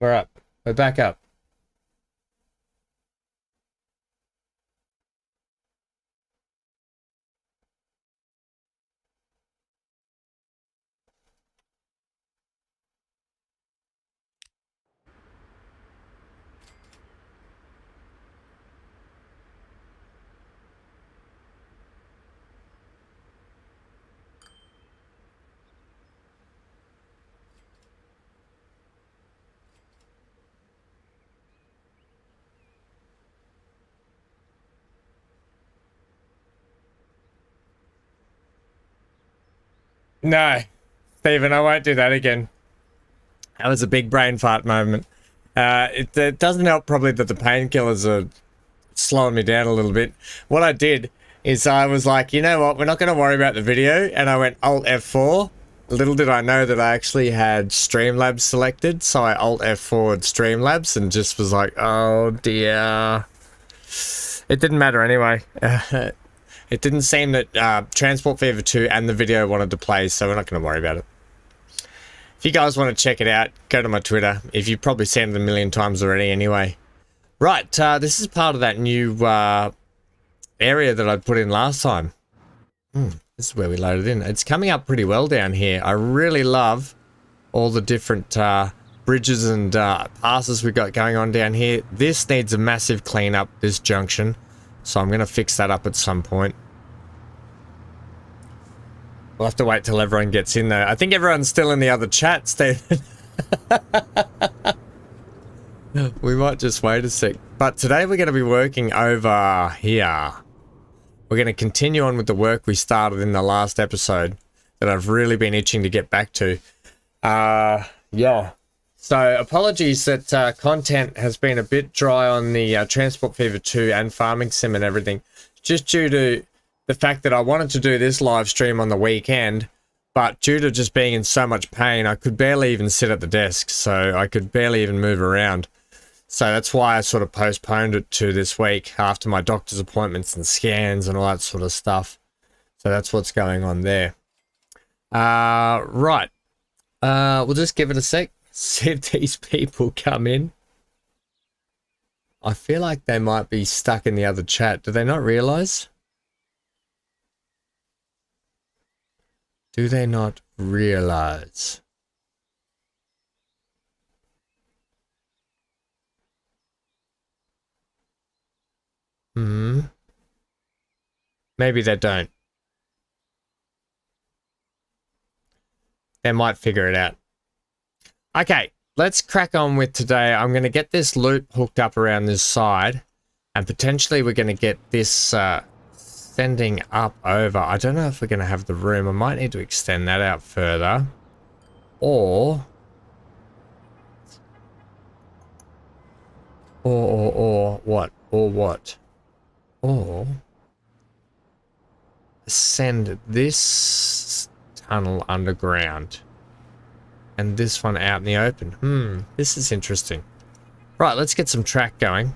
We're up. We're back up. No, Stephen, I won't do that again. That was a big brain fart moment. It doesn't help probably that the painkillers are slowing me down a little bit. What I did is I was like, you know what, we're not going to worry about the video, and I went Alt F4. Little did I know that I actually had Streamlabs selected, so I Alt F4'd Streamlabs and just was like, oh dear. It didn't matter anyway. It didn't seem that Transport Fever 2 and the video wanted to play, so we're not going to worry about it. If you guys want to check it out, go to my Twitter. If you've probably seen it a million times already anyway. Right, this is part of that new area that I put in last time. This is where we loaded in. It's coming up pretty well down here. I really love all the different bridges and passes we've got going on down here. This needs a massive cleanup, this junction. So I'm going to fix that up at some point. We'll have to wait till everyone gets in there. I think everyone's still in the other chat, Stephen. We might just wait a sec. But today we're going to be working over here. We're going to continue on with the work we started in the last episode that I've really been itching to get back to. Yeah. So apologies that content has been a bit dry on the Transport Fever 2 and Farming Sim and everything. Just due to the fact that I wanted to do this live stream on the weekend, but due to just being in so much pain, I could barely even sit at the desk. So I could barely even move around. So that's why I sort of postponed it to this week after my doctor's appointments and scans and all that sort of stuff. So that's what's going on there. Right. We'll just give it a sec. See if these people come in. I feel like they might be stuck in the other chat. Do they not realize? Do they not realize? Maybe they don't. They might figure it out. Okay, let's crack on with today. I'm going to get this loop hooked up around this side, and potentially we're going to get this sending up over. I don't know if we're going to have the room. I might need to extend that out further. Or what? Or what? Or send this tunnel underground. And this one out in the open. This is interesting. Right, let's get some track going.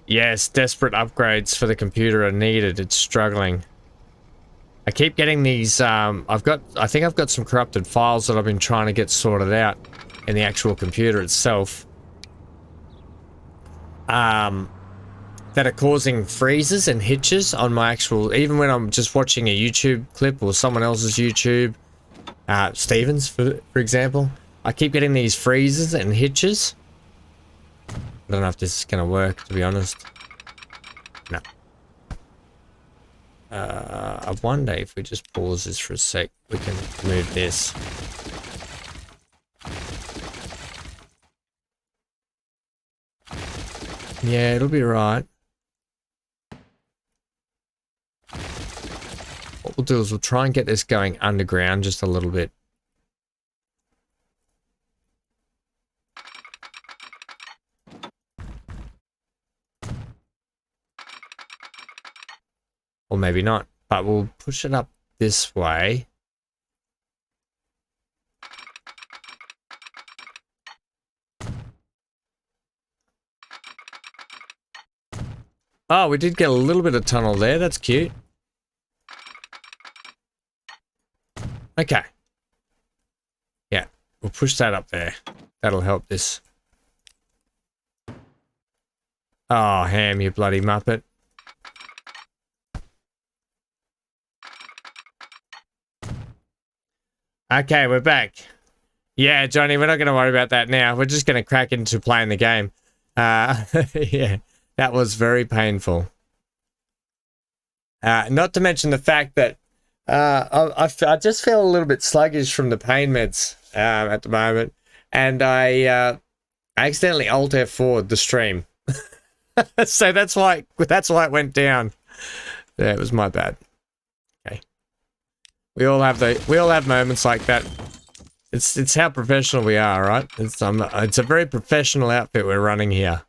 Yes, desperate upgrades for the computer are needed. It's struggling. I keep getting these, I think I've got some corrupted files that I've been trying to get sorted out in the actual computer itself. That are causing freezes and hitches on my actual, even when I'm just watching a YouTube clip or someone else's YouTube, Steven's for example, I keep getting these freezes and hitches. I don't know if this is going to work, to be honest. No. I wonder if we just pause this for a sec, we can move this. Yeah, it'll be right. What we'll do is we'll try and get this going underground just a little bit. Or maybe not, but we'll push it up this way. Oh, we did get a little bit of tunnel there. That's cute. Okay. Yeah, We'll push that up there. That'll help this. Oh, Ham, you bloody muppet. Okay, we're back. Yeah, Johnny, we're not going to worry about that now. We're just going to crack into playing the game. Yeah, that was very painful. Not to mention the fact that I just feel a little bit sluggish from the pain meds at the moment. And I accidentally Alt F4'd the stream. So that's why it went down. Yeah, it was my bad. Okay. We all have moments like that. It's how professional we are, right? It's a very professional outfit we're running here.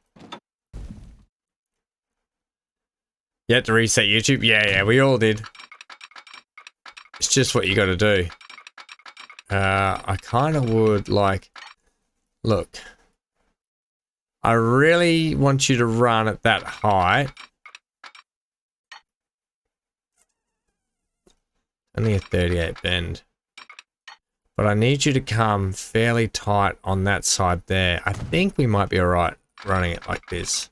You had to reset YouTube? Yeah, we all did. It's just what you got to do. I kind of would like... Look. I really want you to run at that height. Only a 38 bend. But I need you to come fairly tight on that side there. I think we might be alright running it like this.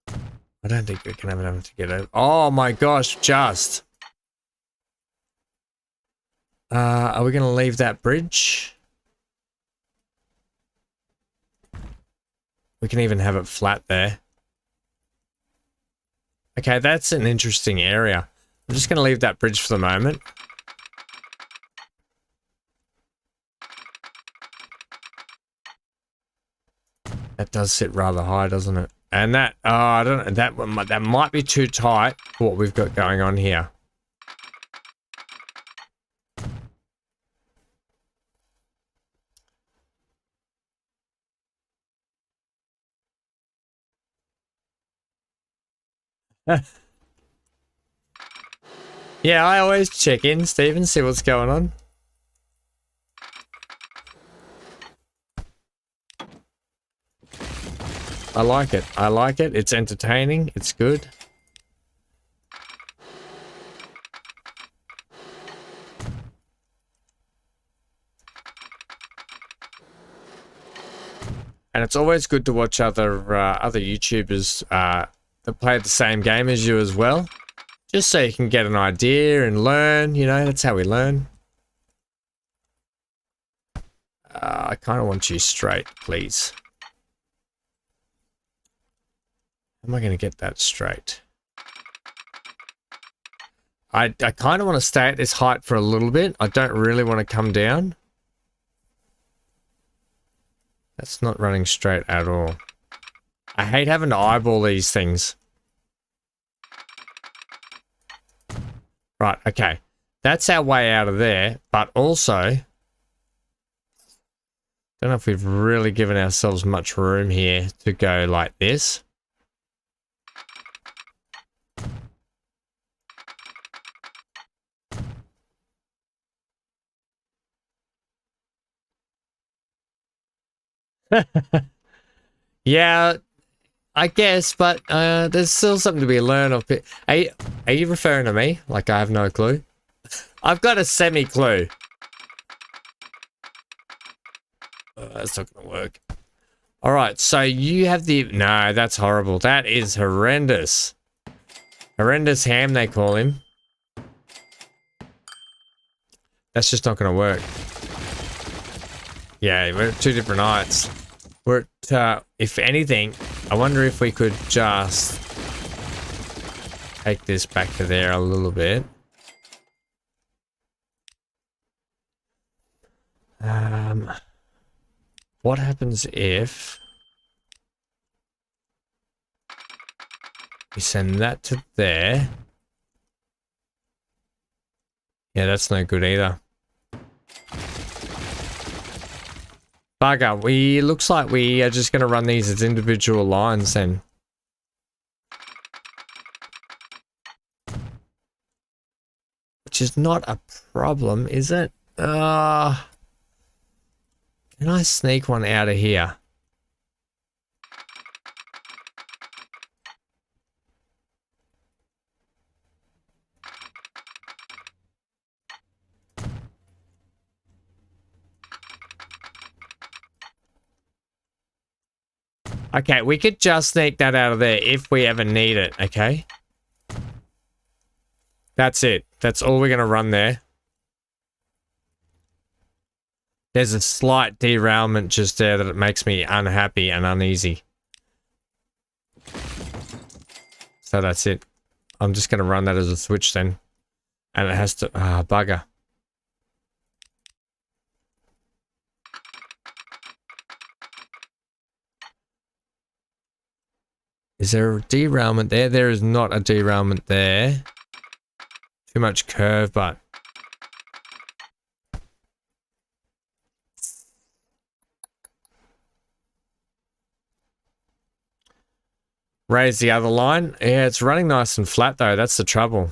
I don't think we can have enough to get over. Oh my gosh, just. Are we going to leave that bridge? We can even have it flat there. Okay, that's an interesting area. I'm just going to leave that bridge for the moment. That does sit rather high, doesn't it? And that, I don't know, that might be too tight for what we've got going on here. Yeah, I always check in, Stephen, see what's going on. I like it. I like it. It's entertaining. It's good. And it's always good to watch other YouTubers that play the same game as you as well. Just so you can get an idea and learn, you know, that's how we learn. I kind of want you straight, please. How am I going to get that straight? I kind of want to stay at this height for a little bit. I don't really want to come down. That's not running straight at all. I hate having to eyeball these things. Right, okay. That's our way out of there, but also... Don't know if we've really given ourselves much room here to go like this. Yeah, I guess, but there's still something to be learned of it. Are you referring to me? Like I have no clue? I've got a semi-clue. That's not gonna work. Alright, so you have the... No, that's horrible. That is horrendous. Horrendous Ham, they call him. That's just not gonna work. Yeah, we're at two different heights. We're at, if anything, I wonder if we could just take this back to there a little bit. What happens if we send that to there? Yeah, that's no good either. Bugger, looks like we are just going to run these as individual lines then. Which is not a problem, is it? Can I sneak one out of here? Okay, we could just sneak that out of there if we ever need it, okay? That's it. That's all we're going to run there. There's a slight derailment just there that it makes me unhappy and uneasy. So that's it. I'm just going to run that as a switch then. And it has to... Ah, bugger. Is there a derailment there? There is not a derailment there. Too much curve, but... Raise the other line. Yeah, it's running nice and flat though. That's the trouble.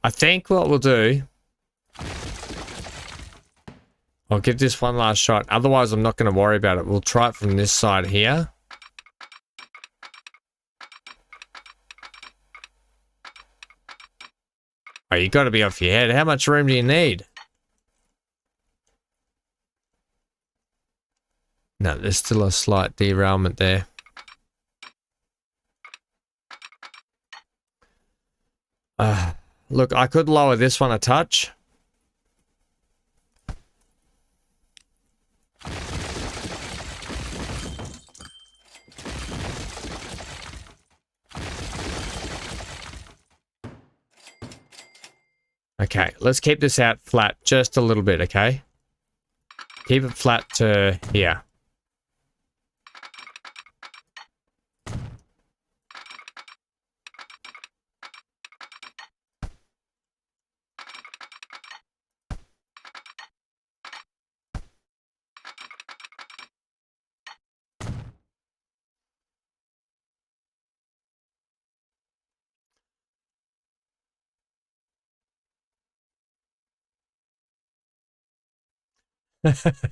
I think what we'll do... I'll give this one last shot. Otherwise, I'm not going to worry about it. We'll try it from this side here. Oh, you got to be off your head. How much room do you need? No, there's still a slight derailment there. Look, I could lower this one a touch. Okay, let's keep this out flat just a little bit, okay? Keep it flat to here.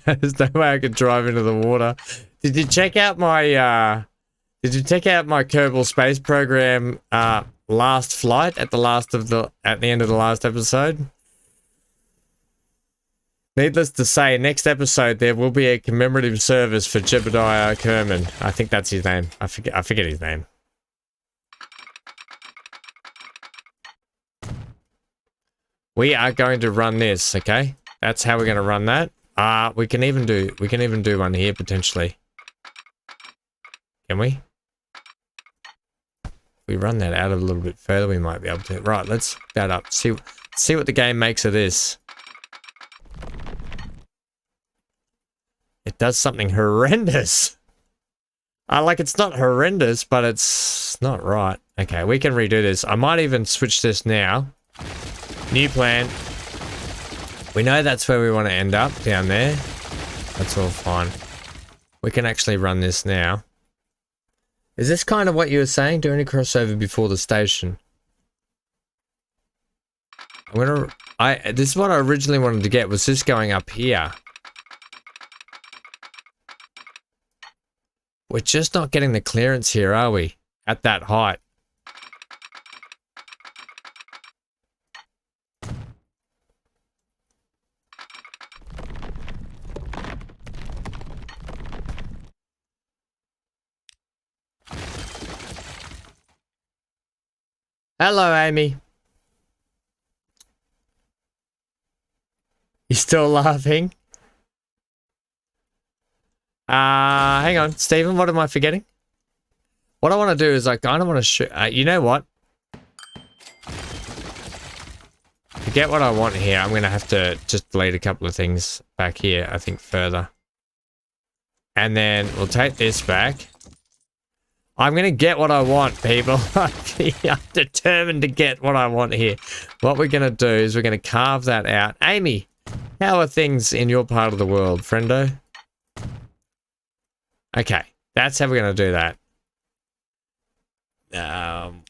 There's no way I could drive into the water. Did you check out my Kerbal Space Program last flight at the end of the last episode? Needless to say, next episode there will be a commemorative service for Jebediah Kerman. I think that's his name. I forget his name. We are going to run this, okay? That's how we're going to run that. We can even do one here potentially. Can we? If we run that out a little bit further, we might be able to. Right, let's hook that up. See what the game makes of this. It does something horrendous. Like it's not horrendous, but it's not right. Okay, we can redo this. I might even switch this now. New plan. We know that's where we want to end up, down there. That's all fine. We can actually run this now. Is this kind of what you were saying? Doing a crossover before the station? This is what I originally wanted to get, was this going up here. We're just not getting the clearance here, are we? At that height. Hello, Amy. You still laughing? Hang on, Stephen, what am I forgetting? What I want to do is I kind of want to shoot... you know what? To get what I want here, I'm going to have to just delete a couple of things back here, I think, further. And then we'll take this back. I'm going to get what I want, people. I'm determined to get what I want here. What we're going to do is we're going to carve that out. Amy, how are things in your part of the world, friendo? Okay, that's how we're going to do that.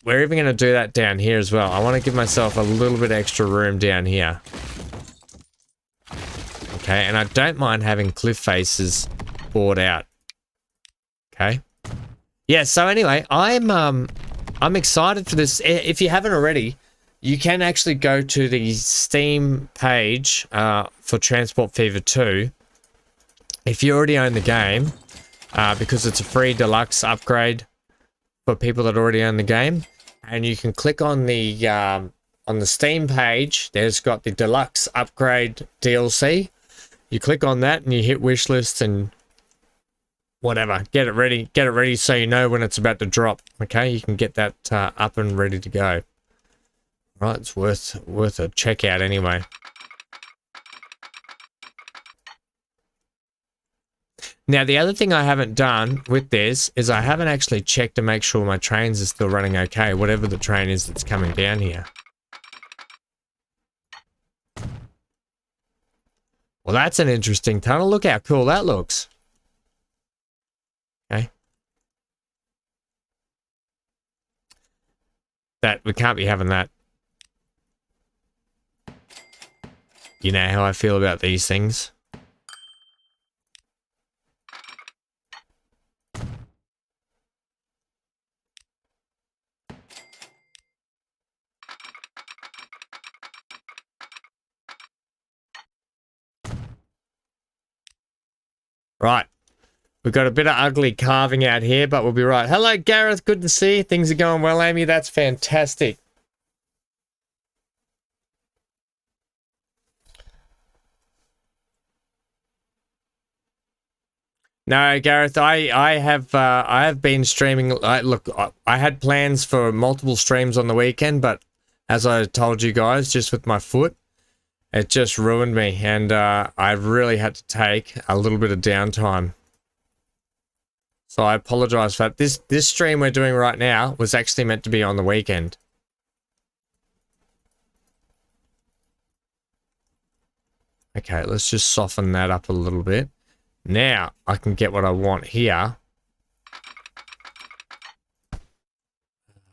We're even going to do that down here as well. I want to give myself a little bit extra room down here. Okay, and I don't mind having cliff faces bored out. Okay. Yeah, so anyway, I'm excited for this. If you haven't already, you can actually go to the Steam page for Transport Fever 2 if you already own the game, because it's a free deluxe upgrade for people that already own the game, and you can click on the Steam page. There's got the deluxe upgrade DLC. You click on that and you hit wish list and whatever. Get it ready so you know when it's about to drop. Okay, you can get that up and ready to go. Right, it's worth a checkout anyway. Now, the other thing I haven't done with this is I haven't actually checked to make sure my trains are still running okay, whatever the train is that's coming down here. Well, that's an interesting tunnel. Look how cool that looks. Okay. We can't be having that. You know how I feel about these things. Right. We've got a bit of ugly carving out here, but we'll be right. Hello, Gareth. Good to see you. Things are going well, Amy. That's fantastic. No, Gareth, I have been streaming. Look, I had plans for multiple streams on the weekend, but as I told you guys, just with my foot, it just ruined me, and I really had to take a little bit of downtime. So I apologize for that. This stream we're doing right now was actually meant to be on the weekend. Okay, let's just soften that up a little bit. Now I can get what I want here.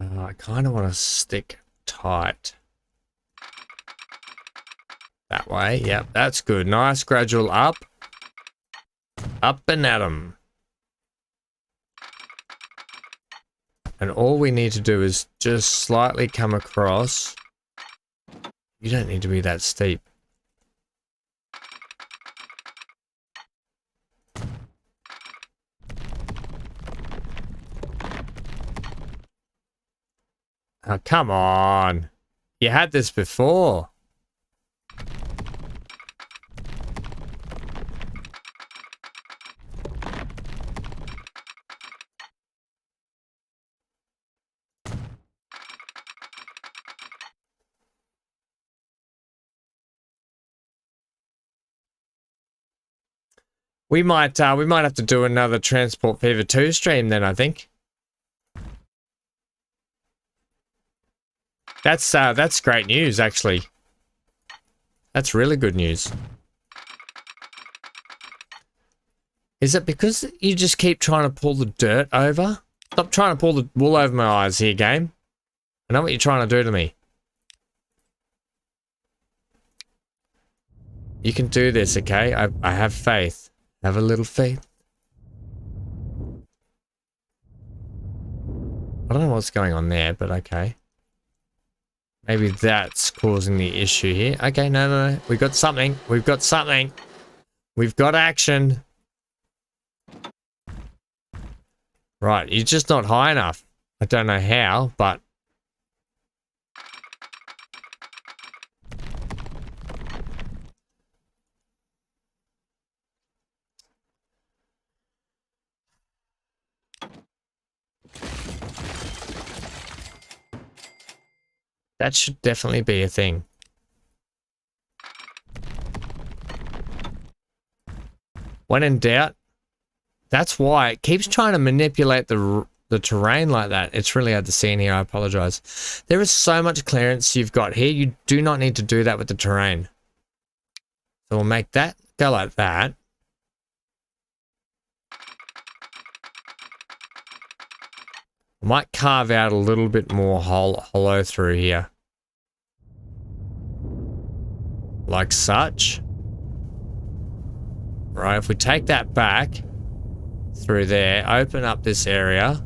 I kind of want to stick tight. That way, yep, that's good. Nice gradual up. Up and at 'em. And all we need to do is just slightly come across. You don't need to be that steep. Oh, come on. You had this before. We might have to do another Transport Fever 2 stream then, I think. That's great news, actually. That's really good news. Is it because you just keep trying to pull the dirt over? Stop trying to pull the wool over my eyes here, game. I know what you're trying to do to me. You can do this, okay? I have faith. Have a little faith. I don't know what's going on there, but okay. Maybe that's causing the issue here. Okay, no. We've got something. We've got something. We've got action. Right, you're just not high enough. I don't know how, but... that should definitely be a thing. When in doubt, that's why it keeps trying to manipulate the terrain like that. It's really hard to see in here. I apologize. There is so much clearance you've got here. You do not need to do that with the terrain. So we'll make that go like that. I might carve out a little bit more hollow through here. Like such. Right, if we take that back through there, open up this area.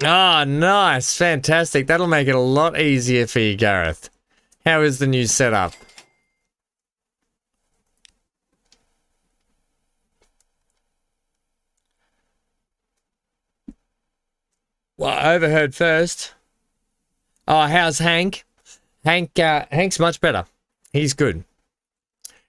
Ah, nice. Fantastic. That'll make it a lot easier for you, Gareth. How is the new setup? Well, I overheard first. Oh, how's Hank? Hank's much better. He's good.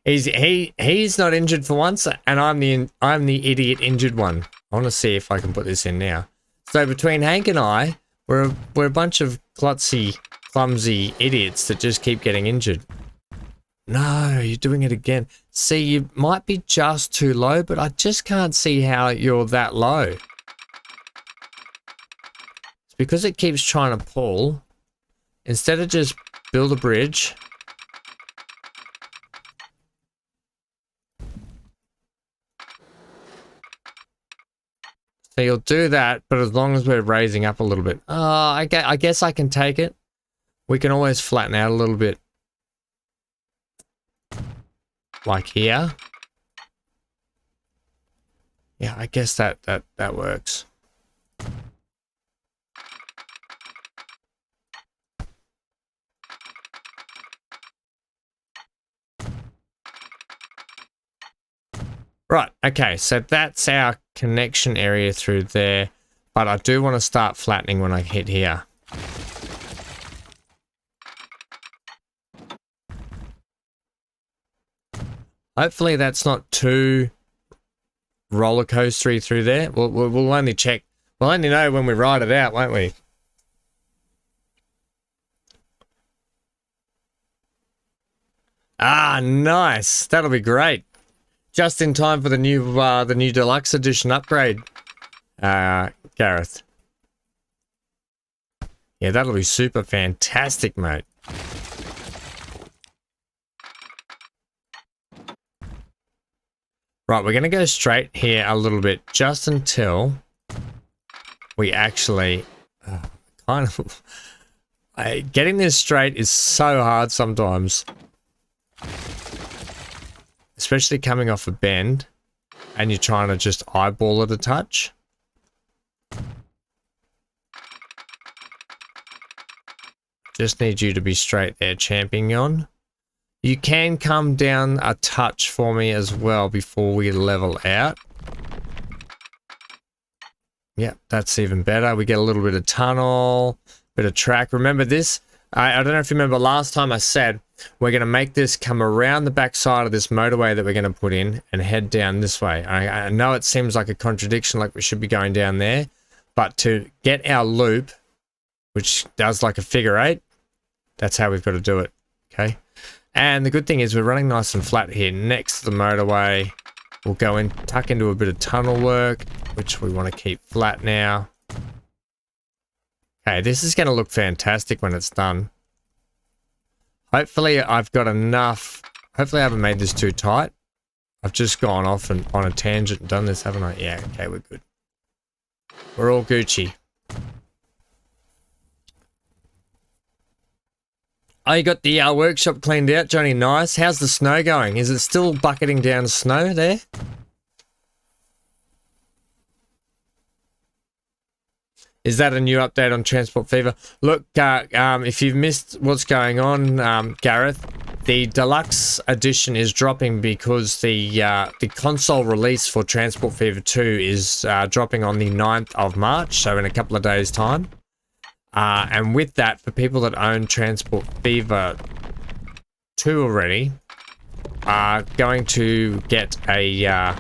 He's not injured for once, and I'm the idiot injured one. I want to see if I can put this in now. So between Hank and I, we're a bunch of klutzy, clumsy idiots that just keep getting injured. No, you're doing it again. See, you might be just too low, but I just can't see how you're that low. It's because it keeps trying to pull. Instead of just build a bridge. So you'll do that, but as long as we're raising up a little bit. I guess I can take it. We can always flatten out a little bit. Like here. Yeah, I guess that works. Right, okay, so that's our connection area through there, but I do want to start flattening when I hit here. Hopefully that's not too roller coastery through there. We'll only check. We'll only know when we ride it out, won't we? Ah, nice. That'll be great. Just in time for the new deluxe edition upgrade, Gareth. Yeah, that'll be super fantastic, mate. Right, we're going to go straight here a little bit, just until we actually kind of... getting this straight is so hard sometimes. Especially coming off a bend, and you're trying to just eyeball it a touch. Just need you to be straight there, champion. You can come down a touch for me as well before we level out. Yep, that's even better. We get a little bit of tunnel, bit of track. Remember this? I don't know if you remember last time I said we're going to make this come around the back side of this motorway that we're going to put in and head down this way. I know it seems like a contradiction, like we should be going down there, but to get our loop, which does like a figure 8, that's how we've got to do it, okay? And the good thing is we're running nice and flat here next to the motorway. We'll go in, tuck into a bit of tunnel work, which we want to keep flat now. Okay, this is going to look fantastic when it's done. Hopefully I've got enough. Hopefully I haven't made this too tight. I've just gone off and on a tangent and done this, haven't I? Yeah, okay, we're good. We're all Gucci. Oh, you got the workshop cleaned out, Johnny. Nice. How's the snow going? Is it still bucketing down snow there? Is that a new update on Transport Fever? Look, if you've missed what's going on, Gareth, the deluxe edition is dropping because the console release for Transport Fever 2 is dropping on the 9th of March, so in a couple of days' time. And with that, for people that own Transport Fever 2 already, are going to get a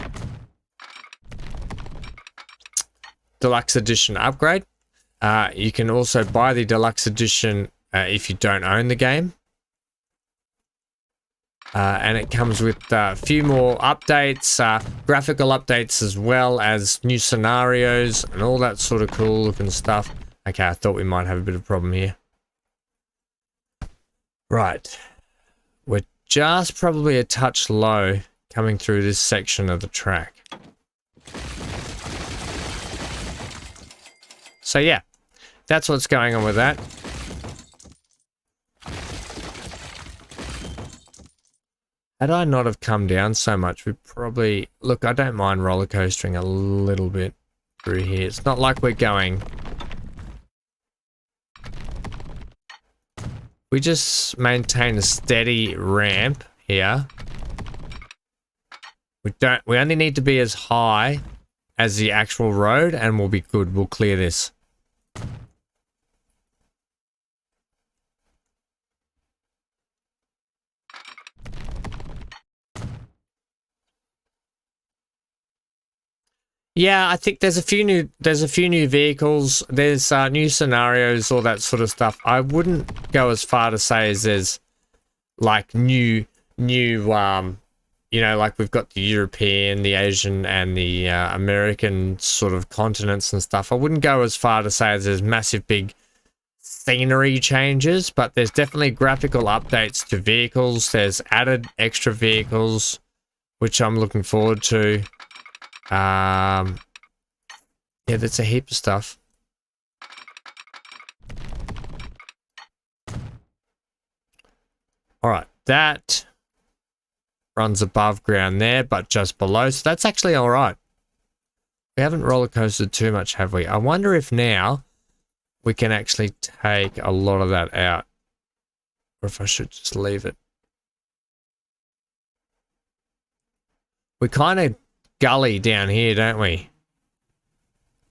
deluxe edition upgrade. You can also buy the deluxe edition if you don't own the game. And it comes with a few more updates, graphical updates, as well as new scenarios and all that sort of cool looking stuff. Okay, I thought we might have a bit of a problem here. Right. We're just probably a touch low coming through this section of the track. So yeah, that's what's going on with that. Had I not have come down so much, we probably... Look, I don't mind roller coastering a little bit through here. It's not like we're going We just maintain a steady ramp here. We only need to be as high as the actual road and we'll be good. We'll clear this. Yeah, I think there's a few new vehicles, there's new scenarios, all that sort of stuff. I wouldn't go as far to say as there's like new you know, like we've got the European, the Asian and the American sort of continents and stuff. I wouldn't go as far to say as there's massive big scenery changes, but there's definitely graphical updates to vehicles. There's added extra vehicles, which I'm looking forward to. Yeah, that's a heap of stuff. All right, that runs above ground there, but just below, so that's actually all right. We haven't roller coasted too much, have we? I wonder if now we can actually take a lot of that out, or if I should just leave it. We kind of gully down here, don't we?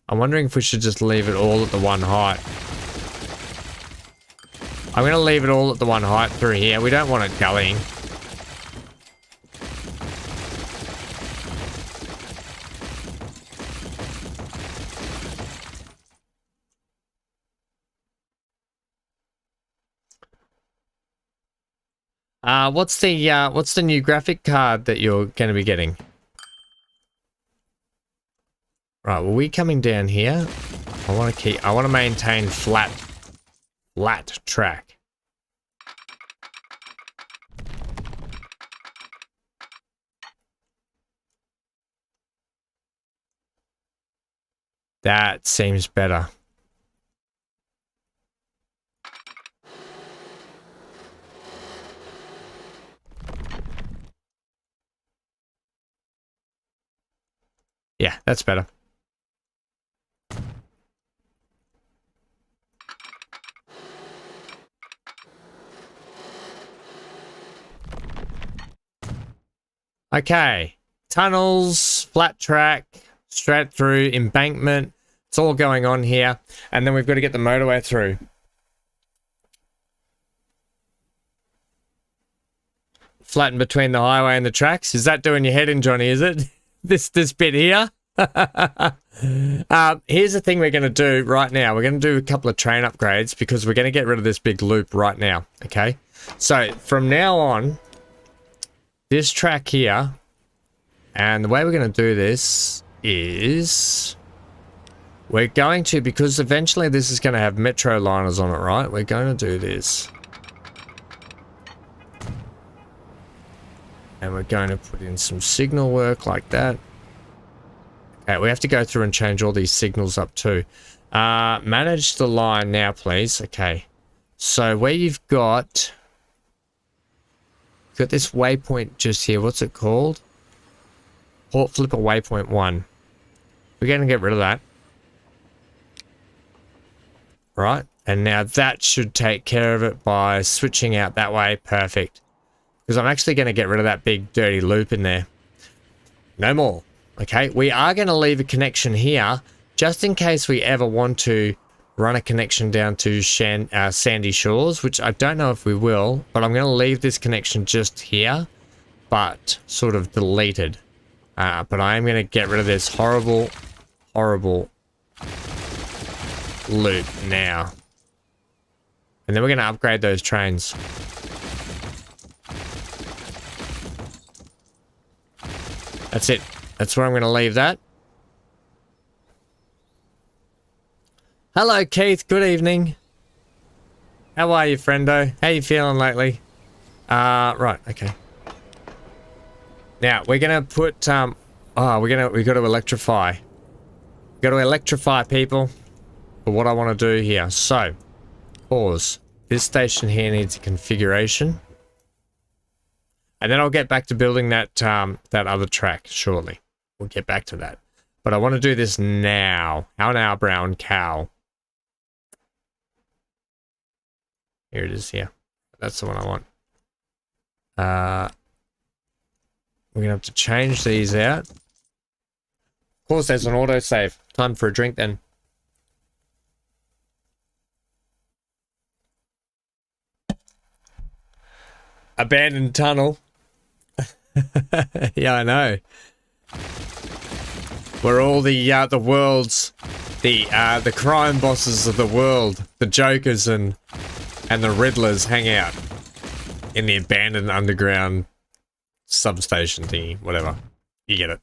I'm wondering if we should just leave it all at the one height. I'm going to leave it all at the one height through here. We don't want it gullying. What's the new graphic card that you're going to be getting? Right, well, we coming down here. I want to maintain flat track. That seems better. Yeah, that's better. Okay, tunnels, flat track, straight through, embankment. It's all going on here. And then we've got to get the motorway through. Flatten between the highway and the tracks. Is that doing your head in, Johnny, is it? This bit here? Here's the thing we're going to do right now. We're going to do a couple of train upgrades because we're going to get rid of this big loop right now, okay? So, from now on, this track here, and the way we're going to do this is we're going to, because eventually this is going to have metro liners on it, right? We're going to do this. And we're going to put in some signal work like that. Okay, we have to go through and change all these signals up too. Manage the line now, please. Okay. So where you've got this waypoint just here. What's it called? Port Flipper Waypoint 1. We're going to get rid of that. Right. And now that should take care of it by switching out that way. Perfect. Because I'm actually going to get rid of that big dirty loop in there. No more. Okay. We are going to leave a connection here just in case we ever want to run a connection down to Sandy Shores, which I don't know if we will, but I'm going to leave this connection just here, but sort of deleted. But I am going to get rid of this horrible loop now. And then we're going to upgrade those trains. That's it. That's where I'm going to leave that. Hello, Keith. Good evening. How are you, friendo? How you feeling lately? Right. Okay. Now we're gonna put we got to electrify. We got to electrify, people. For what I want to do here. So, pause. This station here needs a configuration, and then I'll get back to building that that other track shortly. We'll get back to that, but I want to do this now. How now, brown cow? Here it is here. that's the one I want. We're gonna have to change these out. Of course, there's an autosave. Time for a drink then. Abandoned tunnel. Yeah, I know. Where all the world's the crime bosses of the world, the Jokers and the Riddlers hang out in the abandoned underground substation thingy, whatever. You get it.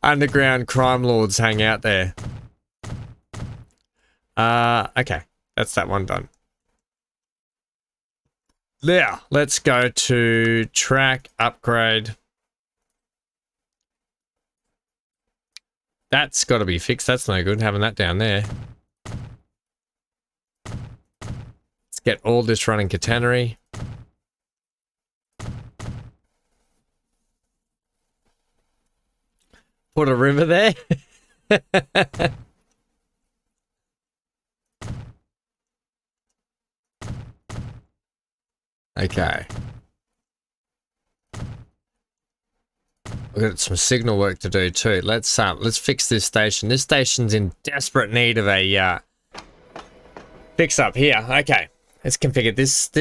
Underground crime lords hang out there. Okay, that's that one done. Now, let's go to track upgrade. That's got to be fixed. That's no good having that down there. Let's get all this running catenary. Put a river there. Okay. We've got some signal work to do too. Let's fix this station. This station's in desperate need of a fix up here. Okay. Let's configure this.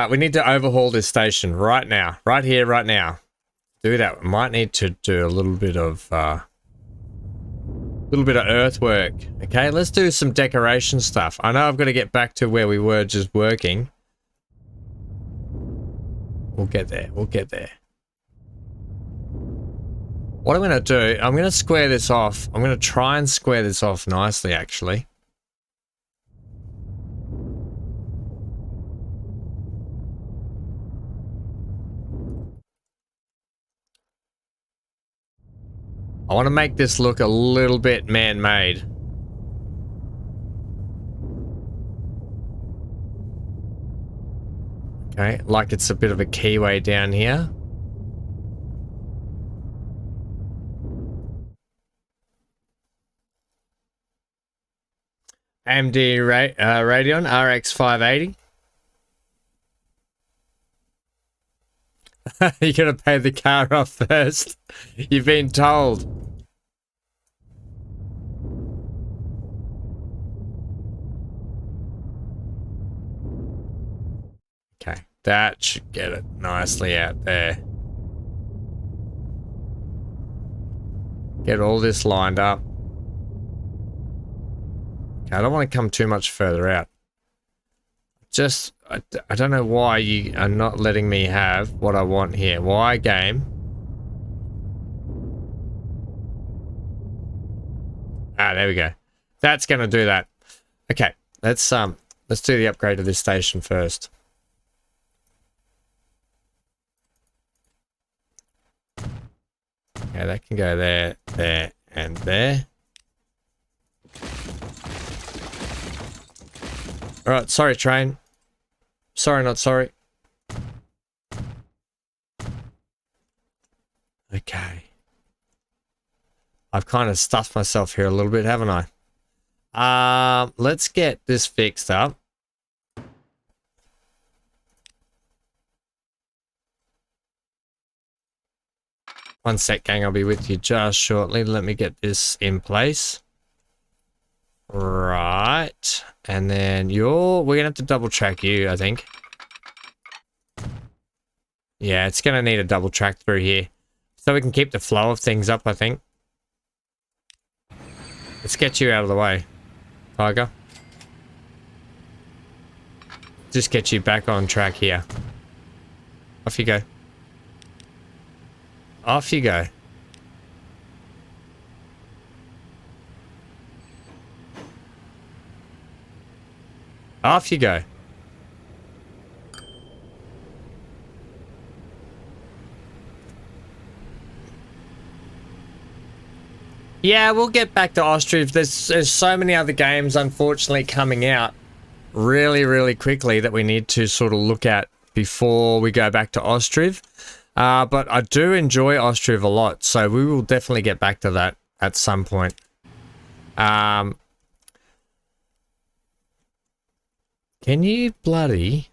We need to overhaul this station right now. Right here, right now. Do that. We might need to do a little bit of earthwork. Okay, let's do some decoration stuff. I know I've got to get back to where we were just working. We'll get there. We'll get there. What I'm going to do, I'm going to square this off. I'm going to try and square this off nicely, actually. I want to make this look a little bit man-made. Okay, like it's a bit of a keyway down here. AMD Radeon RX 580. You're gonna pay the car off first. You've been told. Okay, that should get it nicely out there. Get all this lined up. Okay, I don't want to come too much further out. Just, I don't know why you are not letting me have what I want here. Why, game? Ah, there we go. That's gonna do that. Okay, let's do the upgrade of this station first. Okay, that can go there, there, and there. Alright, sorry train. Sorry, not sorry. Okay. I've kind of stuffed myself here a little bit, haven't I? Let's get this fixed up. One sec, gang, I'll be with you just shortly. Let me get this in place. Right. And then we're gonna have to double track you, I think. Yeah, it's gonna need a double track through here. So we can keep the flow of things up, I think. Let's get you out of the way, Tiger. Just get you back on track here. Off you go. Off you go. Off you go. Yeah, we'll get back to Ostriv. There's so many other games, unfortunately, coming out really, really quickly that we need to sort of look at before we go back to Ostriv. But I do enjoy Ostriv a lot, so we will definitely get back to that at some point. Can you bloody...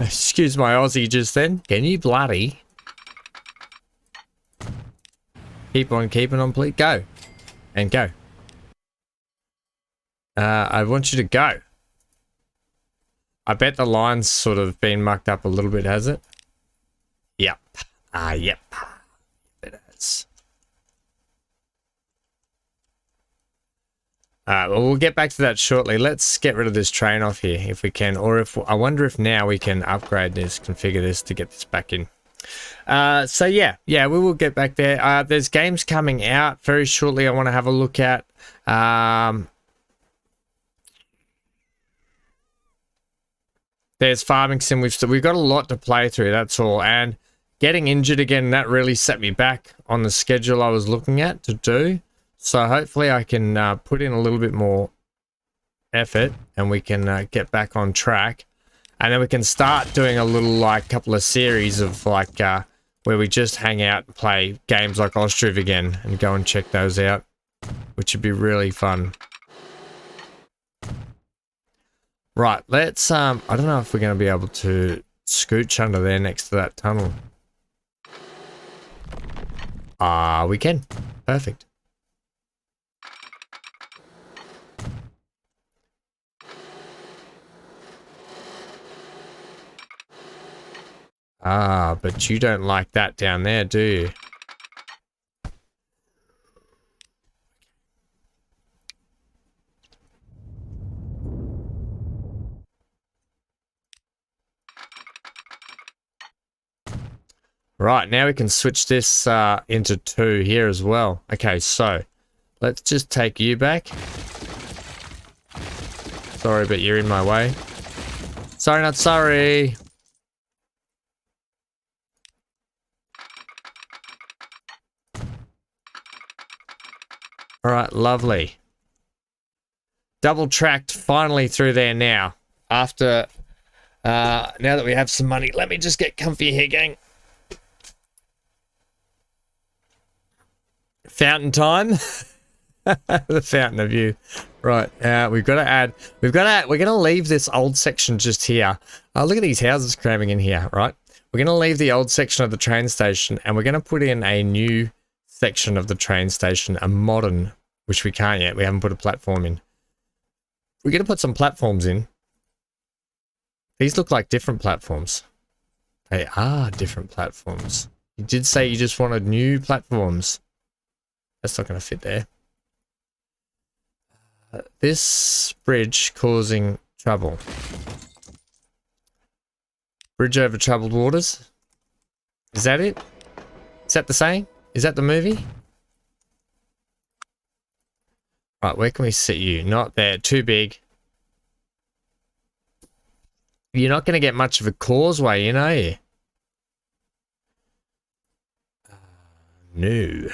Excuse my Aussie just then. Can you bloody... Keep on keeping on, please. Go. And go. I want you to go. I bet the line's sort of been mucked up a little bit, has it? Yep. Yep. It has. Well, we'll get back to that shortly. Let's get rid of this train off here if we can. Or if I wonder if now we can upgrade this, configure this to get this back in. So yeah, we will get back there. There's games coming out very shortly I want to have a look at. There's Farming Sim. We've got a lot to play through, that's all. And getting injured again, that really set me back on the schedule I was looking at to do. So hopefully I can put in a little bit more effort and we can get back on track. And then we can start doing a little, like, couple of series of, like, where we just hang out and play games like Ostriv again and go and check those out, which would be really fun. Right, let's, I don't know if we're going to be able to scooch under there next to that tunnel. We can. Perfect. But you don't like that down there, do you? Right, now we can switch this into 2 here as well. Okay, so let's just take you back. Sorry, but you're in my way. Sorry, not sorry. All right, lovely. Double tracked finally through there now. After, now that we have some money, let me just get comfy here, gang. Fountain time. The fountain of youth. Right, we've got to add, we're going to leave this old section just here. Look at these houses cramming in here, right? We're going to leave the old section of the train station and we're going to put in a new section of the train station, a modern, which we can't yet. We haven't put a platform in. We're going to put some platforms in. These look like different platforms. They are different platforms. You did say you just wanted new platforms. That's not going to fit there. This bridge causing trouble. Bridge over troubled waters. Is that it? Is that the saying? Is that the movie? Right, where can we sit you? Not there. Too big. You're not going to get much of a causeway in, are you? No.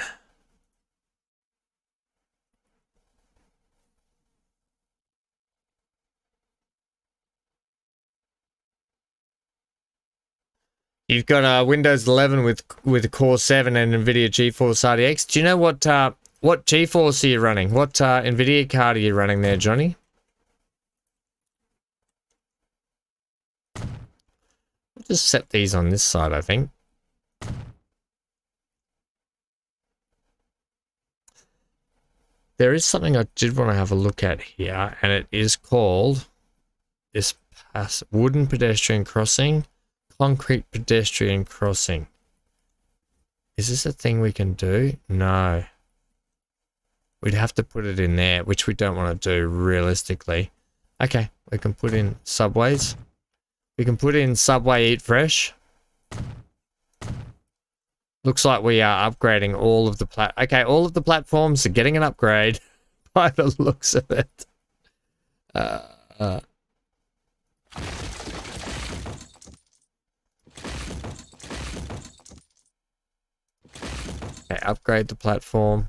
You've got Windows 11 with Core 7 and NVIDIA GeForce RTX. Do you know what GeForce are you running? What NVIDIA card are you running there, Johnny? I'll just set these on this side, I think. There is something I did want to have a look at here, and it is called this wooden pedestrian crossing. Concrete pedestrian crossing. Is this a thing we can do? No. We'd have to put it in there, which we don't want to do realistically. Okay, we can put in subways. We can put in Subway Eat Fresh. Looks like we are upgrading all of the okay, all of the platforms are getting an upgrade by the looks of it. Okay, upgrade the platform.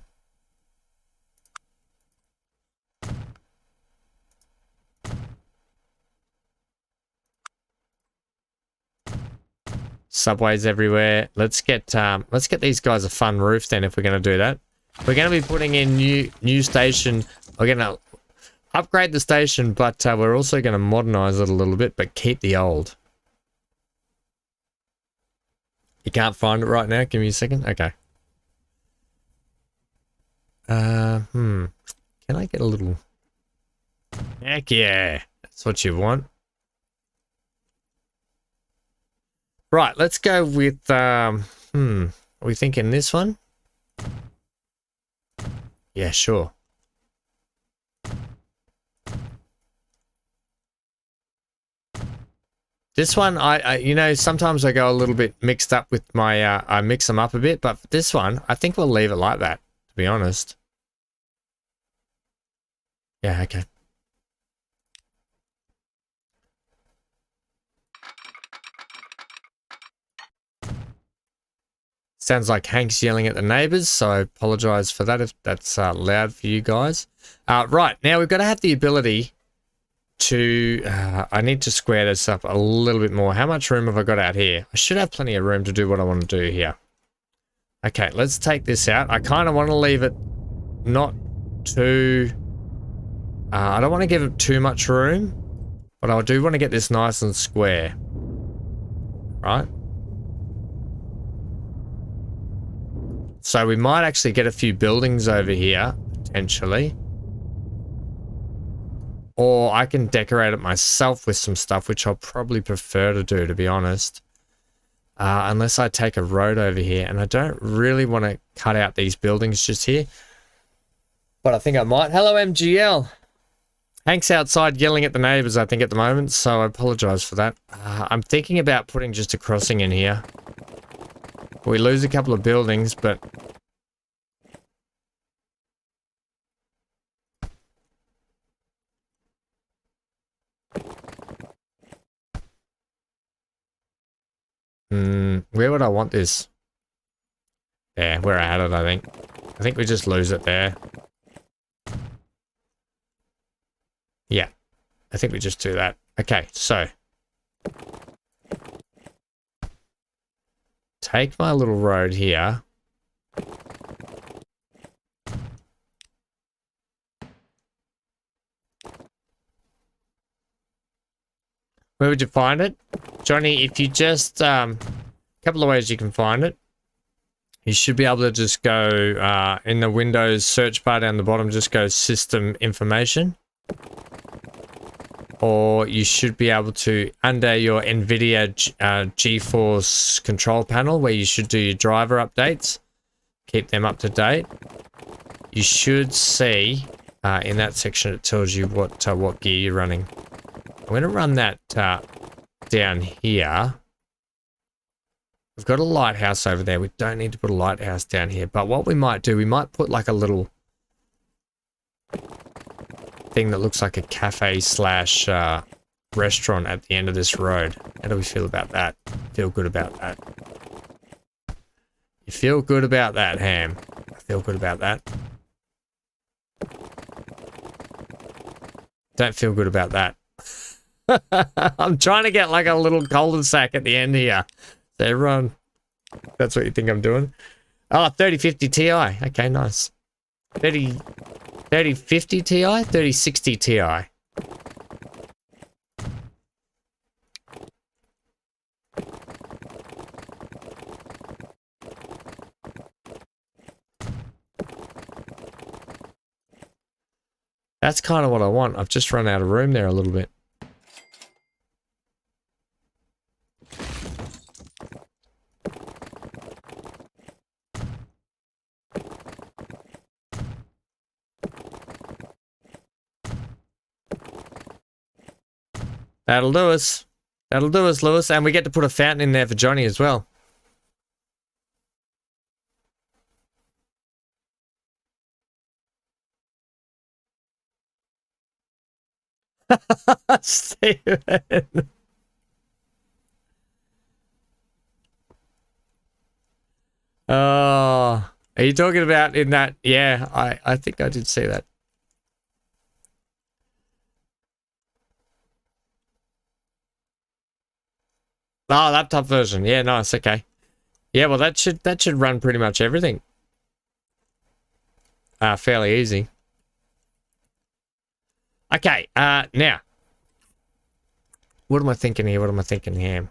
Subways everywhere. Let's get these guys a fun roof then if we're going to do that. We're going to be putting in new station. We're going to upgrade the station, but we're also going to modernize it a little bit, but keep the old. You can't find it right now? Give me a second. Okay. Can I get a little... Heck yeah. That's what you want. Right, let's go with, are we thinking this one? Yeah, sure. This one, I you know, sometimes I go a little bit mixed up with my, I mix them up a bit, but for this one, I think we'll leave it like that, to be honest. Yeah, okay. Sounds like Hank's yelling at the neighbors, so I apologize for that if that's loud for you guys. Right, now we've got to have the ability to... I need to square this up a little bit more. How much room have I got out here? I should have plenty of room to do what I want to do here. Okay, let's take this out. I kind of want to leave it not too... I don't want to give it too much room, but I do want to get this nice and square. Right? So we might actually get a few buildings over here, potentially. Or I can decorate it myself with some stuff, which I'll probably prefer to do, to be honest. Unless I take a road over here. And I don't really want to cut out these buildings just here. But I think I might. Hello, MGL. Hank's outside yelling at the neighbors, I think, at the moment. So I apologize for that. I'm thinking about putting just a crossing in here. We lose a couple of buildings, but... where would I want this? There, where I had it, I think. I think we just lose it there. Yeah, I think we just do that. Okay, so... take my little road here. Where would you find it? Johnny, if you just, a couple of ways you can find it. You should be able to just go, in the Windows search bar down the bottom, just go System Information. Or you should be able to, under your NVIDIA GeForce control panel, where you should do your driver updates, keep them up to date. You should see, in that section, it tells you what gear you're running. I'm going to run that down here. We've got a lighthouse over there. We don't need to put a lighthouse down here. But what we might do, we might put like a little thing that looks like a cafe slash restaurant at the end of this road. How do we feel about that? Feel good about that. You feel good about that, Ham? I feel good about that. Don't feel good about that. I'm trying to get like a little cul-de-sac at the end here. So everyone, that's what you think I'm doing? Oh, 3050 Ti. Okay, nice. 3050 Ti? 3060 Ti. That's kind of what I want. I've just run out of room there a little bit. That'll do us. That'll do us, Lewis. And we get to put a fountain in there for Johnny as well. Steven. Oh, are you talking about in that? Yeah, I think I did see that. Oh, laptop version. Yeah, nice. Okay. Yeah, well, that should run pretty much everything. Fairly easy. Okay, now. What am I thinking here?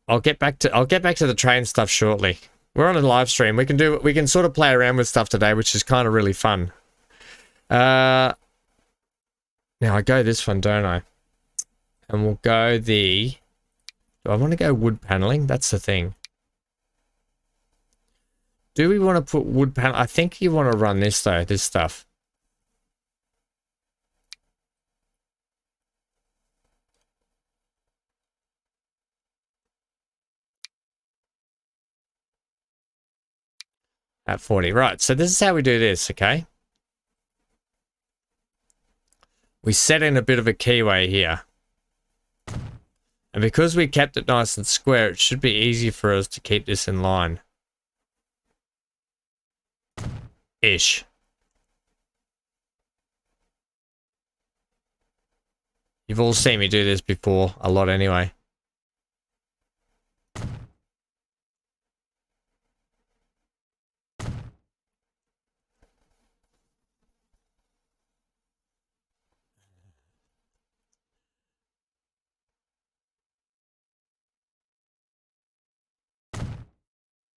I'll get back to the train stuff shortly. We're on a live stream. We can sort of play around with stuff today, which is kind of really fun. Now I go this one, don't I? And we'll go the... Do I want to go wood paneling? That's the thing. Do we want to put wood panel? I think you want to run this though, this stuff. At 40. Right, so this is how we do this, okay? We set in a bit of a keyway here. And because we kept it nice and square, it should be easy for us to keep this in line. Ish. You've all seen me do this before, a lot anyway.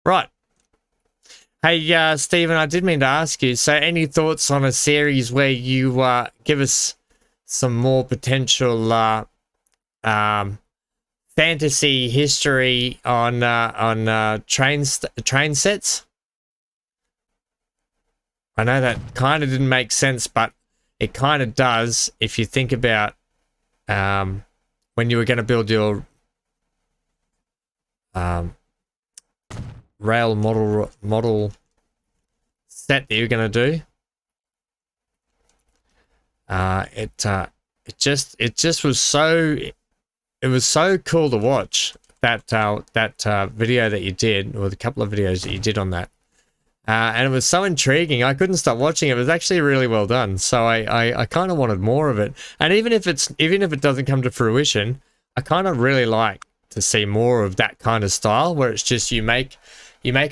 Right. Hey, Stephen, I did mean to ask you, so any thoughts on a series where you give us some more potential fantasy history on train sets? I know that kind of didn't make sense, but it kind of does if you think about when you were going to build your rail model set that you're going to do. It just was so, it was so cool to watch that video that you did, or the couple of videos that you did on that. And it was so intriguing. I couldn't stop watching it. It was actually really well done. So I kind of wanted more of it. And even if it doesn't come to fruition, I kind of really like to see more of that kind of style where it's just you make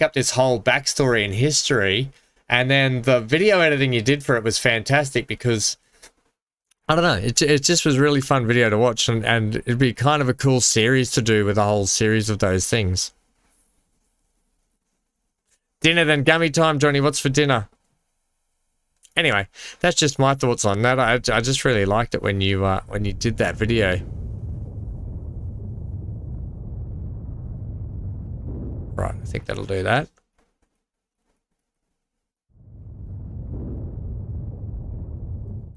up this whole backstory and history, and then the video editing you did for it was fantastic because I don't know, it just was really fun video to watch, and it'd be kind of a cool series to do with a whole series of those things. Dinner then, gummy time, Johnny. What's for dinner? Anyway, that's just my thoughts on that. I just really liked it when you did that video. Right, I think that'll do that.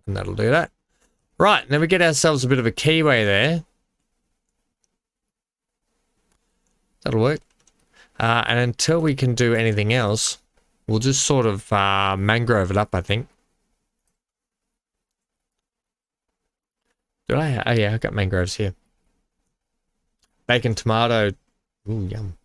And that'll do that. Right, now we get ourselves a bit of a keyway there. That'll work. And until we can do anything else, we'll just sort of mangrove it up, I think. Do I? Oh yeah, I've got mangroves here. Bacon, tomato. Ooh, yum.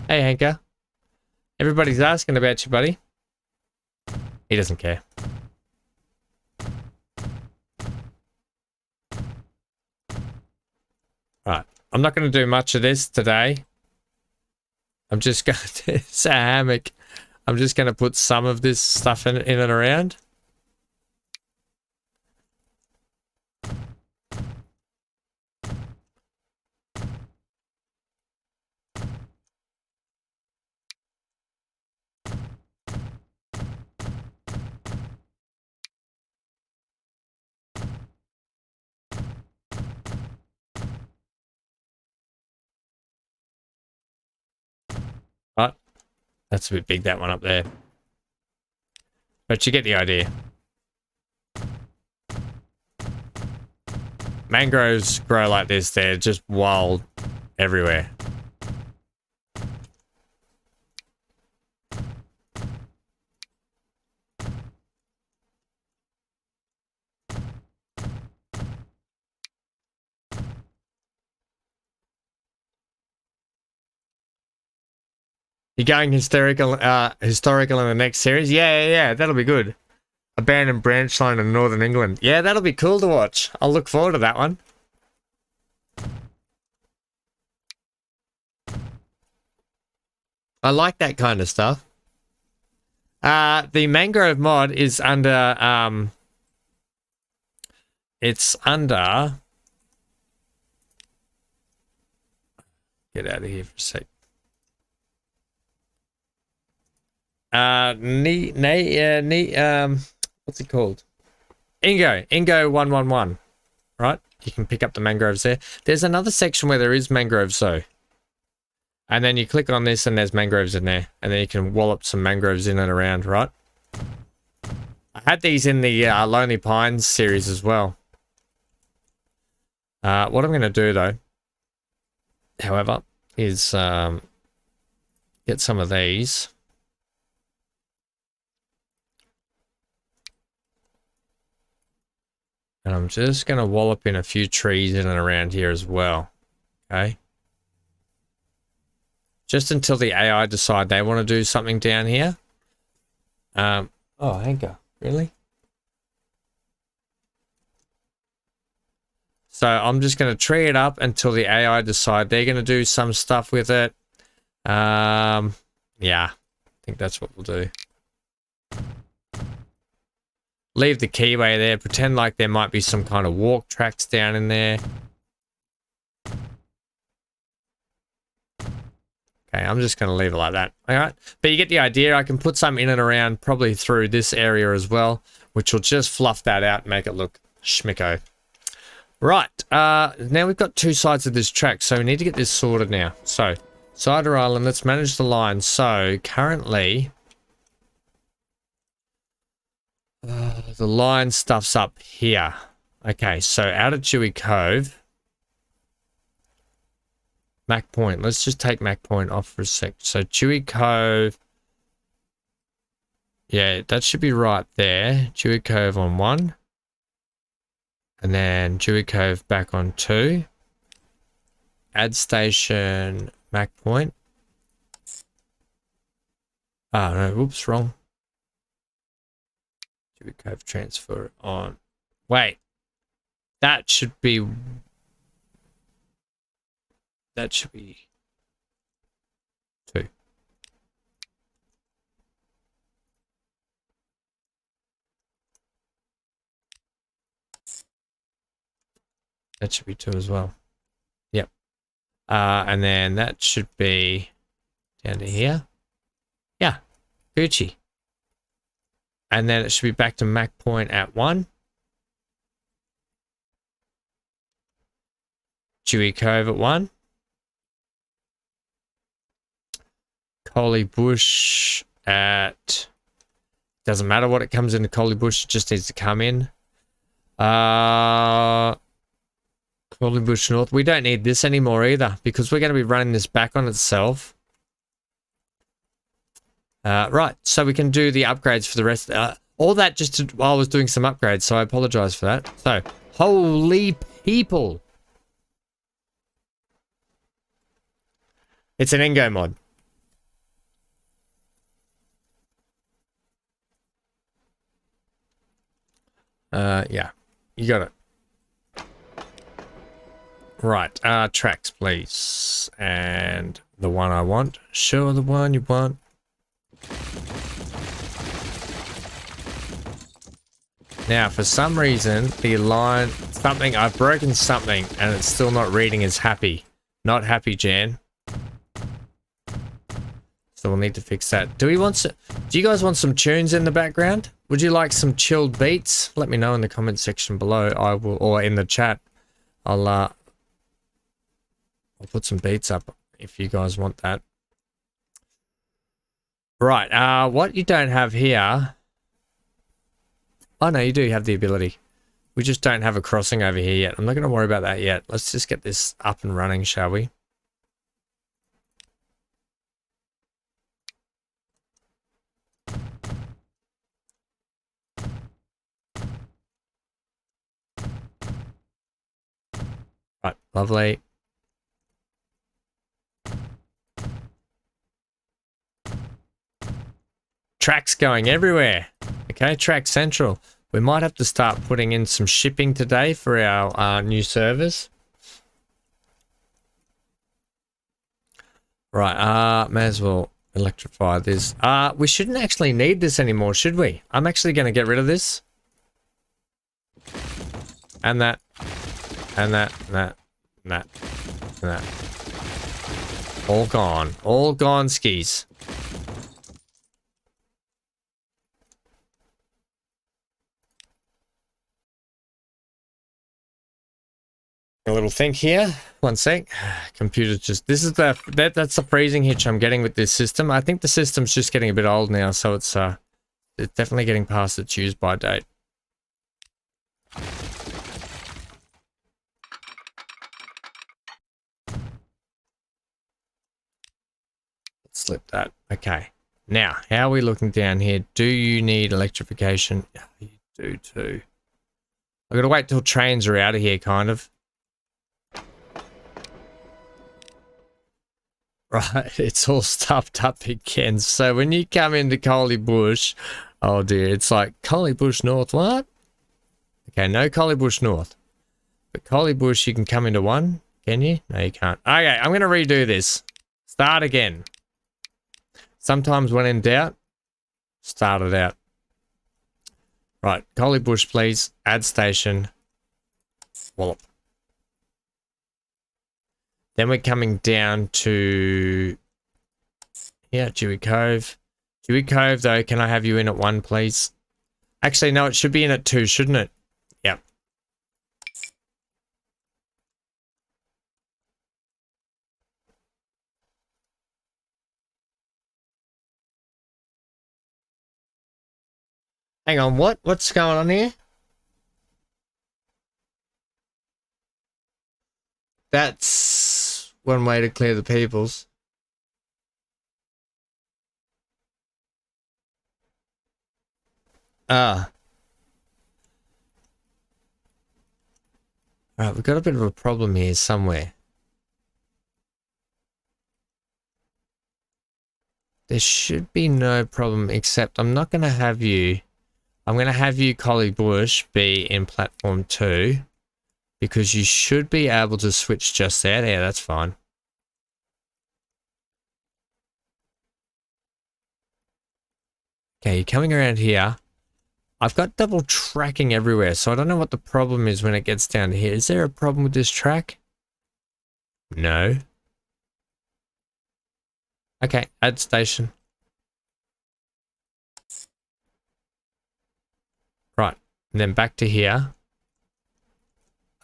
Hey, Hanker. Everybody's asking about you, buddy. He doesn't care. Right. I'm not going to do much of this today. I'm just going to... It's a hammock. I'm just going to put some of this stuff in and around. Right. That's a bit big, that one up there. But you get the idea. Mangroves grow like this. They're just wild everywhere. You're going historical in the next series? Yeah, that'll be good. Abandoned branch line in Northern England. Yeah, that'll be cool to watch. I'll look forward to that one. I like that kind of stuff. The mangrove mod is under, it's under, get out of here for a sec. What's it called? Ingo 111, right? You can pick up the mangroves there. There's another section where there is mangroves though. And then you click on this and there's mangroves in there. And then you can wallop some mangroves in and around, right? I had these in the Lonely Pines series as well. What I'm going to do though, however, is get some of these. And I'm just going to wallop in a few trees in and around here as well. Okay. Just until the AI decide they want to do something down here. Oh, Hanker, really? So I'm just going to tree it up until the AI decide they're going to do some stuff with it. Yeah, I think that's what we'll do. Leave the keyway there. Pretend like there might be some kind of walk tracks down in there. Okay, I'm just going to leave it like that. All right, but you get the idea. I can put some in and around, probably through this area as well, which will just fluff that out and make it look schmicko. Right, now we've got two sides of this track, so we need to get this sorted now. So, Cider Island, let's manage the line. So, currently, the line stuff's up here. Okay, so out of Dewey Cove, Mac Point. Let's just take Mac Point off for a sec. So Dewey Cove. Yeah, that should be right there. Dewey Cove on 1. And then Dewey Cove back on 2. Add station, Mac Point. Oh, no, whoops, wrong. Dewey Cove transfer on. Wait. That should be... That should be 2. That should be 2 as well. Yep. And then that should be down to here. Yeah. Gucci. And then it should be back to Mac Point at 1. Dewey Cove at 1. Collie Bush at... Doesn't matter what it comes into Collie Bush, it just needs to come in. Collie Bush North. We don't need this anymore either, because we're going to be running this back on itself. Right, so we can do the upgrades for the rest. All that just while I was doing some upgrades, so I apologize for that. So, holy people. It's an Ingo mod. Yeah, you got it. Right, tracks, please. And the one I want. Sure, the one you want. Now, for some reason, the line, I've broken something, and it's still not reading as happy. Not happy, Jan. So we'll need to fix that. Do you guys want some tunes in the background? Would you like some chilled beats? Let me know in the comment section below. I will, or in the chat. I'll put some beats up if you guys want that. Right, what you don't have here... Oh no, you do have the ability. We just don't have a crossing over here yet. I'm not going to worry about that yet. Let's just get this up and running, shall we? Right, lovely. Tracks going everywhere. Okay, track central. We might have to start putting in some shipping today for our new servers. Right, may as well electrify this. We shouldn't actually need this anymore, should we? I'm actually going to get rid of this. And that. And that. And that. And that. And that. All gone. All gone skis. A little think here. One sec. Computer just... This is that's the freezing hitch I'm getting with this system. I think the system's just getting a bit old now, so it's definitely getting past its use by date. Slip that. Okay. Now, how are we looking down here? Do you need electrification? Yeah, you do too. I've got to wait till trains are out of here, kind of. Right, it's all stuffed up again. So when you come into Collie Bush, oh dear, it's like Collie Bush North, what? Okay, no Collie Bush North. But Collie Bush, you can come into one, can you? No, you can't. Okay, I'm going to redo this. Start again. Sometimes when in doubt, start it out. Right, Collie Bush, please. Add station. Wallop. Then we're coming down to, yeah, Dewey Cove. Dewey Cove, though, can I have you in at 1, please? Actually, no, it should be in at 2, shouldn't it? Yep. Hang on, what? What's going on here? That's one way to clear the peoples. Ah. Alright, we've got a bit of a problem here somewhere. There should be no problem, except I'm not going to have you... I'm going to have you, Collie Bush, be in platform 2. Because you should be able to switch just there. Yeah, that's fine. Okay, you're coming around here. I've got double tracking everywhere, so I don't know what the problem is when it gets down to here. Is there a problem with this track? No. Okay, add station. Right, and then back to here.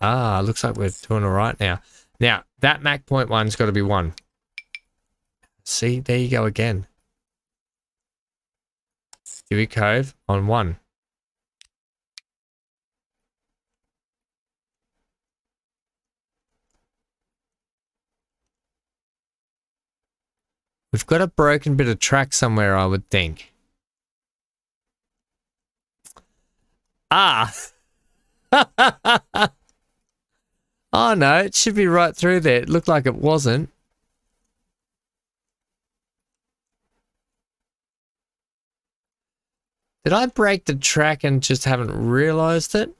Ah, looks like we're doing all right now. Now, that Mac point one's got to be 1. See, there you go again. Dewey Cove on 1. We've got a broken bit of track somewhere, I would think. Ah! Oh no, it should be right through there. It looked like it wasn't. Did I break the track and just haven't realized it?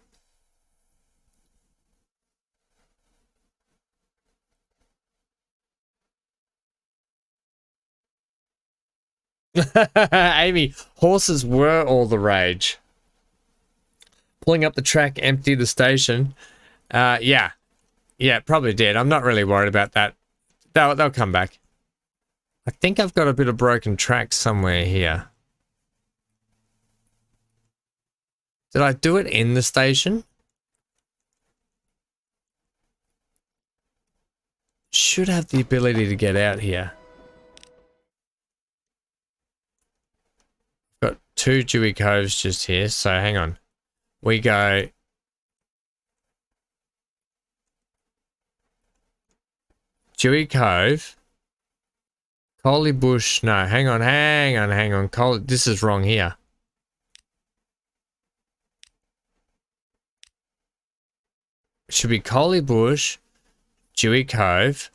Amy, horses were all the rage. Pulling up the track, empty the station. Yeah. Yeah, probably did. I'm not really worried about that. They'll come back. I think I've got a bit of broken track somewhere here. Did I do it in the station? Should have the ability to get out here. Got 2 Dewey Coves just here, so hang on. We go... Dewey Cove. Collie Bush. No, hang on. This is wrong here. It should be Collie Bush, Dewey Cove,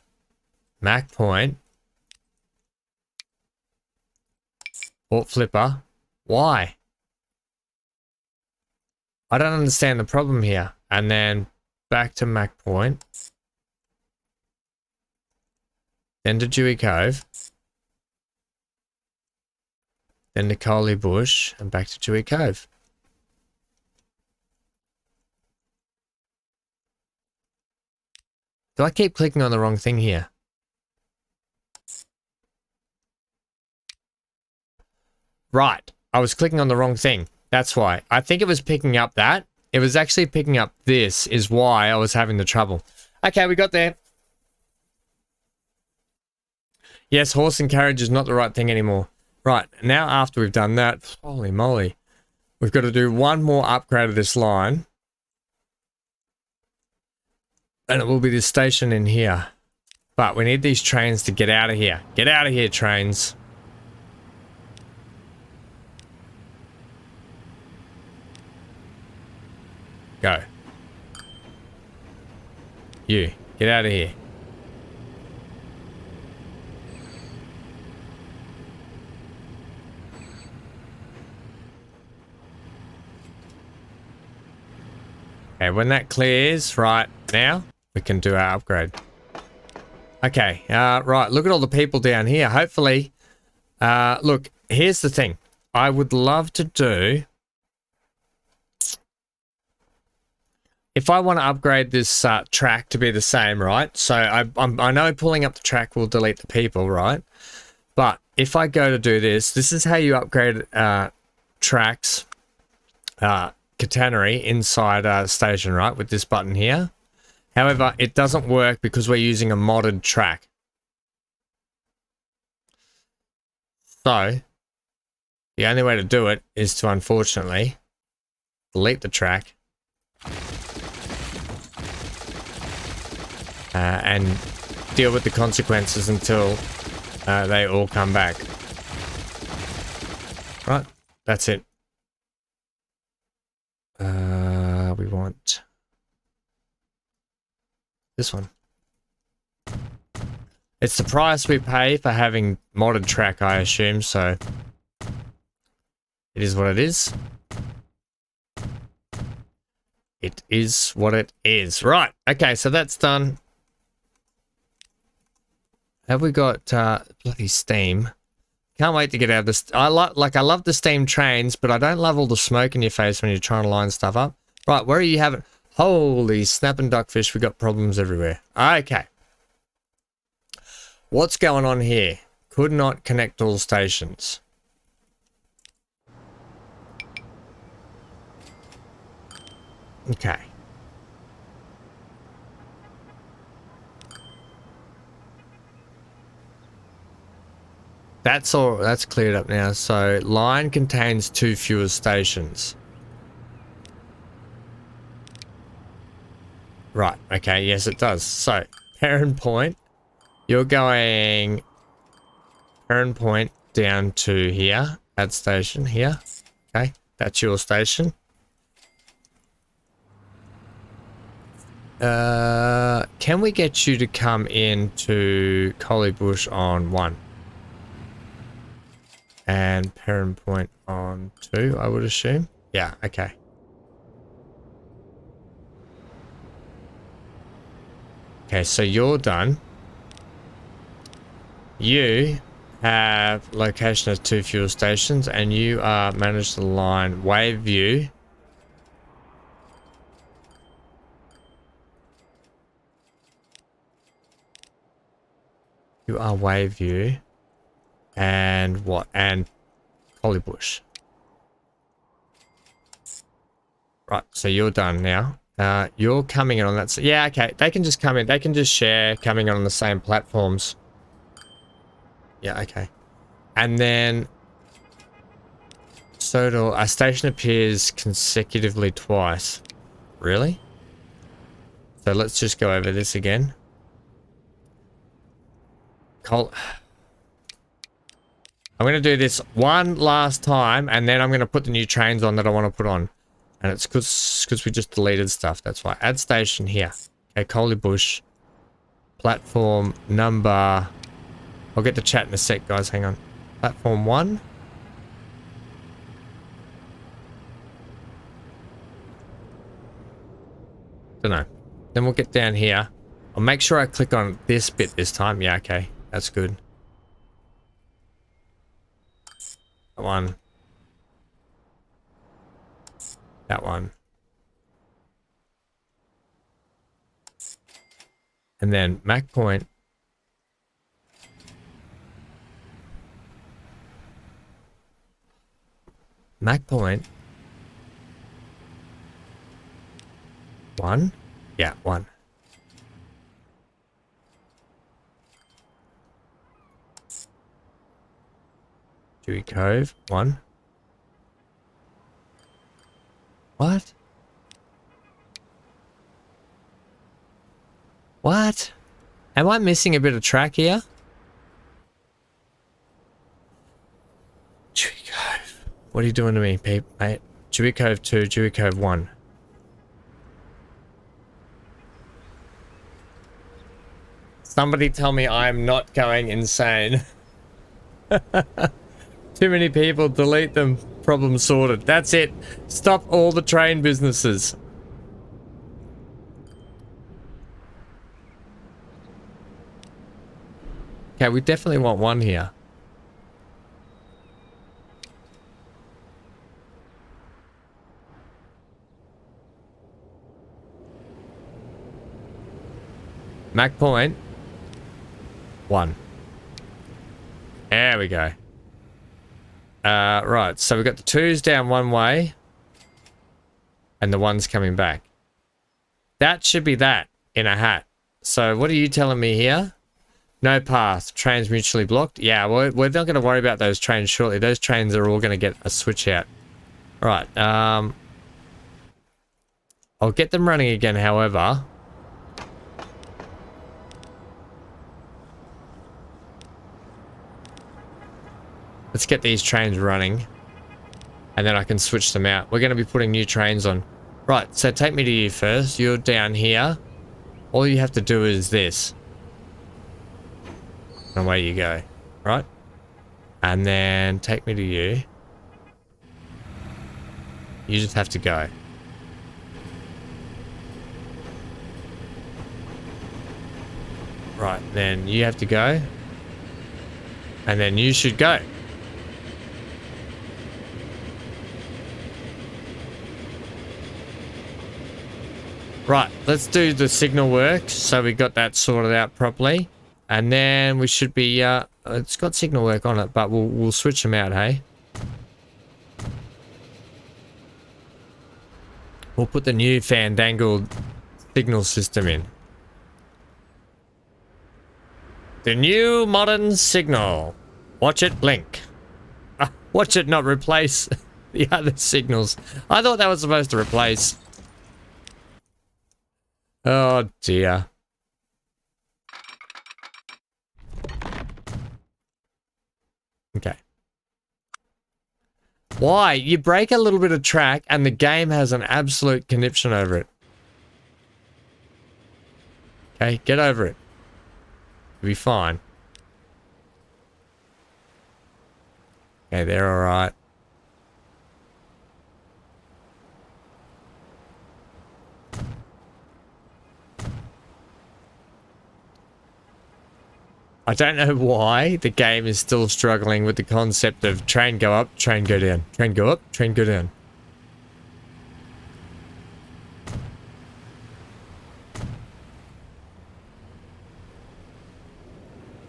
Mac Point, Port Flipper, Why? I don't understand the problem here. And then back to Mac Point. Then to Dewey Cove. Then to Coley Bush and back to Dewey Cove. Do I keep clicking on the wrong thing here? Right. I was clicking on the wrong thing. That's why. I think it was picking up that. It was actually picking up this is why I was having the trouble. Okay, we got there. Yes, horse and carriage is not the right thing anymore. Right, now after we've done that, holy moly, we've got to do one more upgrade of this line. And it will be this station in here. But we need these trains to get out of here. Get out of here, trains. Go. You, get out of here. Okay, when that clears, right now, we can do our upgrade. Okay, right, look at all the people down here. Hopefully, look, here's the thing. I would love to do... If I want to upgrade this track to be the same, right? So I know pulling up the track will delete the people, right? But if I go to do this, this is how you upgrade tracks, catenary inside a station, right? With this button here. However, it doesn't work because we're using a modded track. So, the only way to do it is to, unfortunately, delete the track. And deal with the consequences until they all come back. Right, that's it. We want this one. It's the price we pay for having modded track, I assume, so it is what it is. It is what it is. Right, okay, so that's done. Have we got bloody steam? Can't wait to get out of this. I love the steam trains, but I don't love all the smoke in your face when you're trying to line stuff up. Right, where are you having? Holy snapping duckfish, we got problems everywhere. Okay. What's going on here? Could not connect all stations. Okay. That's all, that's cleared up now. So line contains 2 fewer stations. Right, okay, yes it does. So, parent point, you're going parent point down to here, add station here. Okay, that's your station. Can we get you to come into Coley Bush on 1? And parent point on 2, I would assume. Yeah, okay. Okay, so you're done. You have location of 2 fuel stations, and you are managed the line Waveview. You are Waveview. And what? And Coley Bush. Right, so you're done now. You're coming in on that. Yeah, okay. They can just come in. They can just share coming on the same platforms. Yeah, okay. And then so a station appears consecutively twice. Really? So let's just go over this again. I'm going to do this one last time, and then I'm going to put the new trains on that I want to put on. And it's because we just deleted stuff, that's why. Add station here. Okay, Coley Bush. Platform number... I'll get the chat in a sec, guys, hang on. Platform 1. Don't know. Then we'll get down here. I'll make sure I click on this bit this time. Yeah, okay. That's good. That one. That one. And then Mac point. Mac point. 1? Yeah, 1. Dewey Cove, 1. What? What? Am I missing a bit of track here? Dewey Cove. What are you doing to me, mate? Dewey Cove 2, Dewey Cove 1. Somebody tell me I'm not going insane. Too many people, delete them. Problem sorted. That's it. Stop all the train businesses. Okay, we definitely want 1 here. Mac point. 1. There we go. Right, so we've got the 2's down one way. And the 1's coming back. That should be that in a hat. So what are you telling me here? No path. Trains mutually blocked. Yeah, we're not going to worry about those trains shortly. Those trains are all going to get a switch out. Right. I'll get them running again, however. Let's get these trains running. And then I can switch them out. We're going to be putting new trains on. Right, so take me to you first. You're down here. All you have to do is this. And away you go. Right? And then take me to you. You just have to go. Right, then you have to go. And then you should go. Right, let's do the signal work so we got that sorted out properly. And then we should be, it's got signal work on it, but we'll switch them out, hey? We'll put the new fandangled signal system in. The new modern signal. Watch it blink. Watch it not replace the other signals. I thought that was supposed to replace. Oh dear. Okay. Why? You break a little bit of track and the game has an absolute conniption over it. Okay, get over it. You'll be fine. Okay, they're alright. I don't know why the game is still struggling with the concept of train go up, train go down. Train go up, train go down.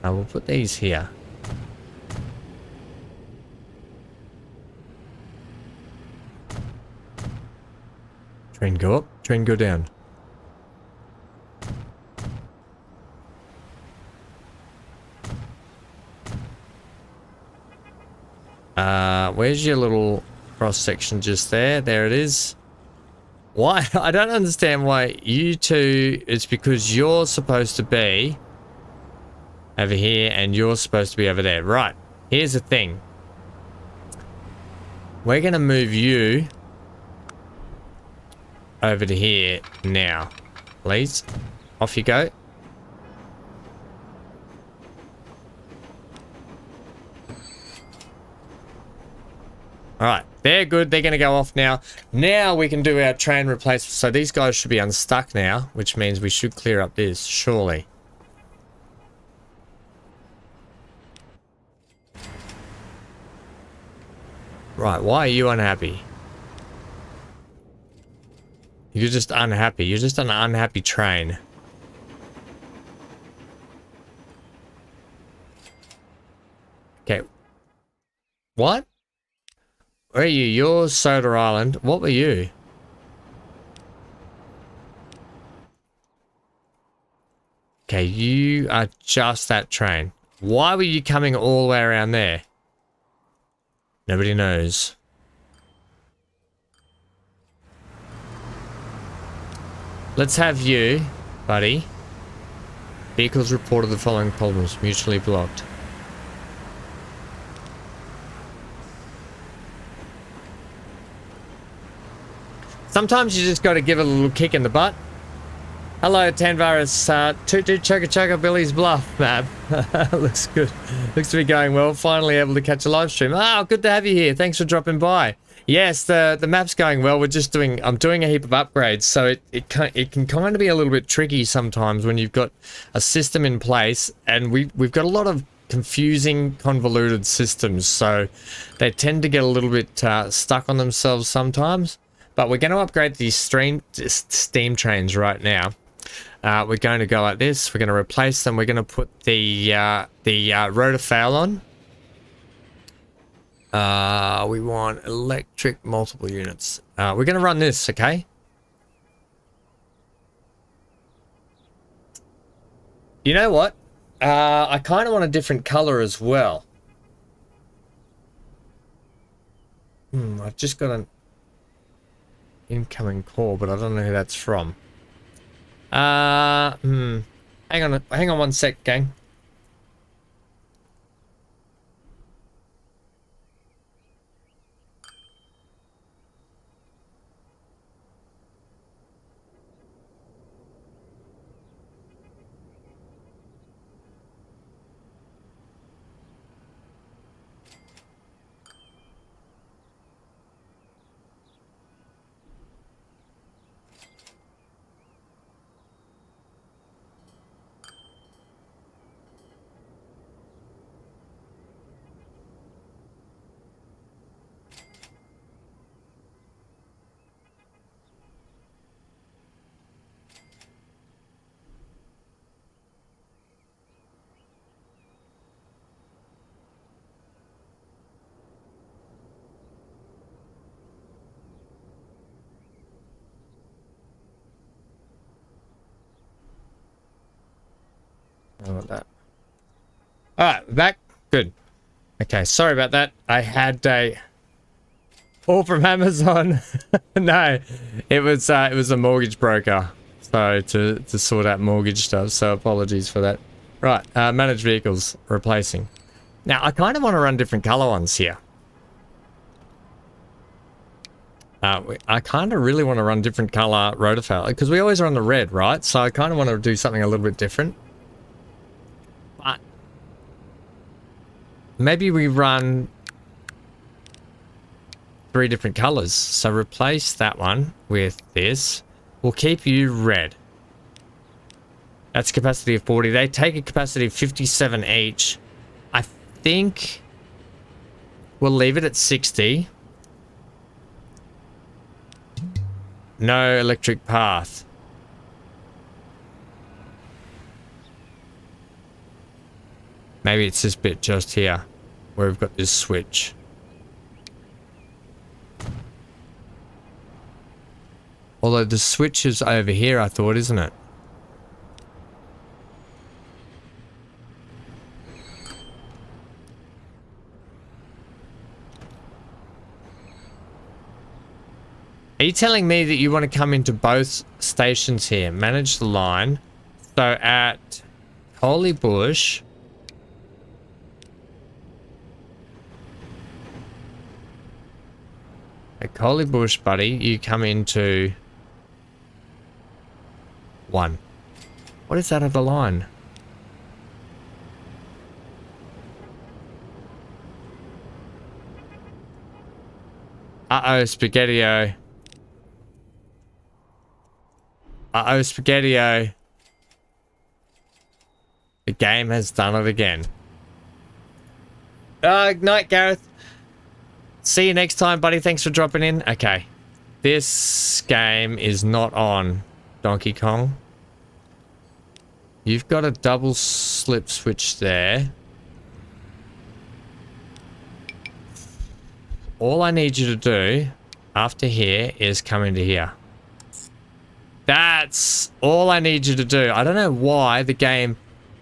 I will put these here. Train go up, train go down. Where's your little cross section just there? There it is. Why? I don't understand why you two, it's because you're supposed to be over here and you're supposed to be over there. Right. Here's the thing. We're going to move you over to here now. Please. Off you go. Alright, They're good. They're going to go off now. Now we can do our train replacement. So these guys should be unstuck now, which means we should clear up this, surely. Right, why are you unhappy? You're just unhappy. You're just an unhappy train. Okay. What? Where are you? You're Soda Island. What were you? Okay, you are just that train. Why were you coming all the way around there? Nobody knows. Let's have you, buddy. Vehicles reported the following problems. Mutually blocked. Sometimes you just got to give it a little kick in the butt. Hello, Tanvarus. Toot Toot Chugga Chugga Billy's Bluff map. Looks good. Looks to be going well. Finally able to catch a live stream. Oh, good to have you here. Thanks for dropping by. Yes, the map's going well. We're just doing. I'm doing a heap of upgrades, so it can kind of be a little bit tricky sometimes when you've got a system in place, and we've got a lot of confusing, convoluted systems, so they tend to get a little bit stuck on themselves sometimes. But we're going to upgrade these steam trains right now. We're going to go like this. We're going to replace them. We're going to put the rotor fail on. We want electric multiple units. We're going to run this, okay? You know what? I kind of want a different color as well. I've just got an incoming call, but I don't know who that's from. Hang on one sec, gang. That. Alright, back. Good. Okay, sorry about that. I had a call from Amazon. No, it was a mortgage broker. So to sort out mortgage stuff. So apologies for that. Right, manage vehicles, replacing. Now I kind of want to run different color ones here. I kind of really want to run different color rotor fail because we always run the red, right? So I kind of want to do something a little bit different. But maybe we run 3 different colors. So replace that one with this. We'll keep you red. That's capacity of 40. They take a capacity of 57 each. I think we'll leave it at 60. No electric path. Maybe it's this bit just here where we've got this switch. Although the switch is over here, I thought, isn't it? Are you telling me that you want to come into both stations here? Manage the line. So at Holy Bush. At Holy Bush, buddy, you come into 1. What is that other line? Uh-oh, Spaghetti-O. Uh-oh, Spaghetti-O. The game has done it again. Night, Gareth. See you next time, buddy. Thanks for dropping in. Okay. This game is not on, Donkey Kong. You've got a double slip switch there. All I need you to do after here is come into here. That's all I need you to do. I don't know why the game...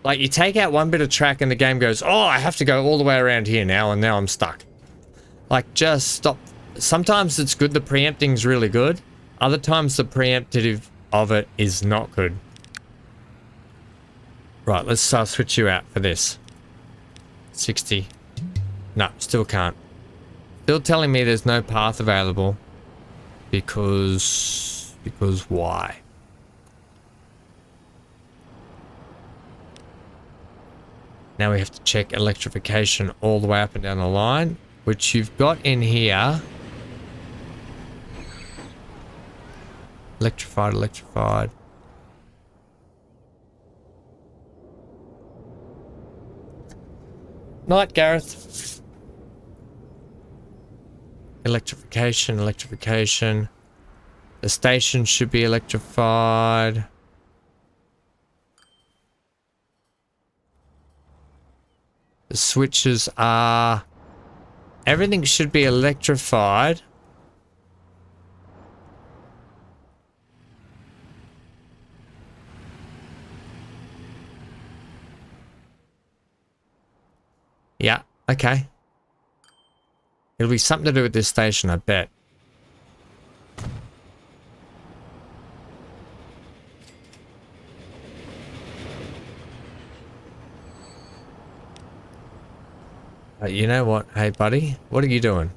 Like, you take out one bit of track and the game goes, oh, I have to go all the way around here now, and now I'm stuck. Like, just stop. Sometimes it's good, the preempting's really good. Other times the preemptive of it is not good. Right, let's switch you out for this. 60. No, still can't. Still telling me there's no path available. Because why? Now we have to check electrification all the way up and down the line, which you've got in here. Electrified, electrified. Night, Gareth. Electrification, electrification. The station should be electrified. The switches are... Everything should be electrified. Yeah, okay. It'll be something to do with this station, I bet. You know what? Hey, buddy. What are you doing?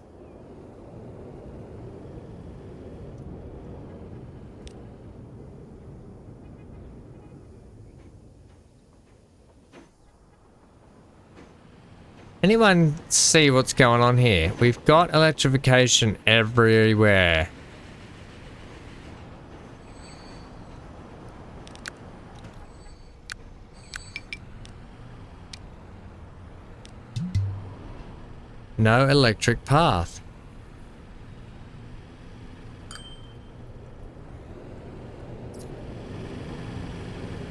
Anyone see what's going on here? We've got electrification everywhere. No electric path.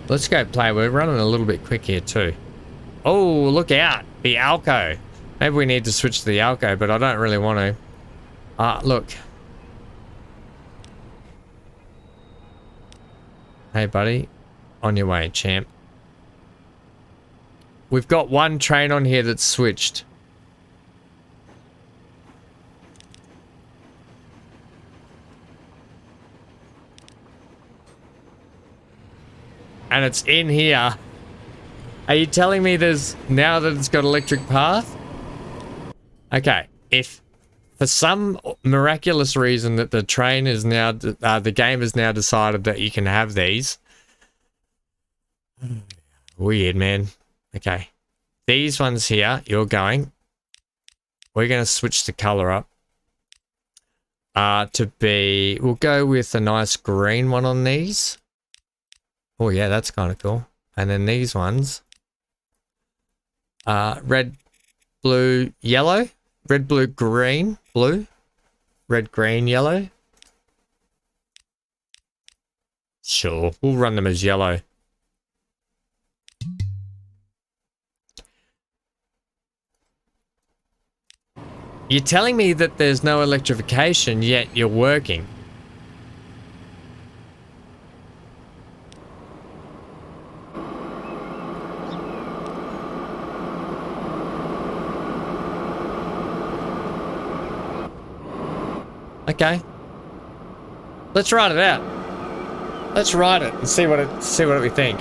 Let's go play. We're running a little bit quick here too. Oh, look out. The Alco. Maybe we need to switch to the Alco, but I don't really want to. Look. Hey, buddy. On your way, champ. We've got one train on here that's switched. And it's in here. Are you telling me there's... Now that it's got electric path? Okay. If for some miraculous reason that the train is now... the game has now decided that you can have these. Weird, man. Okay. These ones here, you're going. We're going to switch the color up. To be... We'll go with a nice green one on these. Oh yeah, that's kind of cool. And then these ones. Red, blue, yellow. Red, blue, green, blue. Red, green, yellow. Sure, we'll run them as yellow. You're telling me that there's no electrification, yet you're working. Okay. Let's ride it out. Let's ride it and see what we think.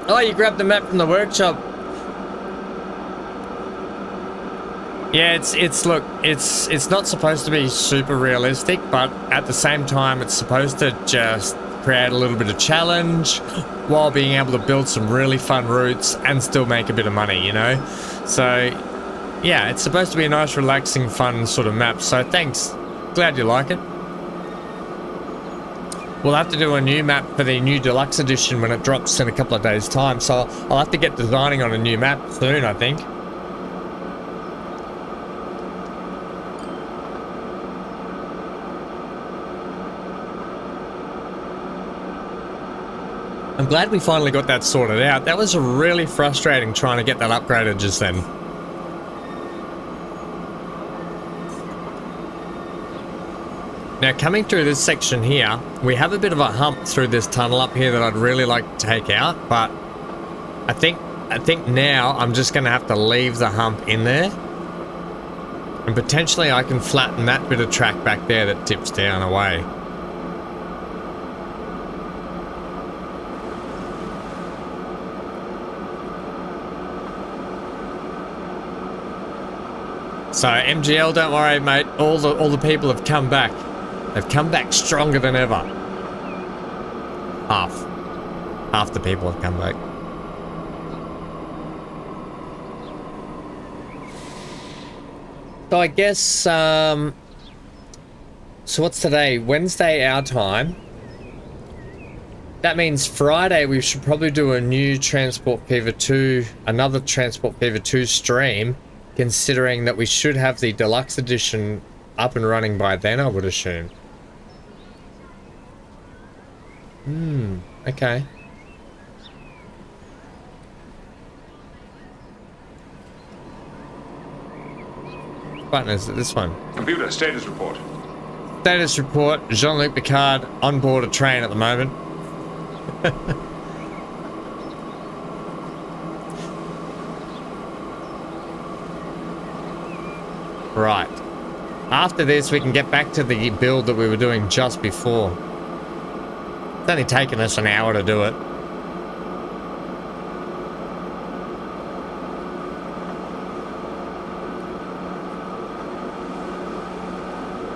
Oh, you grabbed the map from the workshop. Yeah, it's not supposed to be super realistic, but at the same time it's supposed to just create a little bit of challenge while being able to build some really fun routes and still make a bit of money, you know? So, yeah, it's supposed to be a nice, relaxing, fun sort of map. So thanks. Glad you like it. We'll have to do a new map for the new deluxe edition when it drops in a couple of days' time. So I'll have to get designing on a new map soon, I think. I'm glad we finally got that sorted out. That was really frustrating trying to get that upgraded just then. Now coming through this section here, we have a bit of a hump through this tunnel up here that I'd really like to take out, but I think now I'm just going to have to leave the hump in there. And potentially I can flatten that bit of track back there that tips down away. So MGL, don't worry, mate. All the people have come back. They've come back stronger than ever. Half the people have come back. So I guess so what's today? Wednesday our time. That means Friday we should probably do a new Transport Fever 2, another Transport Fever 2 stream. Considering that we should have the deluxe edition up and running by then, I would assume. Okay. What button is it? This one. Computer, status report. Status report. Jean-Luc Picard on board a train at the moment. Right. After this, we can get back to the build that we were doing just before. It's only taken us an hour to do it.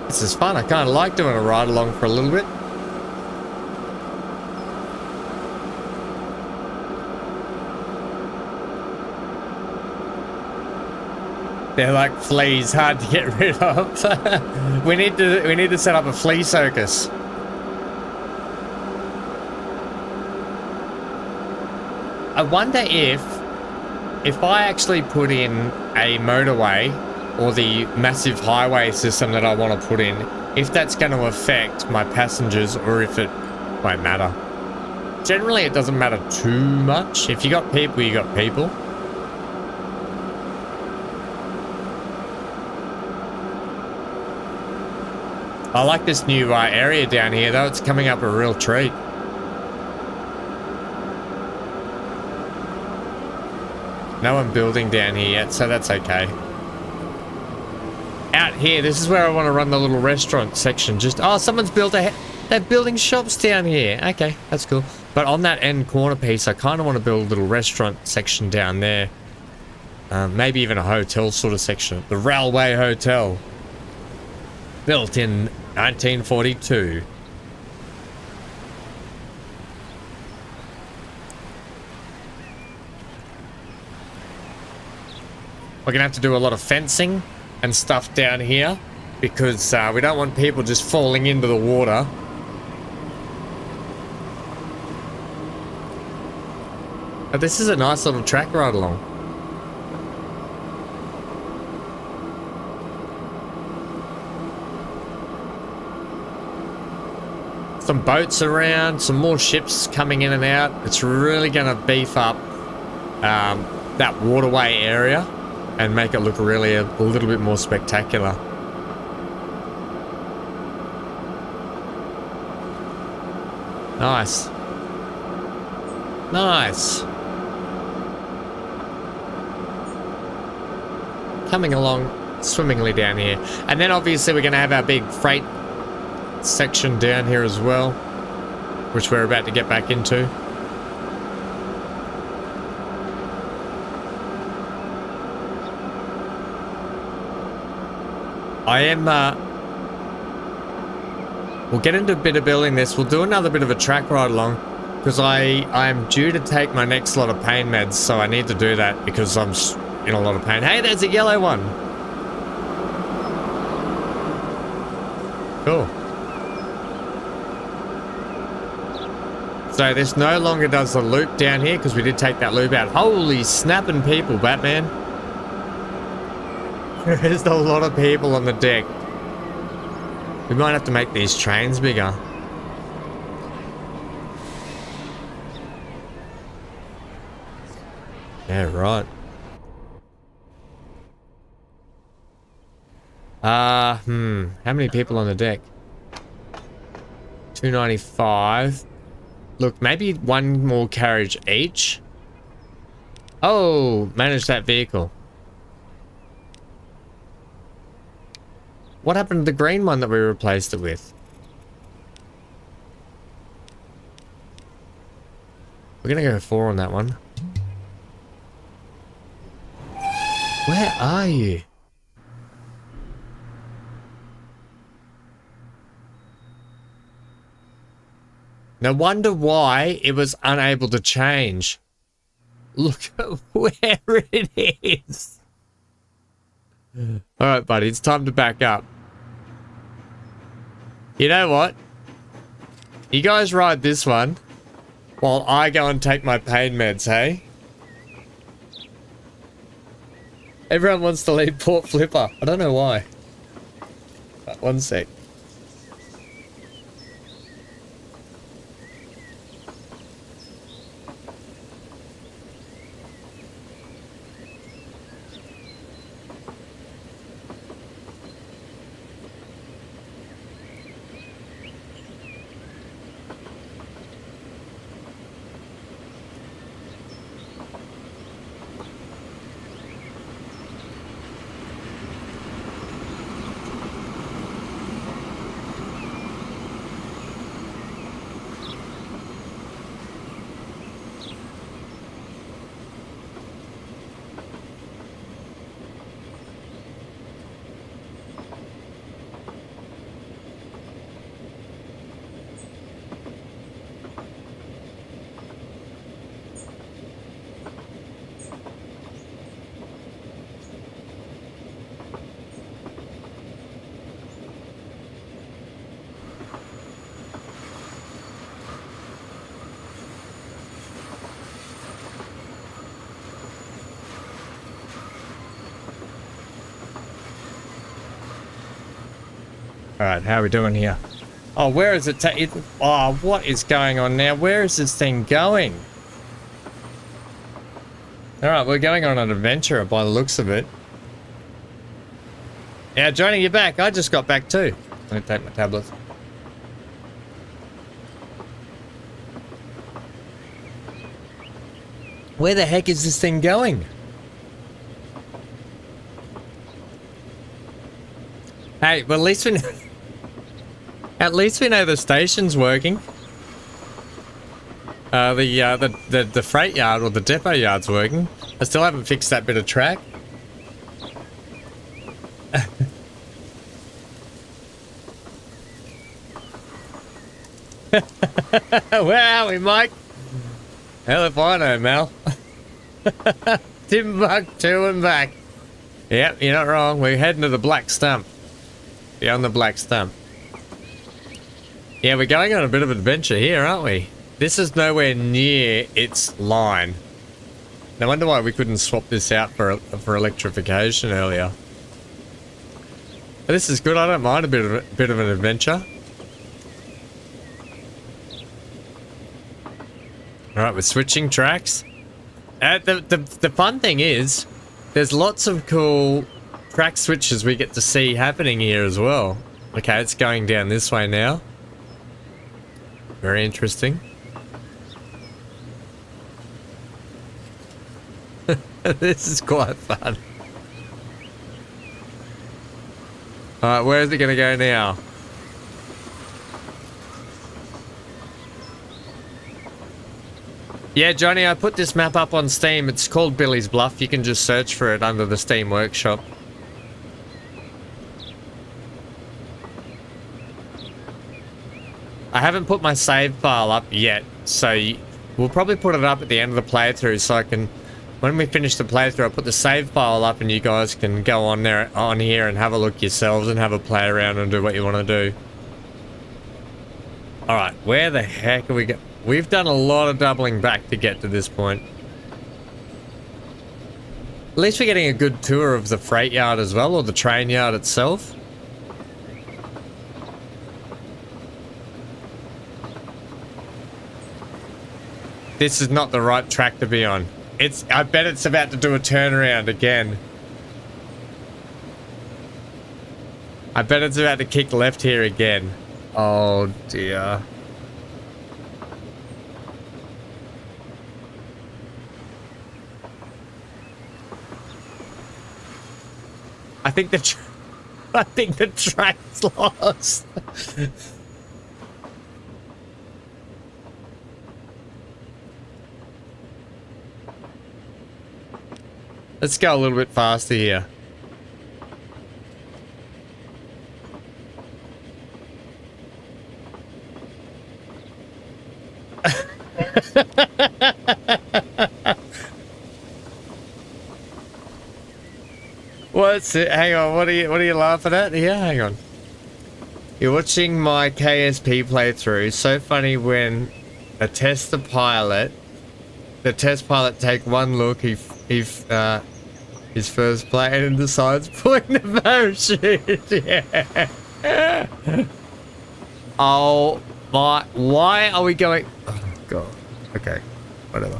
This is fun. I kind of like doing a ride along for a little bit. They're like fleas, hard to get rid of. we need to set up a flea circus. I wonder if I actually put in a motorway or the massive highway system that I want to put in, if that's going to affect my passengers or if it won't matter. Generally, it doesn't matter too much. If you got people, you got people. I like this new area down here, though. It's coming up a real treat. No one building down here yet, so that's okay. Out here, this is where I want to run the little restaurant section. Just, oh, someone's built they're building shops down here. Okay, that's cool. But on that end corner piece, I kind of want to build a little restaurant section down there. Maybe even a hotel sort of section. The Railway Hotel. Built in 1942. We're gonna have to do a lot of fencing and stuff down here because we don't want people just falling into the water. But this is a nice little track ride along. Some boats around, some more ships coming in and out. It's really going to beef up that waterway area and make it look really a little bit more spectacular. Nice. Nice. Coming along swimmingly down here. And then obviously we're going to have our big freight section down here as well, which we're about to get back into. I am We'll get into a bit of building this. We'll do another bit of a track ride along because I'm due to take my next lot of pain meds, so I need to do that because I'm in a lot of pain. Hey, there's a yellow one. Cool. So this no longer does the loop down here because we did take that loop out. Holy snapping people, Batman. There's a lot of people on the deck. We might have to make these trains bigger. Yeah, right. How many people on the deck? 295. Look, maybe one more carriage each. Oh, manage that vehicle. What happened to the green one that we replaced it with? We're gonna go 4 on that one. Where are you? No wonder why it was unable to change. Look at where it is. Alright, buddy, it's time to back up. You know what? You guys ride this one while I go and take my pain meds, hey? Everyone wants to leave Port Flipper. I don't know why. But one sec. Alright, how are we doing here? Oh, where is it? Oh, what is going on now? Where is this thing going? Alright, we're going on an adventure by the looks of it. Yeah, Johnny, you're back. I just got back too. Let me take my tablet. Where the heck is this thing going? Hey, well, at least we know the station's working. The freight yard or the depot yard's working. I still haven't fixed that bit of track. Where are we, Mike? Hell if I know, Mel. Timbuktu and back. Yep, you're not wrong. We're heading to the Black Stump. Beyond the Black Stump. Yeah, we're going on a bit of an adventure here, aren't we? This is nowhere near its line. No wonder why we couldn't swap this out for electrification earlier. But this is good. I don't mind a bit of an adventure. All right, we're switching tracks. The fun thing is, there's lots of cool track switches we get to see happening here as well. Okay, it's going down this way now. Very interesting. This is quite fun. Alright, where is it going to go now? Yeah, Johnny, I put this map up on Steam. It's called Billy's Bluff. You can just search for it under the Steam Workshop. I haven't put my save file up yet, so we'll probably put it up at the end of the playthrough, so I can, when we finish the playthrough, I'll put the save file up and you guys can go on here and have a look yourselves and have a play around and do what you want to do. Alright, where the heck are we going? We've done a lot of doubling back to get to this point. At least we're getting a good tour of the freight yard as well, or the train yard itself. This is not the right track to be on. I bet it's about to do a turnaround again. I bet it's about to kick left here again. Oh dear. I think the track's lost. Let's go a little bit faster here. What's it? Hang on, what are you laughing at here? Hang on. You're watching my KSP playthrough. So funny when the test pilot take one look, his first plane and decides pulling the parachute. Yeah. Oh my, why are we going? Oh god. Okay, whatever.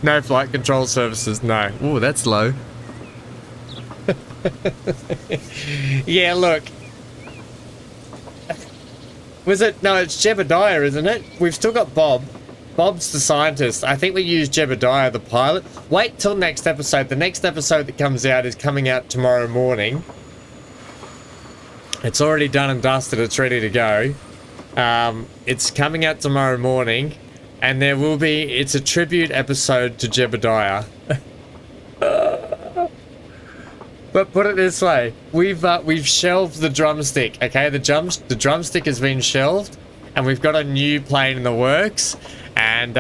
No flight control services, no. Ooh, that's low. Yeah, look. Was it? No, it's Jebediah, isn't it? We've still got Bob. Bob's the scientist. I think we used Jebediah, the pilot. Wait till next episode. The next episode that comes out is coming out tomorrow morning. It's already done and dusted. It's ready to go. It's coming out tomorrow morning. And there will be, it's a tribute episode to Jebediah. But put it this way, we've shelved the drumstick, okay? The drumstick has been shelved, and we've got a new plane in the works. And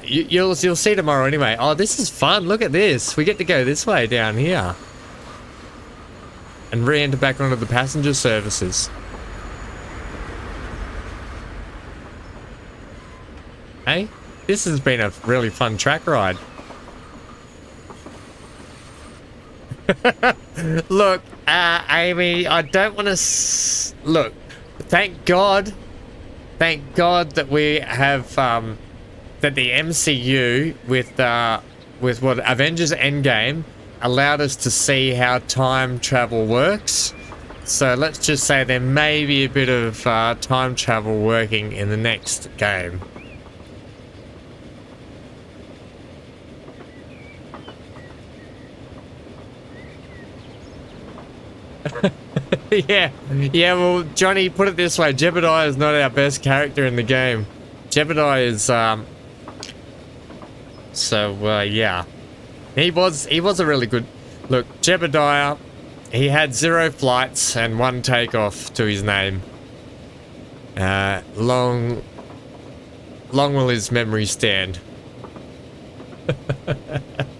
you'll see tomorrow anyway. Oh, this is fun. Look at this. We get to go this way down here. And re-enter back onto the passenger services. Hey, this has been a really fun track ride. Look, Amy, I don't want to... Look, thank God that we have, that the MCU with what Avengers Endgame allowed us to see how time travel works. So let's just say there may be a bit of time travel working in the next game. Yeah, well, Johnny, put it this way, Jebediah is not our best character in the game. Jebediah is, yeah. He was a really good... Look, Jebediah, he had 0 flights and 1 takeoff to his name. Long will his memory stand.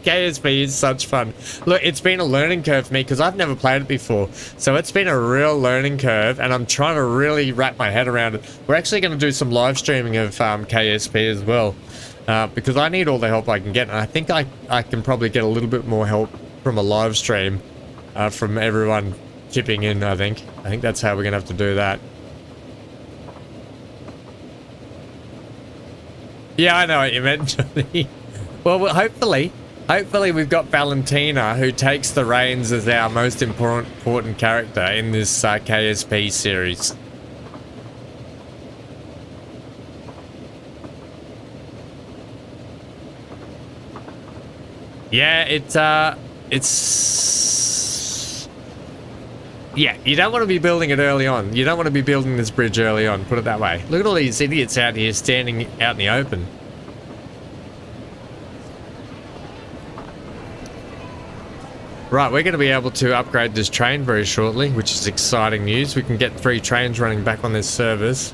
KSP is such fun. Look, it's been a learning curve for me because I've never played it before. So it's been a real learning curve and I'm trying to really wrap my head around it. We're actually going to do some live streaming of KSP as well. Because I need all the help I can get. And I think I can probably get a little bit more help from a live stream from everyone chipping in, I think. I think that's how we're going to have to do that. Yeah, I know what you meant, Johnny. Well, hopefully we've got Valentina, who takes the reins as our most important character in this KSP series. Yeah, it's... Yeah, you don't want to be building it early on. You don't want to be building this bridge early on, put it that way. Look at all these idiots out here standing out in the open. Right, we're going to be able to upgrade this train very shortly, which is exciting news. We can get 3 trains running back on this service.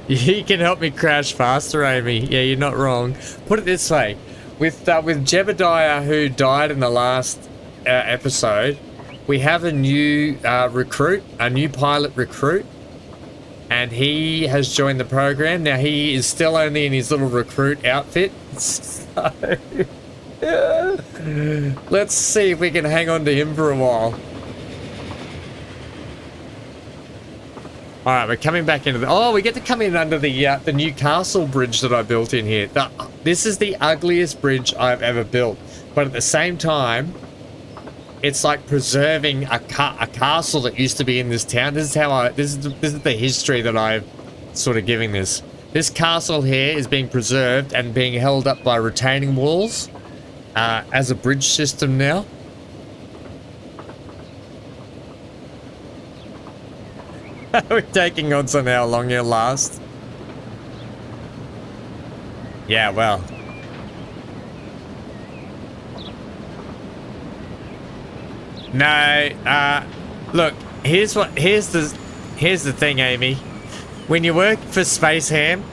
You can help me crash faster, Amy. Yeah, you're not wrong. Put it this way. With Jebediah, who died in the last episode, we have a new recruit, a new pilot recruit. And he has joined the program. Now, he is still only in his little recruit outfit. So, let's see if we can hang on to him for a while. Alright, we're coming back into the... Oh, we get to come in under the new castle bridge that I built in here. This is the ugliest bridge I've ever built. But at the same time, it's like preserving a castle that used to be in this town. This is how this is the history that I'm sort of giving this. This castle here is being preserved and being held up by retaining walls as a bridge system now. We're taking odds on how long you'll last. Yeah, well. No, look, here's the thing, Amy. When you work for Space Ham,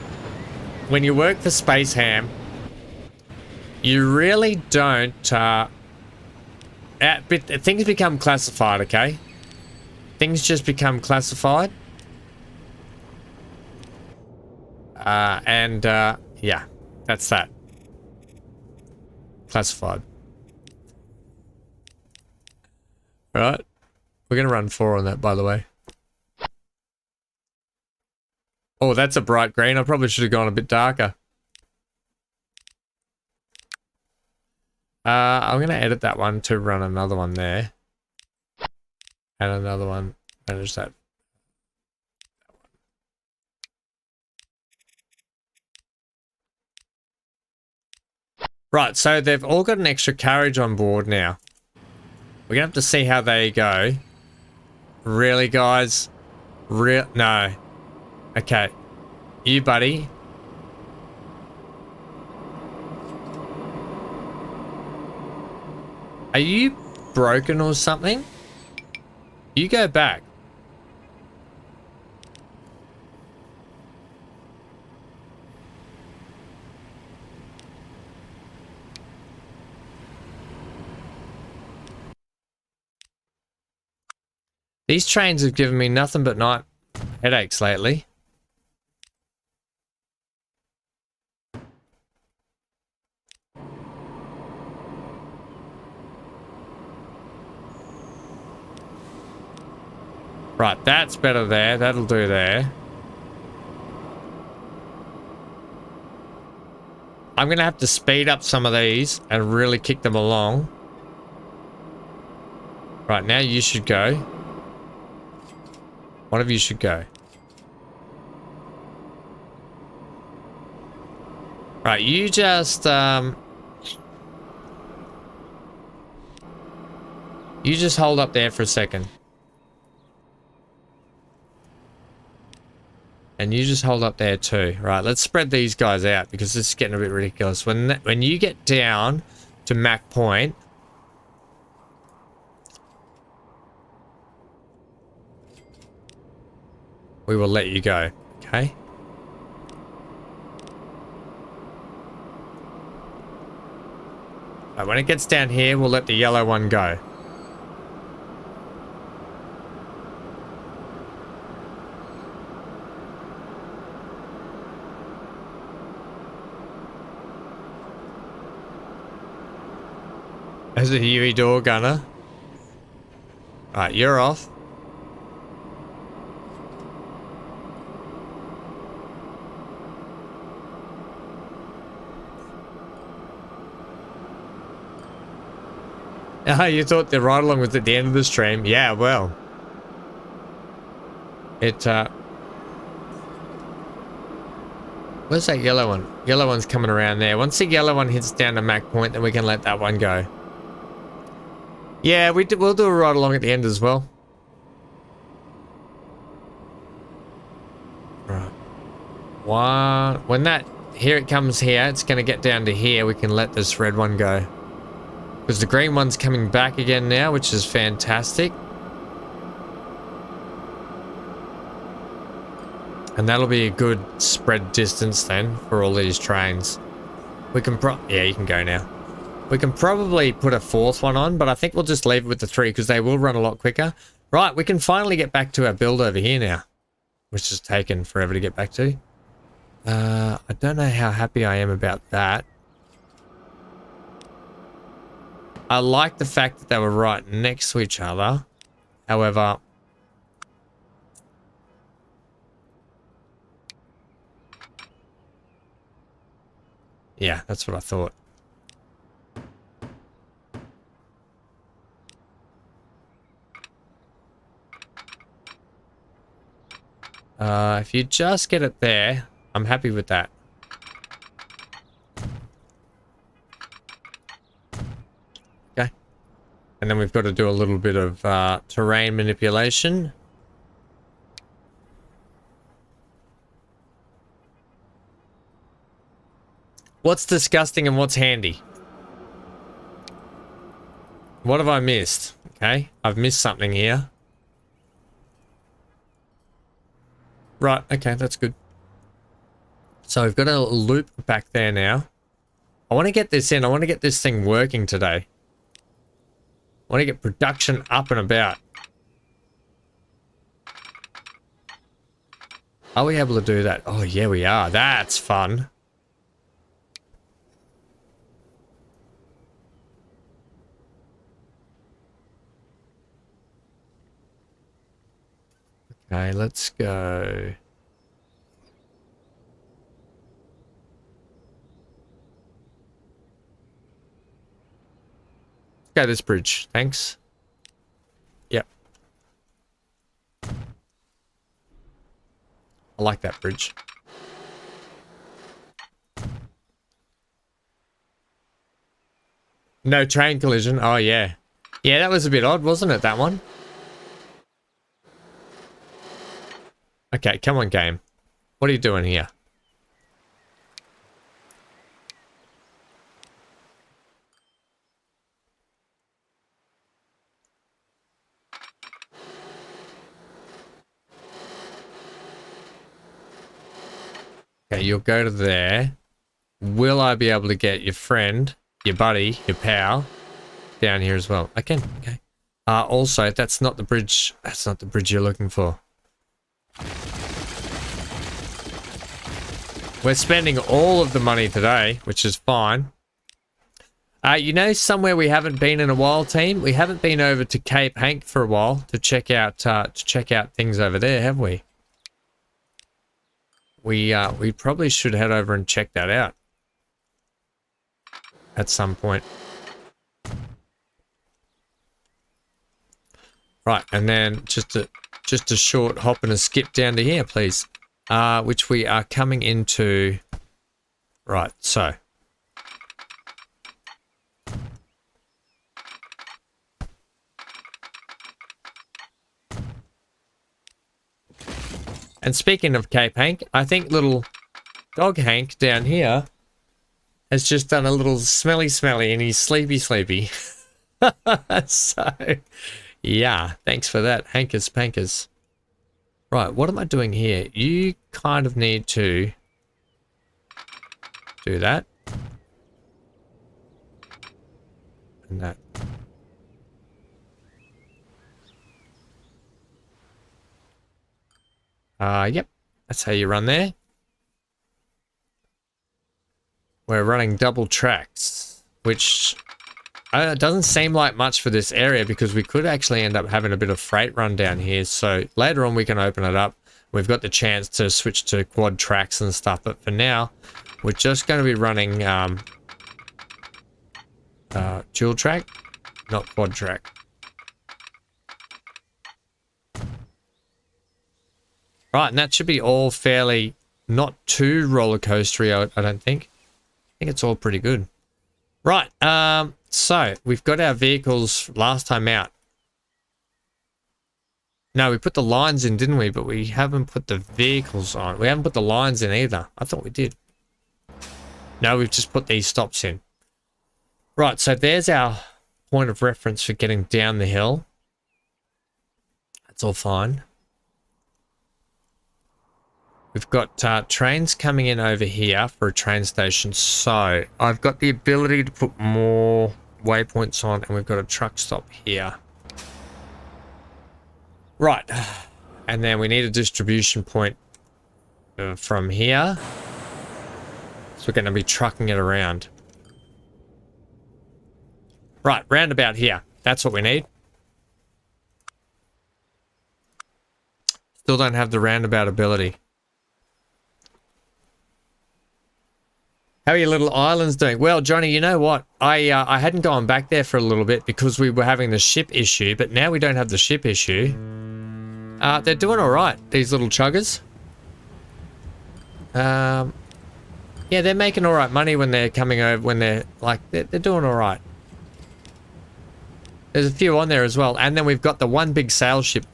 you really don't, things become classified, okay? Things just become classified. Yeah, that's that. Classified. Right. We're going to run 4 on that, by the way. Oh, that's a bright green. I probably should have gone a bit darker. I'm going to edit that one to run another one there. And another one. Manage that. Right, so they've all got an extra carriage on board now. We're going to have to see how they go. Really, guys? No. Okay. You, buddy. Are you broken or something? You go back. These trains have given me nothing but night headaches lately. Right, that's better there. That'll do there. I'm going to have to speed up some of these and really kick them along. Right, now you should go. One of you should go. Right, you just, you just hold up there for a second. And you just hold up there too. Right, let's spread these guys out because this is getting a bit ridiculous. When you get down to Mac Point, we will let you go, okay? Right, when it gets down here, we'll let the yellow one go. As a UE door gunner. Alright, you're off. Ah, you thought the ride along was at the end of the stream? Yeah, well. Where's that yellow one? Yellow one's coming around there. Once the yellow one hits down to Mac Point, then we can let that one go. Yeah, we'll do a ride along at the end as well. Right. When here it comes here, it's going to get down to here. We can let this red one go. Because the green one's coming back again now, which is fantastic. And that'll be a good spread distance then for all these trains. We can yeah, you can go now. We can probably put a fourth one on, but I think we'll just leave it with the 3 because they will run a lot quicker. Right, we can finally get back to our build over here now, which has taken forever to get back to. I don't know how happy I am about that. I like the fact that they were right next to each other. However, yeah, that's what I thought. If you just get it there, I'm happy with that. Okay. And then we've got to do a little bit of terrain manipulation. What's disgusting and what's handy? What have I missed? Okay, I've missed something here. Right, okay, that's good. So we've got a loop back there now. I want to get this in. I want to get this thing working today. I want to get production up and about. Are we able to do that? Oh, yeah, we are. That's fun. Okay, let's go. Let's go this bridge. Thanks. Yep. I like that bridge. No train collision. Oh, yeah. Yeah, that was a bit odd, wasn't it, that one? Okay, come on, game. What are you doing here? Okay, you'll go to there. Will I be able to get your friend, your buddy, your pal down here as well? I can, okay. Also, that's not the bridge. That's not the bridge you're looking for. We're spending all of the money today, which is fine. You know, somewhere we haven't been in a while, team. We haven't been over to Cape Hank for a while to check out things over there, have we? We probably should head over and check that out at some point. Right, and then just a short hop and a skip down to here, please. Which we are coming into. Right, so. And speaking of Cape Hank, I think little dog Hank down here has just done a little smelly and he's sleepy. So, yeah, thanks for that, Hankers Pankers. Right, what am I doing here? You kind of need to do that. And that. Yep, that's how you run there. We're running double tracks, which doesn't seem like much for this area because we could actually end up having a bit of freight run down here. So later on we can open it up. We've got the chance to switch to quad tracks and stuff. But for now, we're just going to be running dual track, not quad track. Right, and that should be all fairly not too roller coastery, I don't think. I think it's all pretty good. Right, so we've got our vehicles last time out. No, we put the lines in, didn't we? But we haven't put the vehicles on. We haven't put the lines in either. I thought we did. No, we've just put these stops in. Right, so there's our point of reference for getting down the hill. That's all fine. We've got trains coming in over here for a train station. So I've got the ability to put more waypoints on, and we've got a truck stop here. Right. And then we need a distribution point from here. So we're going to be trucking it around. Right, roundabout here. That's what we need. Still don't have the roundabout ability. How are your little islands doing? Well, Johnny, you know what? I hadn't gone back there for a little bit because we were having the ship issue, but now we don't have the ship issue. They're doing all right, these little chuggers. Yeah, they're making all right money when they're coming over, when they're like, they're doing all right. There's a few on there as well. And then we've got the one big sail ship.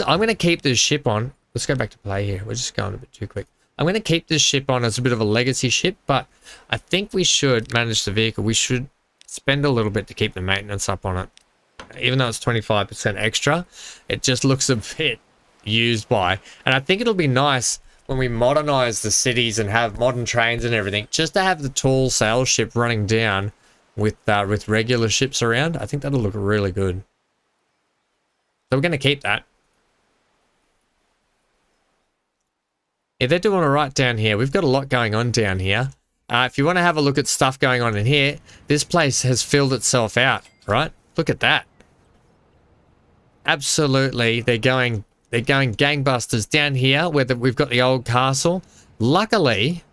I'm going to keep this ship on. Let's go back to play here. We're just going a bit too quick. I'm going to keep this ship on as a bit of a legacy ship, but I think we should manage the vehicle. We should spend a little bit to keep the maintenance up on it. Even though it's 25% extra, it just looks a bit used by. And I think it'll be nice when we modernize the cities and have modern trains and everything, just to have the tall sail ship running down with regular ships around. I think that'll look really good. So we're going to keep that. Yeah, they're doing all right down here. We've got a lot going on down here. If you want to have a look at stuff going on in here, this place has filled itself out, right? Look at that. Absolutely, they're going gangbusters down here where we've got the old castle. Luckily,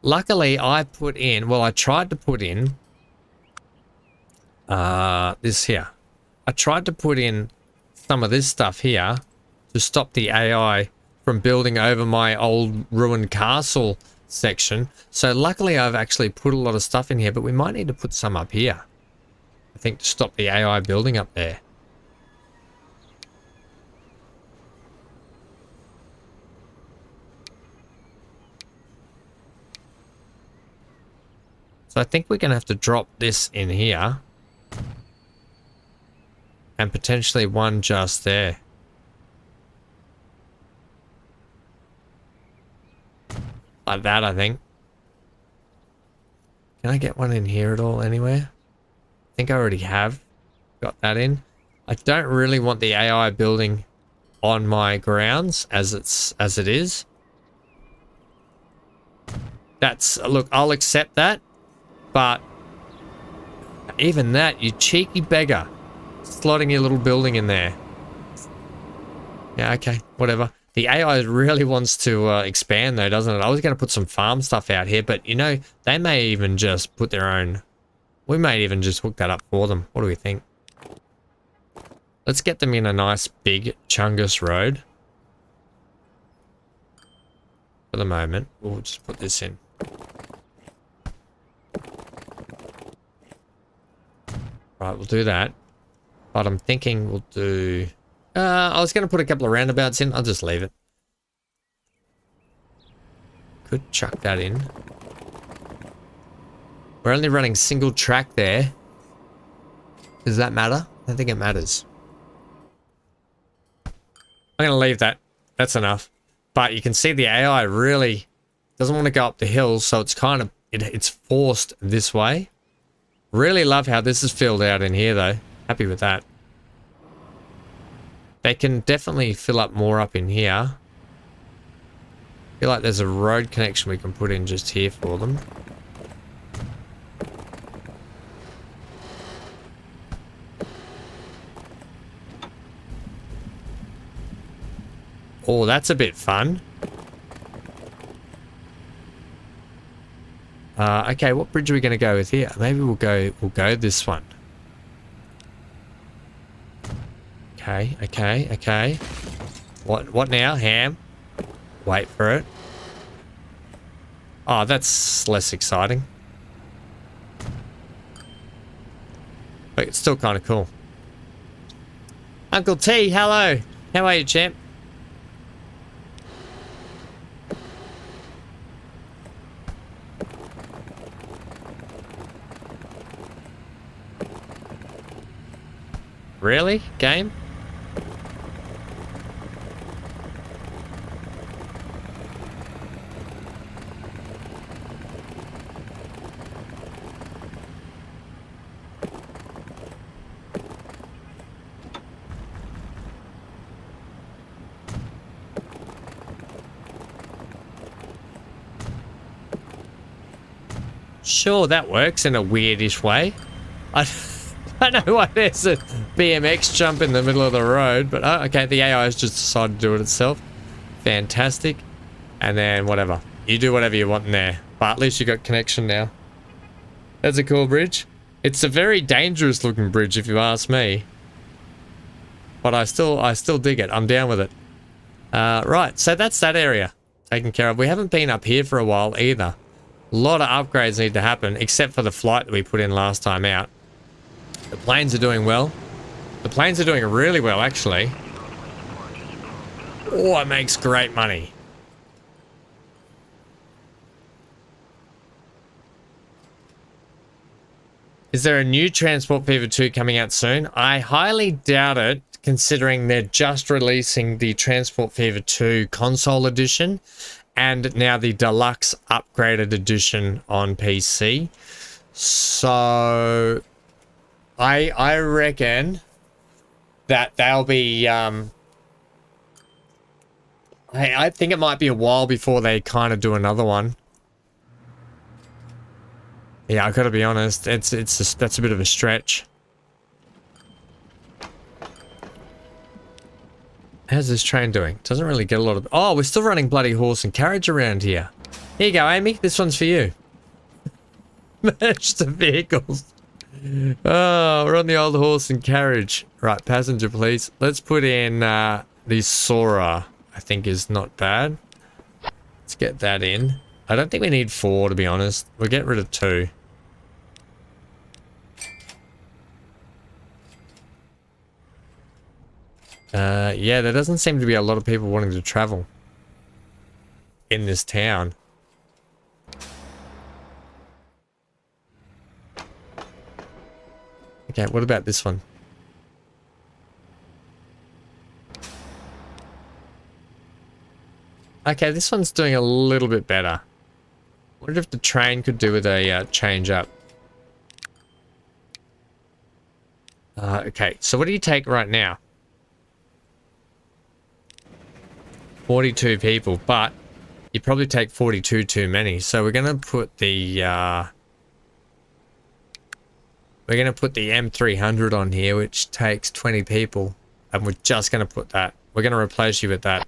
I put in, well, I tried to put in this here. I tried to put in some of this stuff here to stop the AI from building over my old ruined castle section. So luckily I've actually put a lot of stuff in here, but we might need to put some up here, I think, to stop the AI building up there. So I think we're going to have to drop this in here. And potentially one just there. Like that, I think. Can I get one in here at all anywhere? I think I already have got that in. I don't really want the AI building on my grounds as it is. Look, I'll accept that. But even that, you cheeky beggar. Slotting your little building in there. Yeah, okay, whatever. The AI really wants to expand though, doesn't it? I was going to put some farm stuff out here, but you know, they may even just put their own... We may even just hook that up for them. What do we think? Let's get them in a nice big Chungus road. For the moment, we'll just put this in. Right, we'll do that. But I'm thinking we'll do... I was going to put a couple of roundabouts in. I'll just leave it. Could chuck that in. We're only running single track there. Does that matter? I don't think it matters. I'm going to leave that. That's enough. But you can see the AI really doesn't want to go up the hill, so it's kind of... It's forced this way. Really love how this is filled out in here, though. Happy with that. They can definitely fill up more up in here. I feel like there's a road connection we can put in just here for them. Oh, that's a bit fun. Okay, what bridge are we going to go with here? Maybe we'll go this one. Okay. What now? Ham? Wait for it. Oh, that's less exciting. But it's still kind of cool. Uncle T, hello. How are you, champ? Really? Game? Sure, that works in a weirdish way. I don't know why there's a BMX jump in the middle of the road, but okay, the AI has just decided to do it itself. Fantastic. And then whatever. You do whatever you want in there. But at least you got connection now. That's a cool bridge. It's a very dangerous looking bridge if you ask me. But I still dig it. I'm down with it. Right, so that's that area taken care of. We haven't been up here for a while either. A lot of upgrades need to happen, except for the flight that we put in last time out. The planes are doing well. The planes are doing really well, actually. Oh, it makes great money. Is there a new Transport Fever 2 coming out soon? I highly doubt it, considering they're just releasing the Transport Fever 2 console edition and now the deluxe upgraded edition on PC. So I reckon that they'll be I think it might be a while before they kind of do another one. Yeah, I gotta be honest, that's a bit of a stretch. How's this train doing? Doesn't really get a lot of... Oh, we're still running bloody horse and carriage around here. Here you go, Amy. This one's for you. Merge the vehicles. Oh, we're on the old horse and carriage. Right, passenger, please. Let's put in the Sora. I think is not bad. Let's get that in. I don't think we need 4, to be honest. We'll get rid of 2. Yeah, there doesn't seem to be a lot of people wanting to travel in this town. Okay, what about this one? Okay, this one's doing a little bit better. Wonder if the train could do with a change up. Okay, so what do you take right now? 42 people, but you probably take 42 too many. So we're gonna put the M300 on here, which takes 20 people, and we're just gonna put that. We're gonna replace you with that.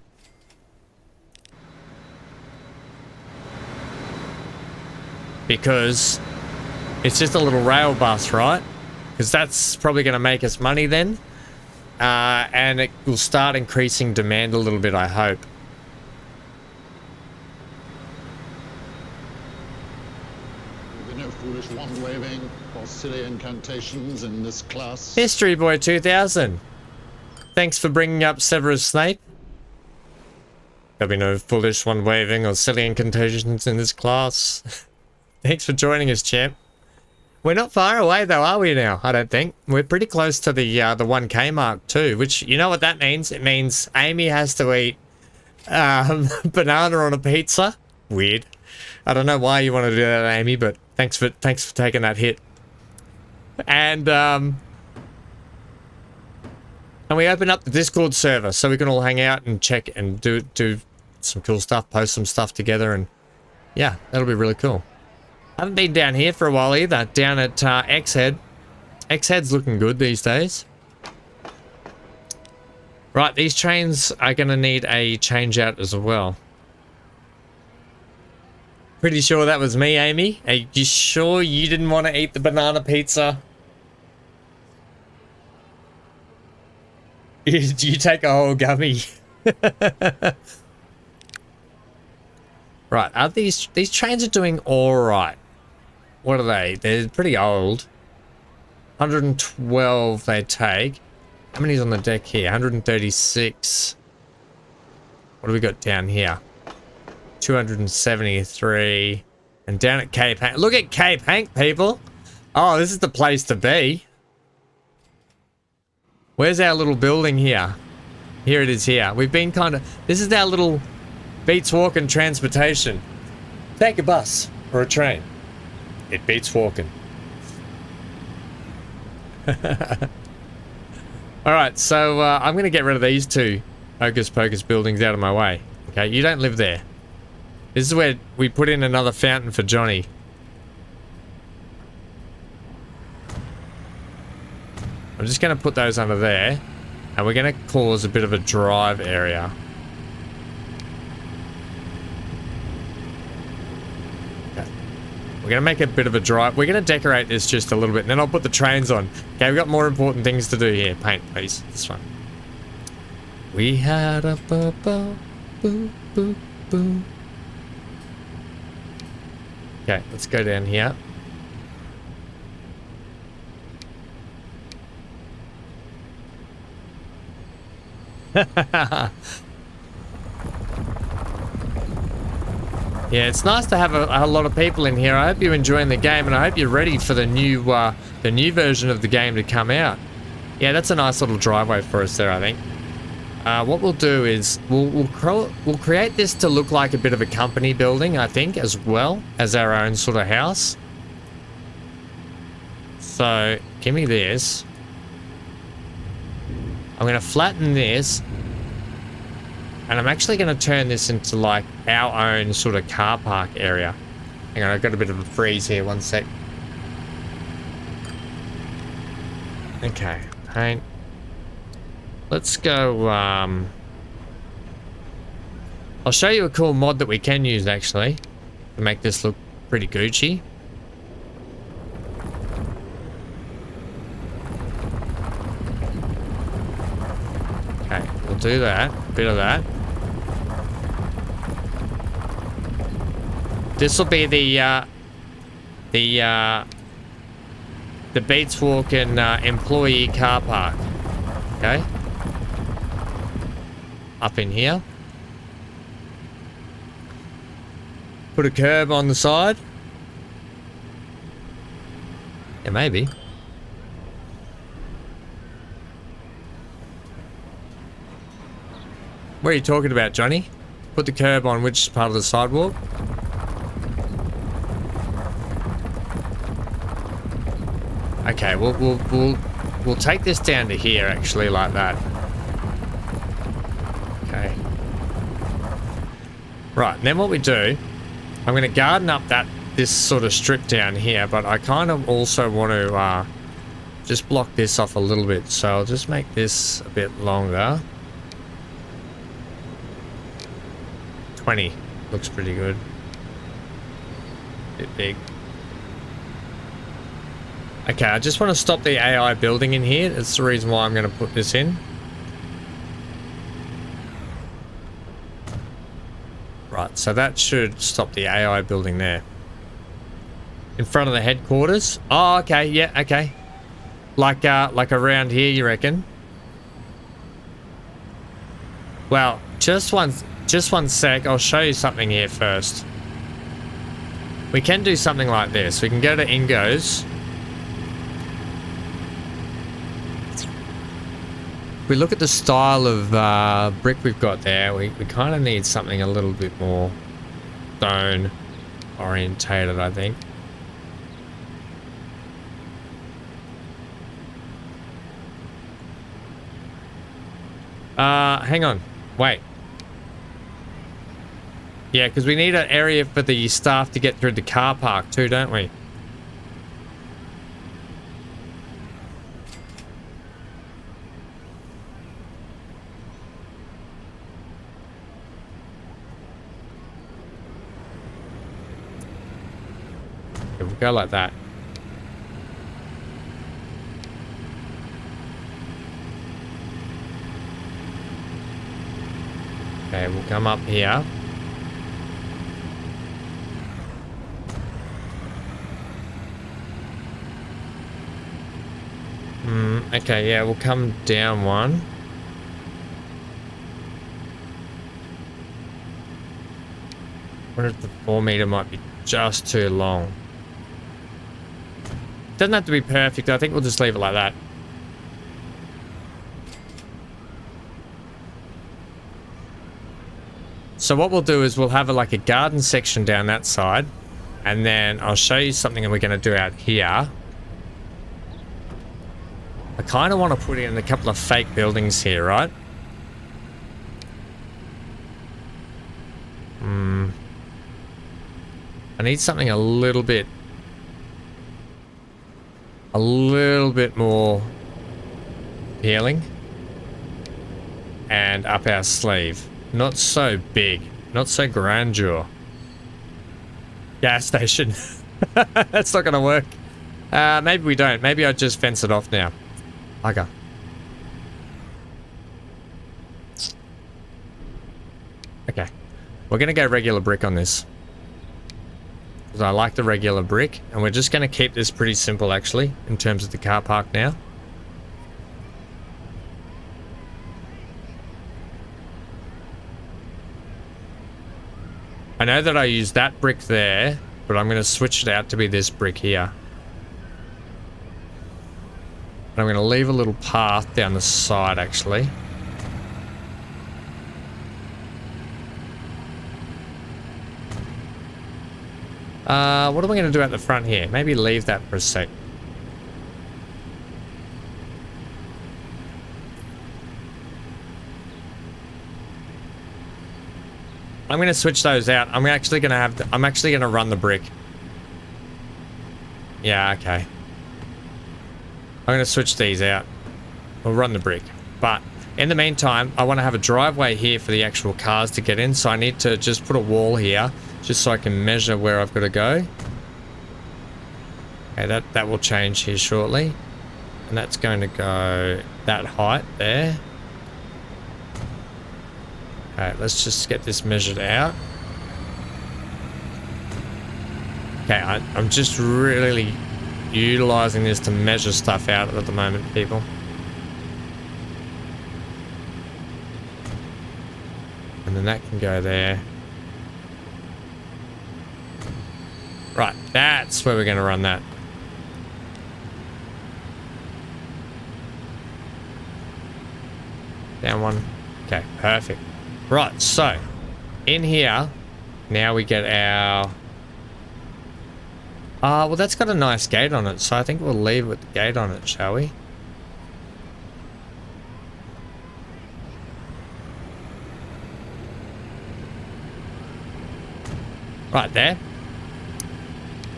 Because it's just a little rail bus, right? Because that's probably gonna make us money then. And it will start increasing demand a little bit, I hope. There'll be no foolish wand-waving or silly incantations in this class. History Boy 2000. Thanks for bringing up Severus Snape. There'll be no foolish wand-waving or silly incantations in this class. Thanks for joining us, champ. We're not far away though, are we now? I don't think. We're pretty close to the 1K mark too, which, you know what that means? It means Amy has to eat banana on a pizza. Weird. I don't know why you want to do that, Amy, but thanks for taking that hit. And we open up the Discord server so we can all hang out and check and do some cool stuff, post some stuff together, and yeah, that'll be really cool. I haven't been down here for a while either, down at X-Head. X-Head's looking good these days. Right, these trains are going to need a change out as well. Pretty sure that was me, Amy. Are you sure you didn't want to eat the banana pizza? You take a whole gummy. Right, are these trains are doing all right. What are they? They're pretty old. 112 they take. How many's on the deck here? 136. What do we got down here? 273. And down at Cape Hank. Look at Cape Hank, people. Oh, this is the place to be. Where's our little building here? Here it is here. We've been kind of... This is our little beats walking transportation. Take a bus or a train. It beats walking. Alright, so I'm going to get rid of these two Hocus Pocus buildings out of my way. Okay, you don't live there. This is where we put in another fountain for Johnny. I'm just going to put those under there. And we're going to cause a bit of a drive area. Okay. We're going to make a bit of a drive. We're going to decorate this just a little bit. And then I'll put the trains on. Okay, we've got more important things to do here. Paint, please. This one. We had a boo boo boo boo. Okay, let's go down here. Yeah, it's nice to have a lot of people in here. I hope you're enjoying the game, and I hope you're ready for the new version of the game to come out. Yeah, that's a nice little driveway for us there, I think. What we'll do is we'll create this to look like a bit of a company building, I think, as well as our own sort of house. So give me this. I'm going to flatten this, and I'm actually going to turn this into like our own sort of car park area. Hang on, I've got a bit of a freeze here, one sec. Okay, paint. Let's go, I'll show you a cool mod that we can use actually to make this look pretty Gucci. Okay, we'll do that, a bit of that. This will be the Beats Walking employee car park. Okay. Up in here. Put a curb on the side. Yeah, maybe. What are you talking about, Johnny? Put the curb on which part of the sidewalk? Okay, we'll take this down to here actually, like that. Okay. Right, and then what we do, I'm going to garden up this sort of strip down here, but I kind of also want to just block this off a little bit. So I'll just make this a bit longer. 20 looks pretty good. Bit big. Okay, I just want to stop the AI building in here. That's the reason why I'm going to put this in. Right, so that should stop the AI building there. In front of the headquarters. Oh, okay, yeah, okay. Like around here, you reckon? Well, just one sec. I'll show you something here first. We can do something like this. We can go to Ingos. If we look at the style of brick we've got there, we kind of need something a little bit more stone orientated, I think. Hang on. Wait. Yeah, because we need an area for the staff to get through the car park too, don't we? Okay, we'll go like that. Okay, we'll come up here. Okay, yeah, we'll come down one. I wonder if the 4 meter might be just too long. Doesn't have to be perfect. I think we'll just leave it like that. So what we'll do is we'll have like a garden section down that side, and then I'll show you something that we're going to do out here. I kind of want to put in a couple of fake buildings here, right? I need something a little bit more appealing and up our sleeve. Not so big, not so grandeur. Gas station. That's not gonna work. Maybe we don't. Maybe I just fence it off now. Okay. Okay. We're gonna go regular brick on this. Because I like the regular brick, and we're just gonna keep this pretty simple actually, in terms of the car park now. I know that I use that brick there, but I'm going to switch it out to be this brick here. And I'm going to leave a little path down the side, actually. What are we going to do at the front here? Maybe leave that for a sec. I'm going to switch those out. I'm actually going to run the brick. Yeah, okay. I'm going to switch these out. We'll run the brick. But in the meantime, I want to have a driveway here for the actual cars to get in. So I need to just put a wall here just so I can measure where I've got to go. Okay, that will change here shortly. And that's going to go that height there. Okay, let's just get this measured out. Okay, I'm just really utilizing this to measure stuff out at the moment, people. And then that can go there. Right, that's where we're going to run that. Down one. Okay, perfect. Right, so in here, now we get our... well, that's got a nice gate on it, so I think we'll leave it with the gate on it, shall we? Right there.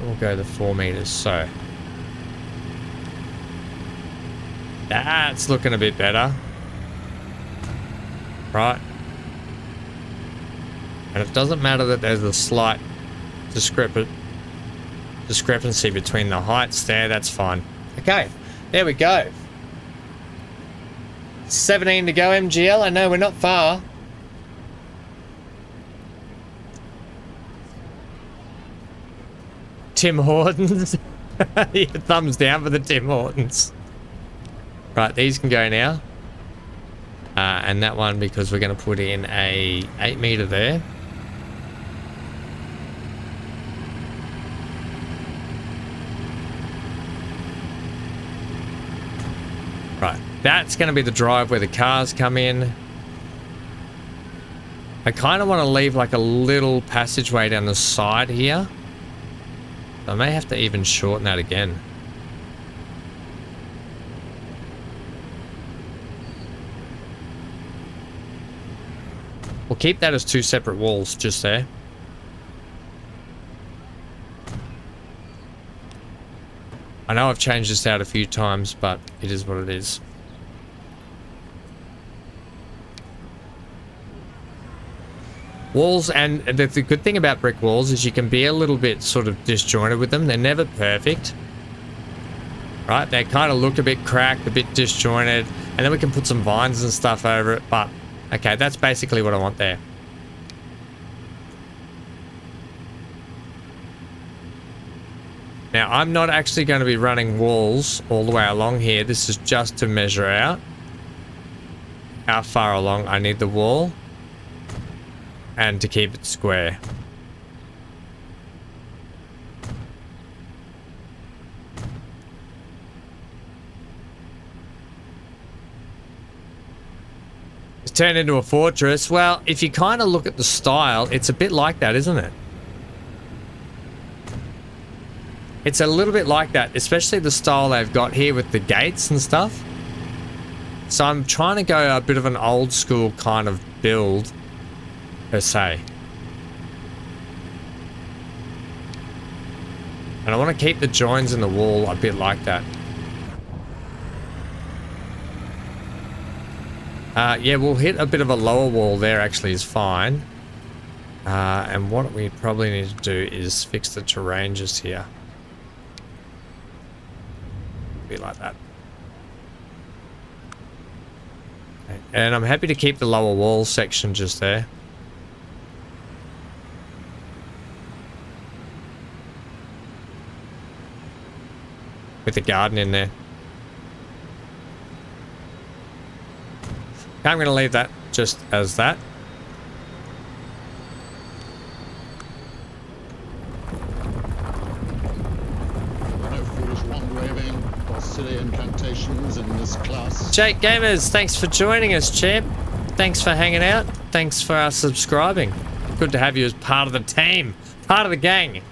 We'll go the 4 meters, so... That's looking a bit better. Right. And it doesn't matter that there's a slight discrepancy between the heights there, that's fine. Okay, there we go. 17 to go, MGL. I know we're not far. Tim Hortons. Yeah, thumbs down for the Tim Hortons. Right, these can go now. And that one, because we're going to put in a 8 meter there. Right, that's going to be the drive where the cars come in. I kind of want to leave like a little passageway down the side here. I may have to even shorten that again. We'll keep that as 2 separate walls just there. I know I've changed this out a few times, but it is what it is. Walls, and the good thing about brick walls is you can be a little bit sort of disjointed with them. They're never perfect. Right? They kind of look a bit cracked, a bit disjointed, and then we can put some vines and stuff over it, but okay, that's basically what I want there. Now, I'm not actually going to be running walls all the way along here. This is just to measure out how far along I need the wall and to keep it square. turn into a fortress. Well, if you kind of look at the style, it's a bit like that, isn't it? It's a little bit like that, especially the style they've got here with the gates and stuff. So I'm trying to go a bit of an old school kind of build, per se. And I want to keep the joins in the wall a bit like that. Yeah, we'll hit a bit of a lower wall there, actually, is fine. And what we probably need to do is fix the terrain just here. Be like that. Okay. And I'm happy to keep the lower wall section just there. With the garden in there. I'm going to leave that just as that. No foolish wand-waving or silly incantations in this class. Jake Gamers, thanks for joining us, champ. Thanks for hanging out. Thanks for subscribing. Good to have you as part of the team. Part of the gang.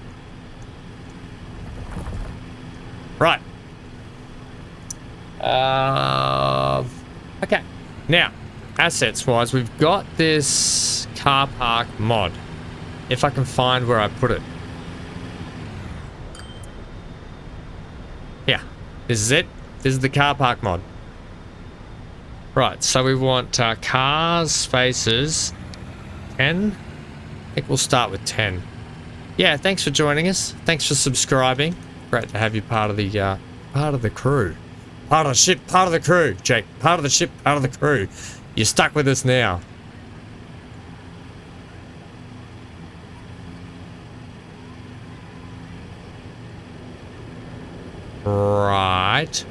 Right. Okay. Now, assets-wise, we've got this car park mod. If I can find where I put it. Yeah, this is it. This is the car park mod. Right, so we want cars, spaces, 10. I think we'll start with 10. Yeah, thanks for joining us. Thanks for subscribing. Great to have you part of the crew. Part of the ship, part of the crew, Jake. Part of the ship, part of the crew. You're stuck with us now. Right.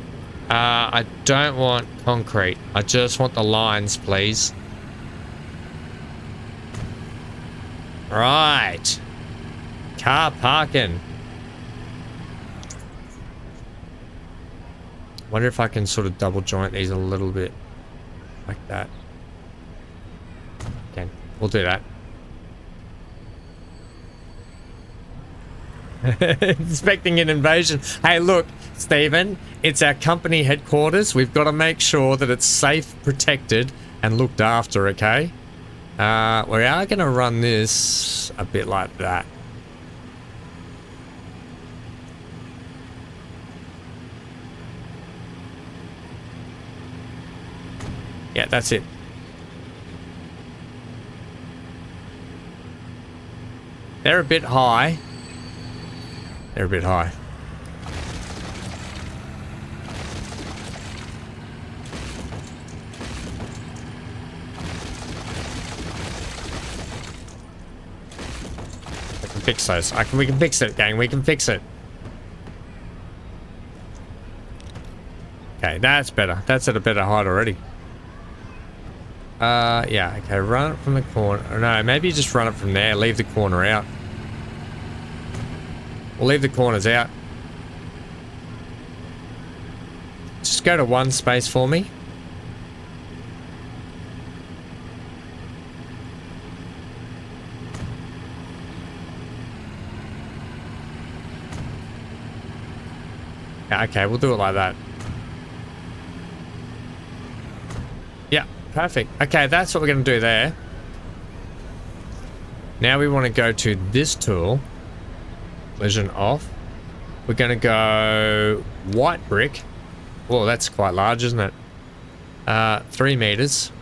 I don't want concrete. I just want the lines, please. Right. Car parking. Wonder if I can sort of double joint these a little bit like that. Okay, we'll do that. Expecting an invasion. Hey, look, Stephen, it's our company headquarters. We've got to make sure that it's safe, protected, and looked after, okay? We are going to run this a bit like that. Yeah, that's it. They're a bit high. They're a bit high. I can fix those. We can fix it, gang. We can fix it. Okay, that's better. That's at a better height already. Yeah, okay, run it from the corner. No, maybe just run it from there. Leave the corner out. We'll leave the corners out. Just go to one space for me. Yeah, okay, we'll do it like that. Yeah. Perfect. Okay, that's what we're going to do there. Now we want to go to this tool. Collision off. We're going to go white brick. Whoa, that's quite large, isn't it? 3 meters.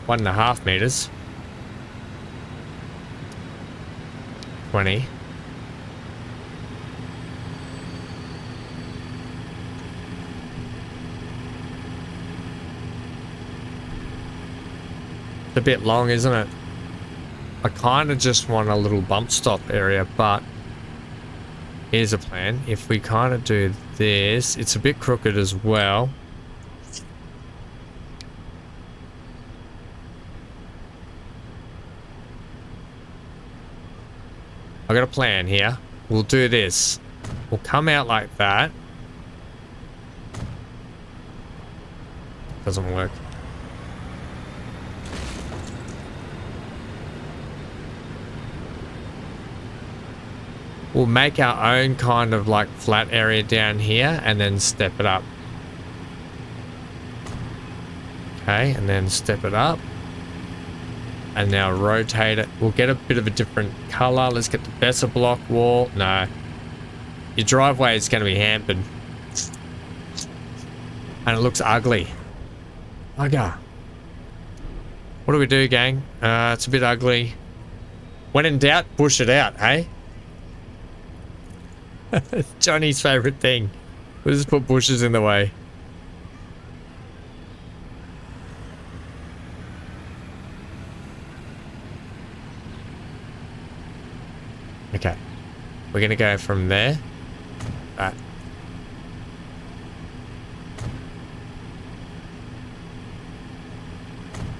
1.5 meters. 20. It's a bit long, isn't it? I kind of just want a little bump stop area, but here's a plan. If we kind of do this, it's a bit crooked as well. I got a plan here. We'll do this. We'll come out like that. Doesn't work. we'll make our own kind of like flat area down here and then step it up. Okay, and then step it up. And now rotate it. We'll get a bit of a different color. Let's get the Besser block wall. No. Your driveway is going to be hampered. And it looks ugly. Bugger. What do we do, gang? It's a bit ugly. When in doubt, bush it out, hey? Johnny's favourite thing. We'll just put bushes in the way. Okay. We're going to go from there. Right.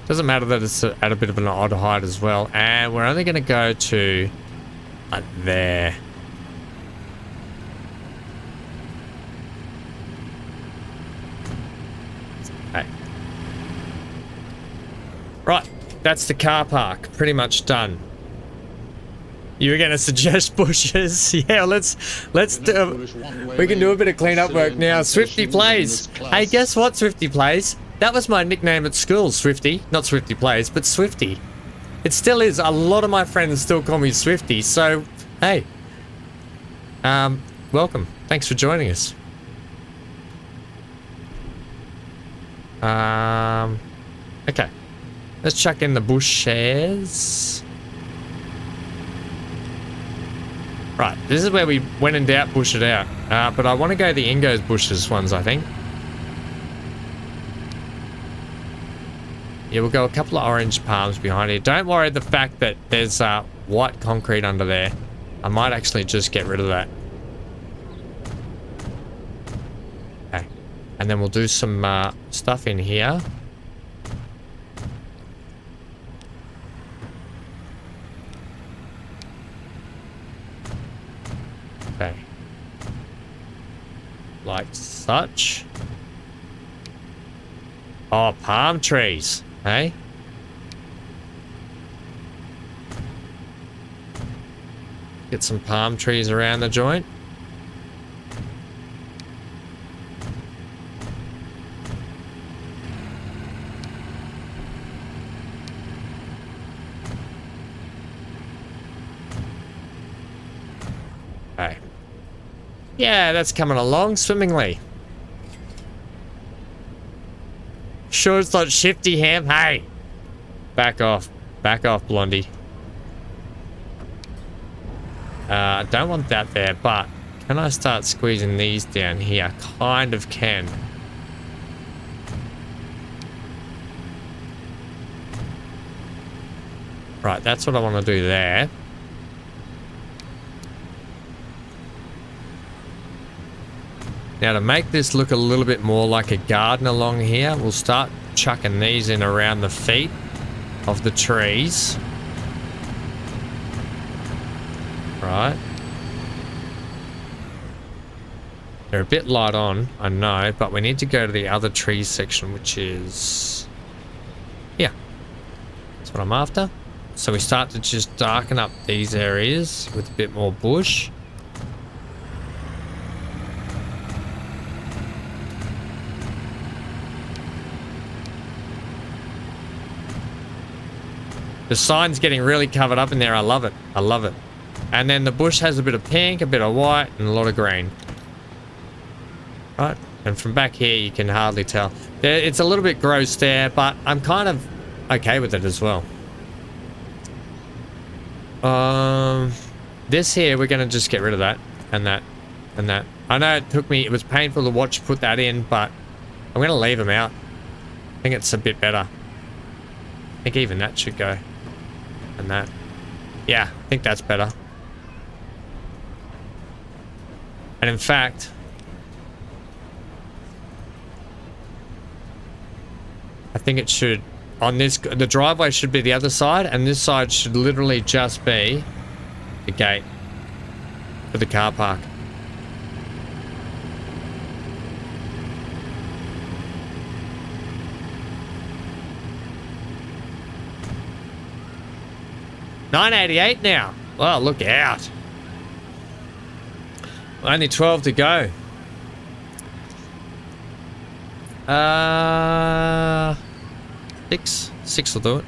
Doesn't matter that it's at a bit of an odd height as well. And we're only going to go to there. Okay. Right. That's the car park. Pretty much done. You were going to suggest bushes? Yeah, let's do. We can do a bit of cleanup work now. Swifty Plays. Hey, guess what, Swifty Plays? That was my nickname at school, Swifty. Not Swifty Plays, but Swifty. It still is. A lot of my friends still call me Swifty. So, hey, welcome. Thanks for joining us. Okay. Let's chuck in the bush shares. Right, this is where we, when in doubt, bush it out. But I want to go the Ingo's bushes ones, I think. Yeah, we'll go a couple of orange palms behind here. Don't worry the fact that there's white concrete under there. I might actually just get rid of that. Okay. And then we'll do some stuff in here. Okay. Like such. Oh, palm trees, hey? Get some palm trees around the joint. Okay. Yeah, that's coming along swimmingly. Sure it's not shifty, Ham? Hey! Back off. Back off, Blondie. Don't want that there, but can I start squeezing these down here? Kind of can. Right, that's what I want to do there. Now to make this look a little bit more like a garden along here, we'll start chucking these in around the feet of the trees. Right. They're a bit light on, I know, but we need to go to the other trees section, which is here. That's what I'm after. So we start to just darken up these areas with a bit more bush. The sign's getting really covered up in there. I love it. I love it. And then the bush has a bit of pink, a bit of white, and a lot of green. Right. And from back here, you can hardly tell. It's a little bit gross there, but I'm kind of okay with it as well. This here, we're going to just get rid of that. And that. And that. I know it took me... It was painful to watch put that in, but I'm going to leave them out. I think it's a bit better. I think even that should go. And that. Yeah, I think that's better. And in fact, I think it should, on this, the driveway should be the other side, and this side should literally just be the gate for the car park. $9.88 now. Well, look out. Only 12 to go. Six will do it.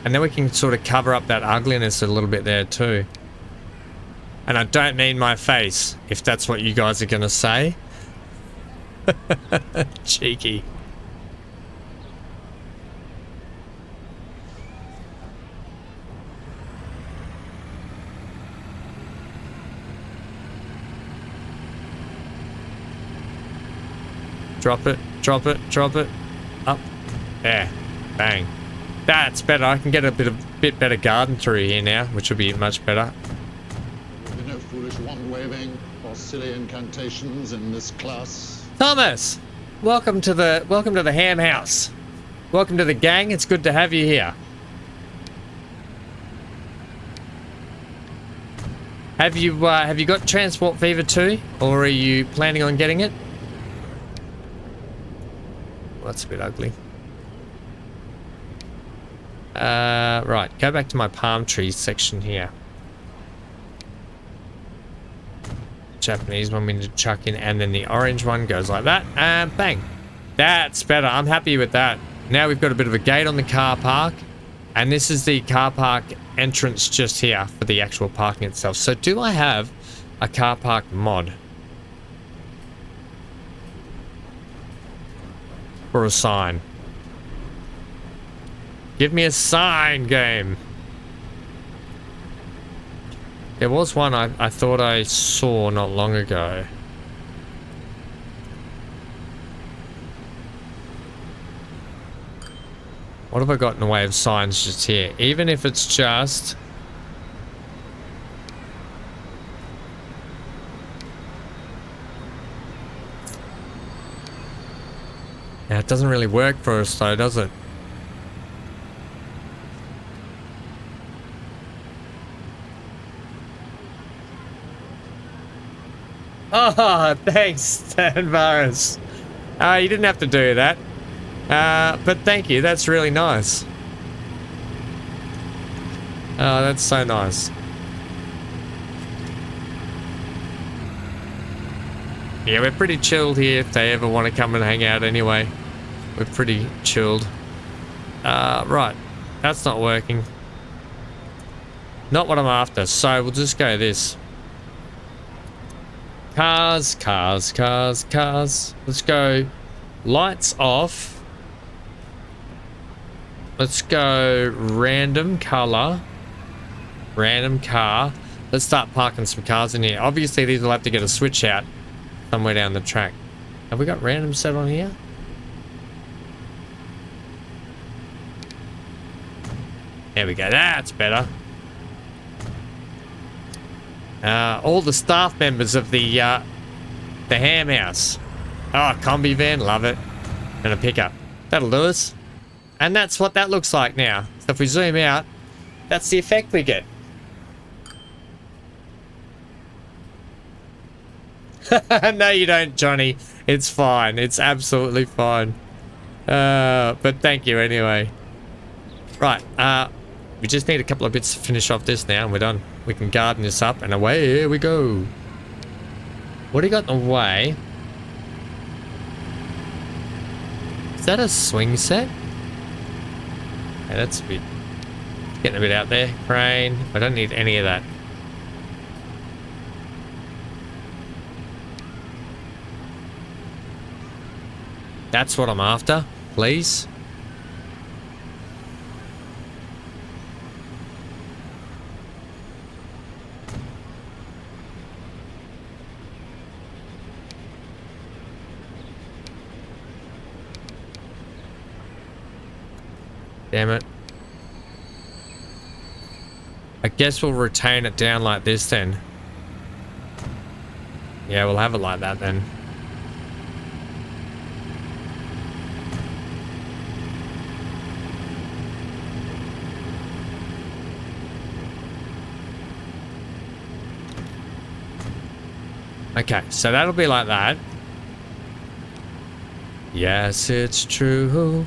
And then we can sort of cover up that ugliness a little bit there too. And I don't mean my face, if that's what you guys are gonna say. Cheeky. Drop it, drop it, drop it. Up. There. Bang. That's better. I can get a bit better garden through here now, which will be much better. There will be no foolish wand-waving or silly incantations in this class. Thomas! Welcome to the ham house. Welcome to the gang. It's good to have you here. Have you got Transport Fever 2, or are you planning on getting it? Well, that's a bit ugly. Right, go back to my palm trees section here. Japanese one we need to chuck in, and then the orange one goes like that, and bang. That's better. I'm happy with that. Now we've got a bit of a gate on the car park, and this is the car park entrance just here for the actual parking itself. So do I have a car park mod? Or a sign? Give me a sign, game. There was one I thought I saw not long ago. What have I got in the way of signs just here? Even if it's just... Now, it doesn't really work for us though, does it? Oh, thanks, Stan Varus. You didn't have to do that. But thank you, that's really nice. Oh, that's so nice. Yeah, we're pretty chilled here if they ever want to come and hang out anyway. We're pretty chilled. Right, that's not working. Not what I'm after, so we'll just go this. Cars, cars, cars, cars. Let's go lights off. Let's go random color, random car. Let's start parking some cars in here. Obviously, these will have to get a switch out somewhere down the track. Have we got random set on here? There we go. That's better. All the staff members of the ham house. Oh, combi van, love it. And a pickup. That'll do us. And that's what that looks like now. So if we zoom out, that's the effect we get. No, you don't, Johnny. It's fine. It's absolutely fine. But thank you anyway. Right. We just need a couple of bits to finish off this now, and we're done. We can garden this up, and away we go. What do you got in the way? Is that a swing set? Yeah, that's a bit... getting a bit out there. Crane. I don't need any of that. That's what I'm after, please. Damn it. I guess we'll retain it down like this then. Yeah, we'll have it like that then. Okay, so that'll be like that. Yes, it's true.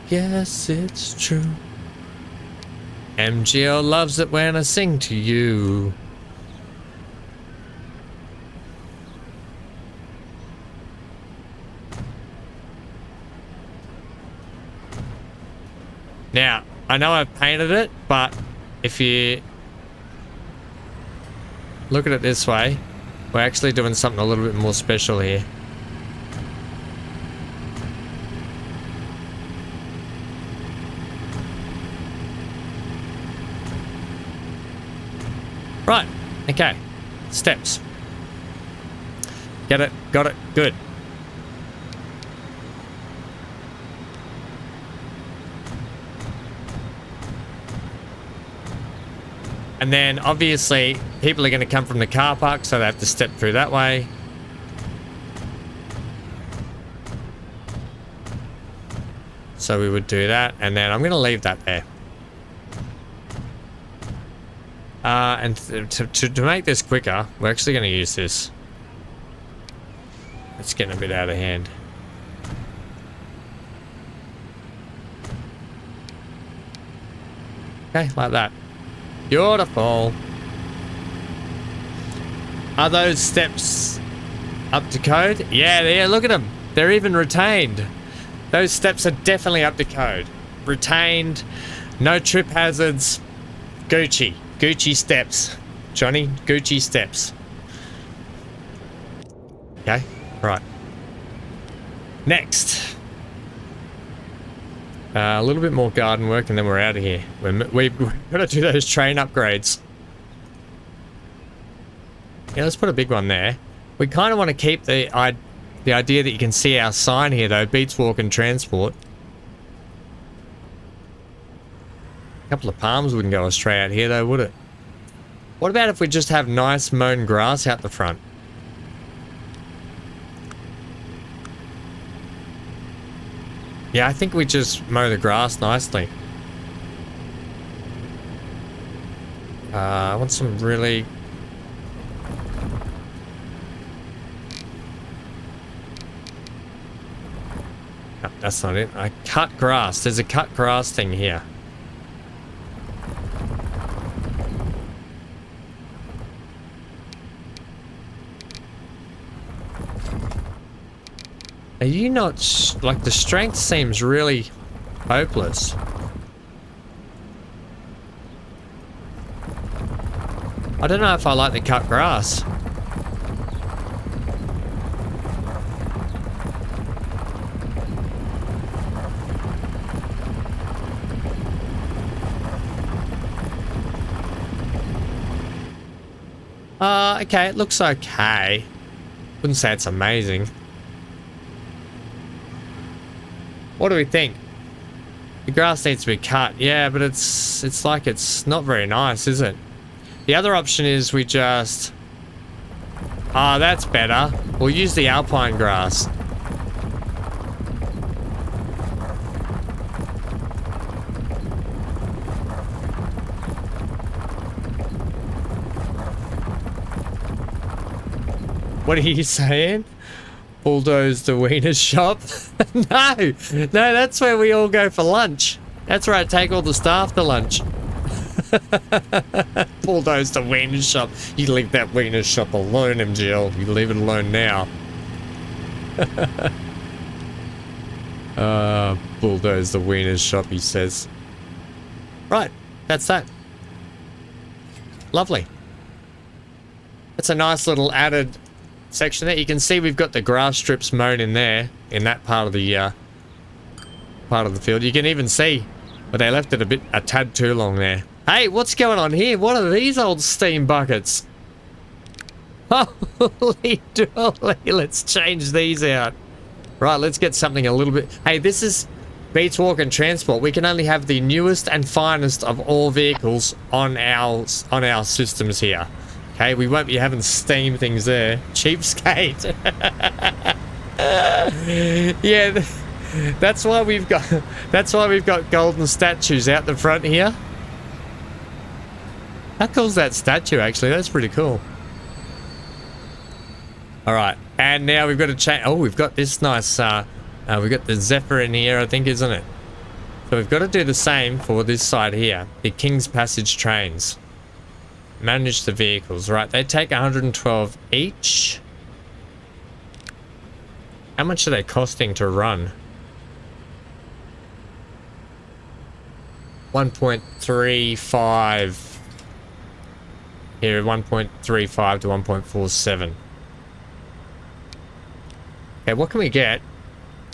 Yes, it's true. MGL loves it when I sing to you. Now, I know I've painted it, but if you look at it this way, we're actually doing something a little bit more special here. Right, okay, steps. Get it, got it, good. And then obviously people are going to come from the car park, so they have to step through that way. So we would do that, and then I'm going to leave that there. And to make this quicker, we're actually going to use this. It's getting a bit out of hand. Okay, like that. Beautiful. Are those steps up to code? Yeah, look at them. They're even retained. Those steps are definitely up to code. Retained, no trip hazards. Gucci. Gucci steps. Johnny, Gucci steps. Okay, right. Next. A little bit more garden work and then we're out of here. We've got to do those train upgrades. Yeah, let's put a big one there. We kind of want to keep the idea that you can see our sign here though. Beats walk and transport. A couple of palms wouldn't go astray out here though, would it? What about if we just have nice mown grass out the front? Yeah, I think we just mow the grass nicely. I want some really... No, that's not it. I cut grass. There's a cut grass thing here. Are you not... like, the strength seems really hopeless. I don't know if I like the cut grass. Okay, it looks okay. Wouldn't say it's amazing. What do we think? The grass needs to be cut. Yeah, but it's like it's not very nice, is it? The other option is we just... Ah, that's better. We'll use the alpine grass. What are you saying? Bulldoze the wiener shop? No, that's where we all go for lunch. That's where I take all the staff to lunch. Bulldoze the wiener shop. You leave that wiener shop alone, MGL. You leave it alone now. Bulldoze the wiener shop, he says. Right, that's that. Lovely. That's a nice little added section there. You can see we've got the grass strips mown in there, in that part of the field. You can even see but they left it a tad too long there. Hey, what's going on here? What are these old steam buckets? Holy dolly, let's change these out. Right, let's get something a little bit... Hey, this is Beats Walk and Transport. We can only have the newest and finest of all vehicles on our systems here. Okay, we won't be having steam things there. Cheapskate. Yeah, that's why we've got golden statues out the front here. How cool's that statue, actually? That's pretty cool. All right, and now we've got to change. Oh, we've got this nice. We've got the Zephyr in here, I think, isn't it? So we've got to do the same for this side here. The King's Passage trains. Manage the vehicles. Right, they take 112 each. How much are they costing to run? 1.35 here, 1.35 to 1.47. Okay, what can we get?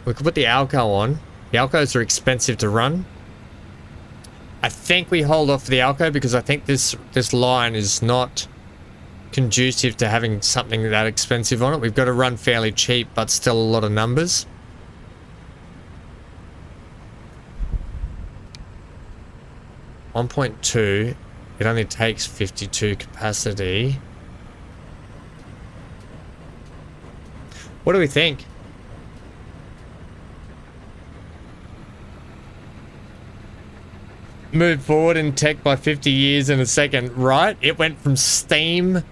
We could put the Alco on. The Alcos are expensive to run. I think we hold off the Alco because I think this line is not conducive to having something that expensive on it. We've got to run fairly cheap, but still a lot of numbers. $1.2. It only takes 52 capacity. What do we think? Moved forward in tech by 50 years in a second, right? It went from steel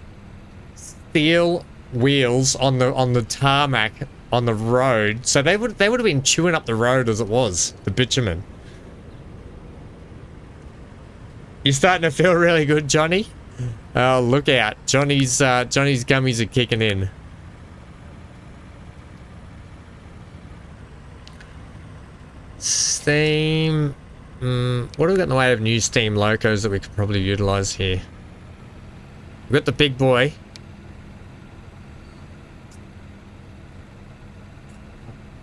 wheels on the tarmac on the road. So they would have been chewing up the road as it was, the bitumen. You're starting to feel really good, Johnny? Oh, look out. Johnny's gummies are kicking in. Steam. What do we got in the way of new Steam locos that we could probably utilize here? We've got the big boy.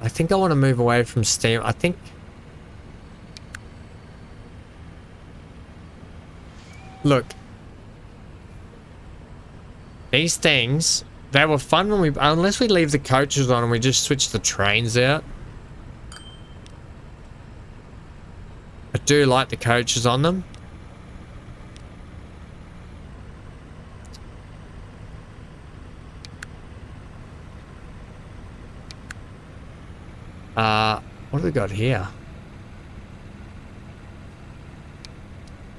I think I want to move away from Steam. I think... Look. These things, they were fun when we... Unless we leave the coaches on and we just switch the trains out. I do like the coaches on them. What do we got here?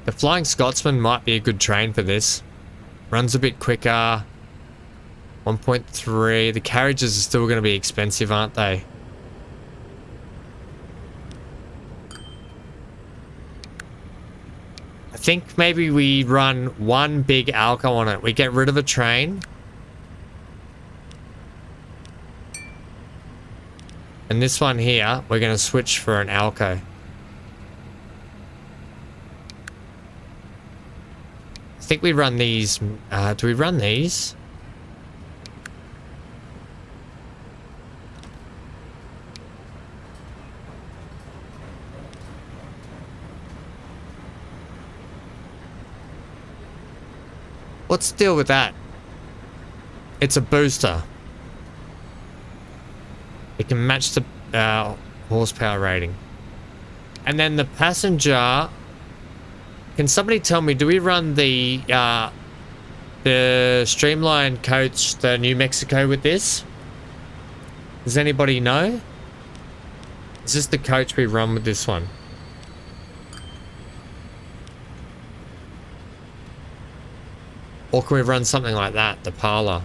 The Flying Scotsman might be a good train for this. Runs a bit quicker. 1.3. The carriages are still going to be expensive, aren't they? I think maybe we run one big Alco on it. We get rid of a train. And this one here, we're going to switch for an Alco. I think we run these. Do we run these? What's the deal with that? It's a booster. It can match the horsepower rating. And then the passenger... Can somebody tell me, do we run the streamlined coach, the New Mexico with this? Does anybody know? Is this the coach we run with this one? Or can we run something like that, the Parlor?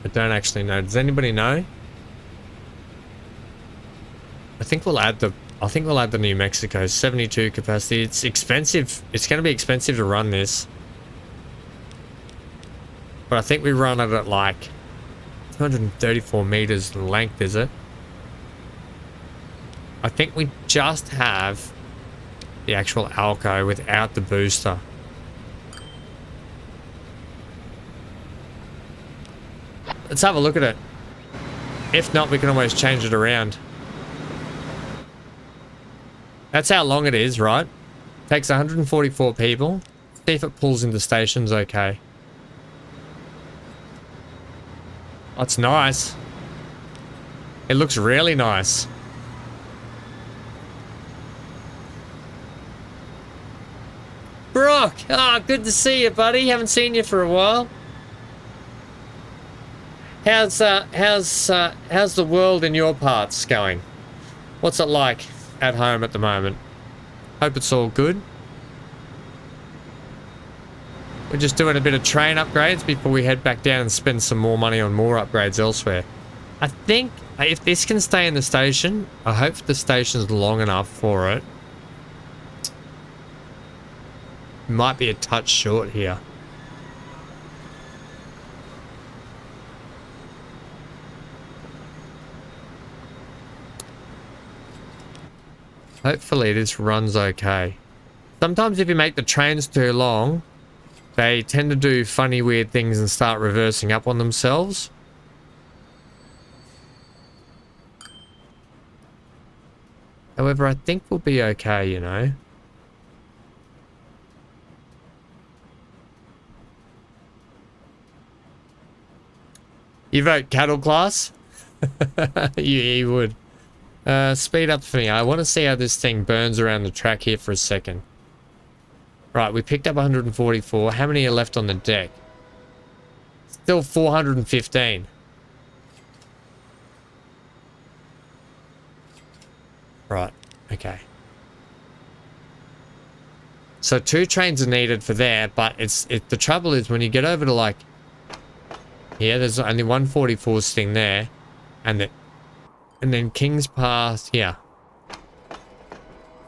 I don't actually know. Does anybody know? I think we'll add the New Mexico. 72 capacity. It's expensive. It's going to be expensive to run this. But I think we run it at like 234 meters in length, is it? I think we just have the actual Alco without the booster. Let's have a look at it. If not, we can always change it around. That's how long it is, right? Takes 144 people. See if it pulls into stations okay. That's nice. It looks really nice. Brock! Ah, good to see you, buddy. Haven't seen you for a while. How's the world in your parts going? What's it like at home at the moment? Hope it's all good. We're just doing a bit of train upgrades before we head back down and spend some more money on more upgrades elsewhere. I think if this can stay in the station, I hope the station's long enough for it. Might be a touch short here. Hopefully this runs okay. Sometimes if you make the trains too long, they tend to do funny, weird things and start reversing up on themselves. However, I think we'll be okay, you know. You vote cattle class? You would. Speed up for me. I want to see how this thing burns around the track here for a second. Right, we picked up 144. How many are left on the deck? Still 415. Right, okay. So 2 trains are needed for there, but the trouble is when you get over to like here, there's only 144 sitting there, and then King's Pass, yeah.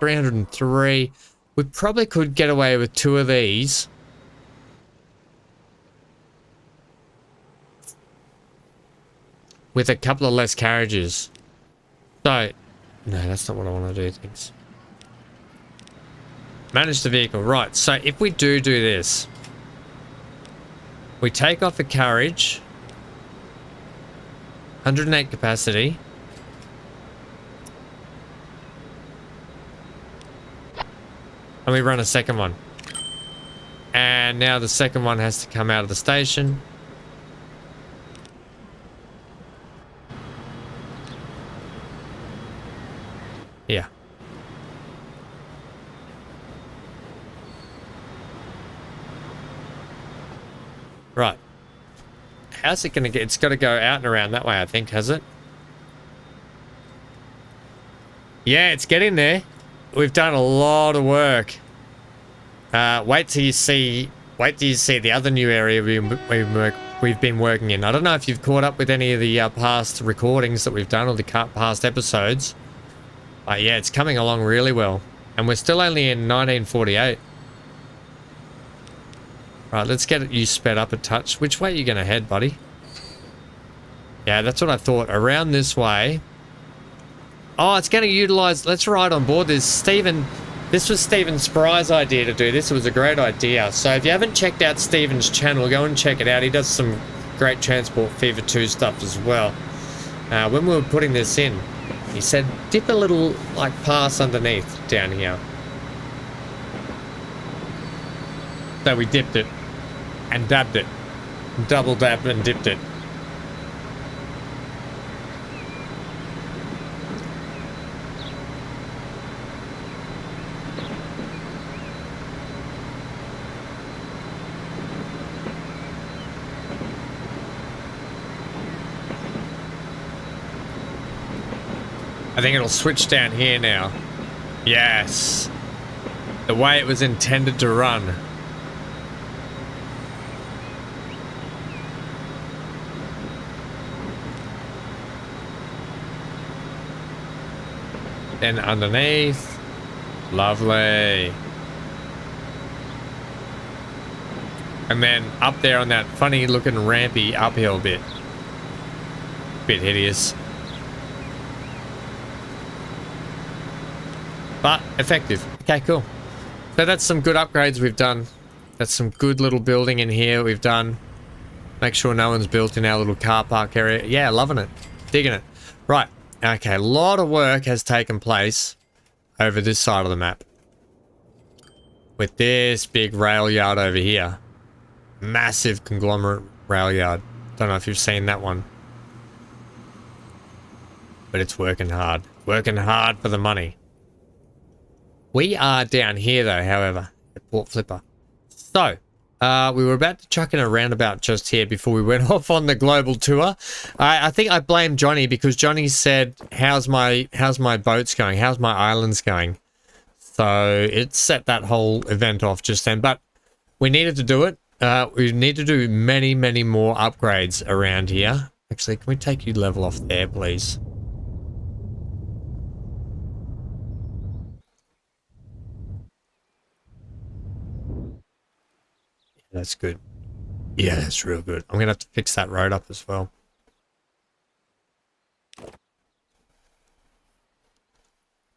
303. We probably could get away with 2 of these. With a couple of less carriages. So, no, that's not what I want to do, things. Manage the vehicle. Right, so if we do this, we take off a carriage, 108 capacity. And we run a second one. And now the second one has to come out of the station. Yeah. Right. How's it gonna get? It's gotta go out and around that way, I think, has it? Yeah, it's getting there. We've done a lot of work. Wait till you see the other new area we've been working in. I don't know if you've caught up with any of the past recordings that we've done or the past episodes. Yeah, it's coming along really well. And we're still only in 1948. Right, let's get you sped up a touch. Which way are you going to head, buddy? Yeah, that's what I thought. Around this way. Oh, it's going to utilize... Let's ride on board this. Stephen... This was Stephen Spry's idea to do this. It was a great idea. So if you haven't checked out Stephen's channel, go and check it out. He does some great Transport Fever 2 stuff as well. When we were putting this in, he said, dip a little, like, pass underneath down here. So we dipped it. And dabbed it. Double dabbed and dipped it. I think it'll switch down here now. Yes. The way it was intended to run. Then underneath. Lovely. And then up there on that funny looking rampy uphill bit. Bit hideous. But effective. Okay, cool. So that's some good upgrades we've done. That's some good little building in here we've done. Make sure no one's built in our little car park area. Yeah, loving it. Digging it. Right. Okay, a lot of work has taken place over this side of the map. With this big rail yard over here. Massive conglomerate rail yard. Don't know if you've seen that one. But it's working hard. Working hard for the money. We are down here though, however, at Port Flipper. So, we were about to chuck in a roundabout just here before we went off on the global tour. I think I blame Johnny because Johnny said, how's my boats going? How's my islands going? So it set that whole event off just then, but we needed to do it. We need to do many, many more upgrades around here. Actually, can we take you level off there, please? That's good. Yeah, that's real good. I'm going to have to fix that road up as well.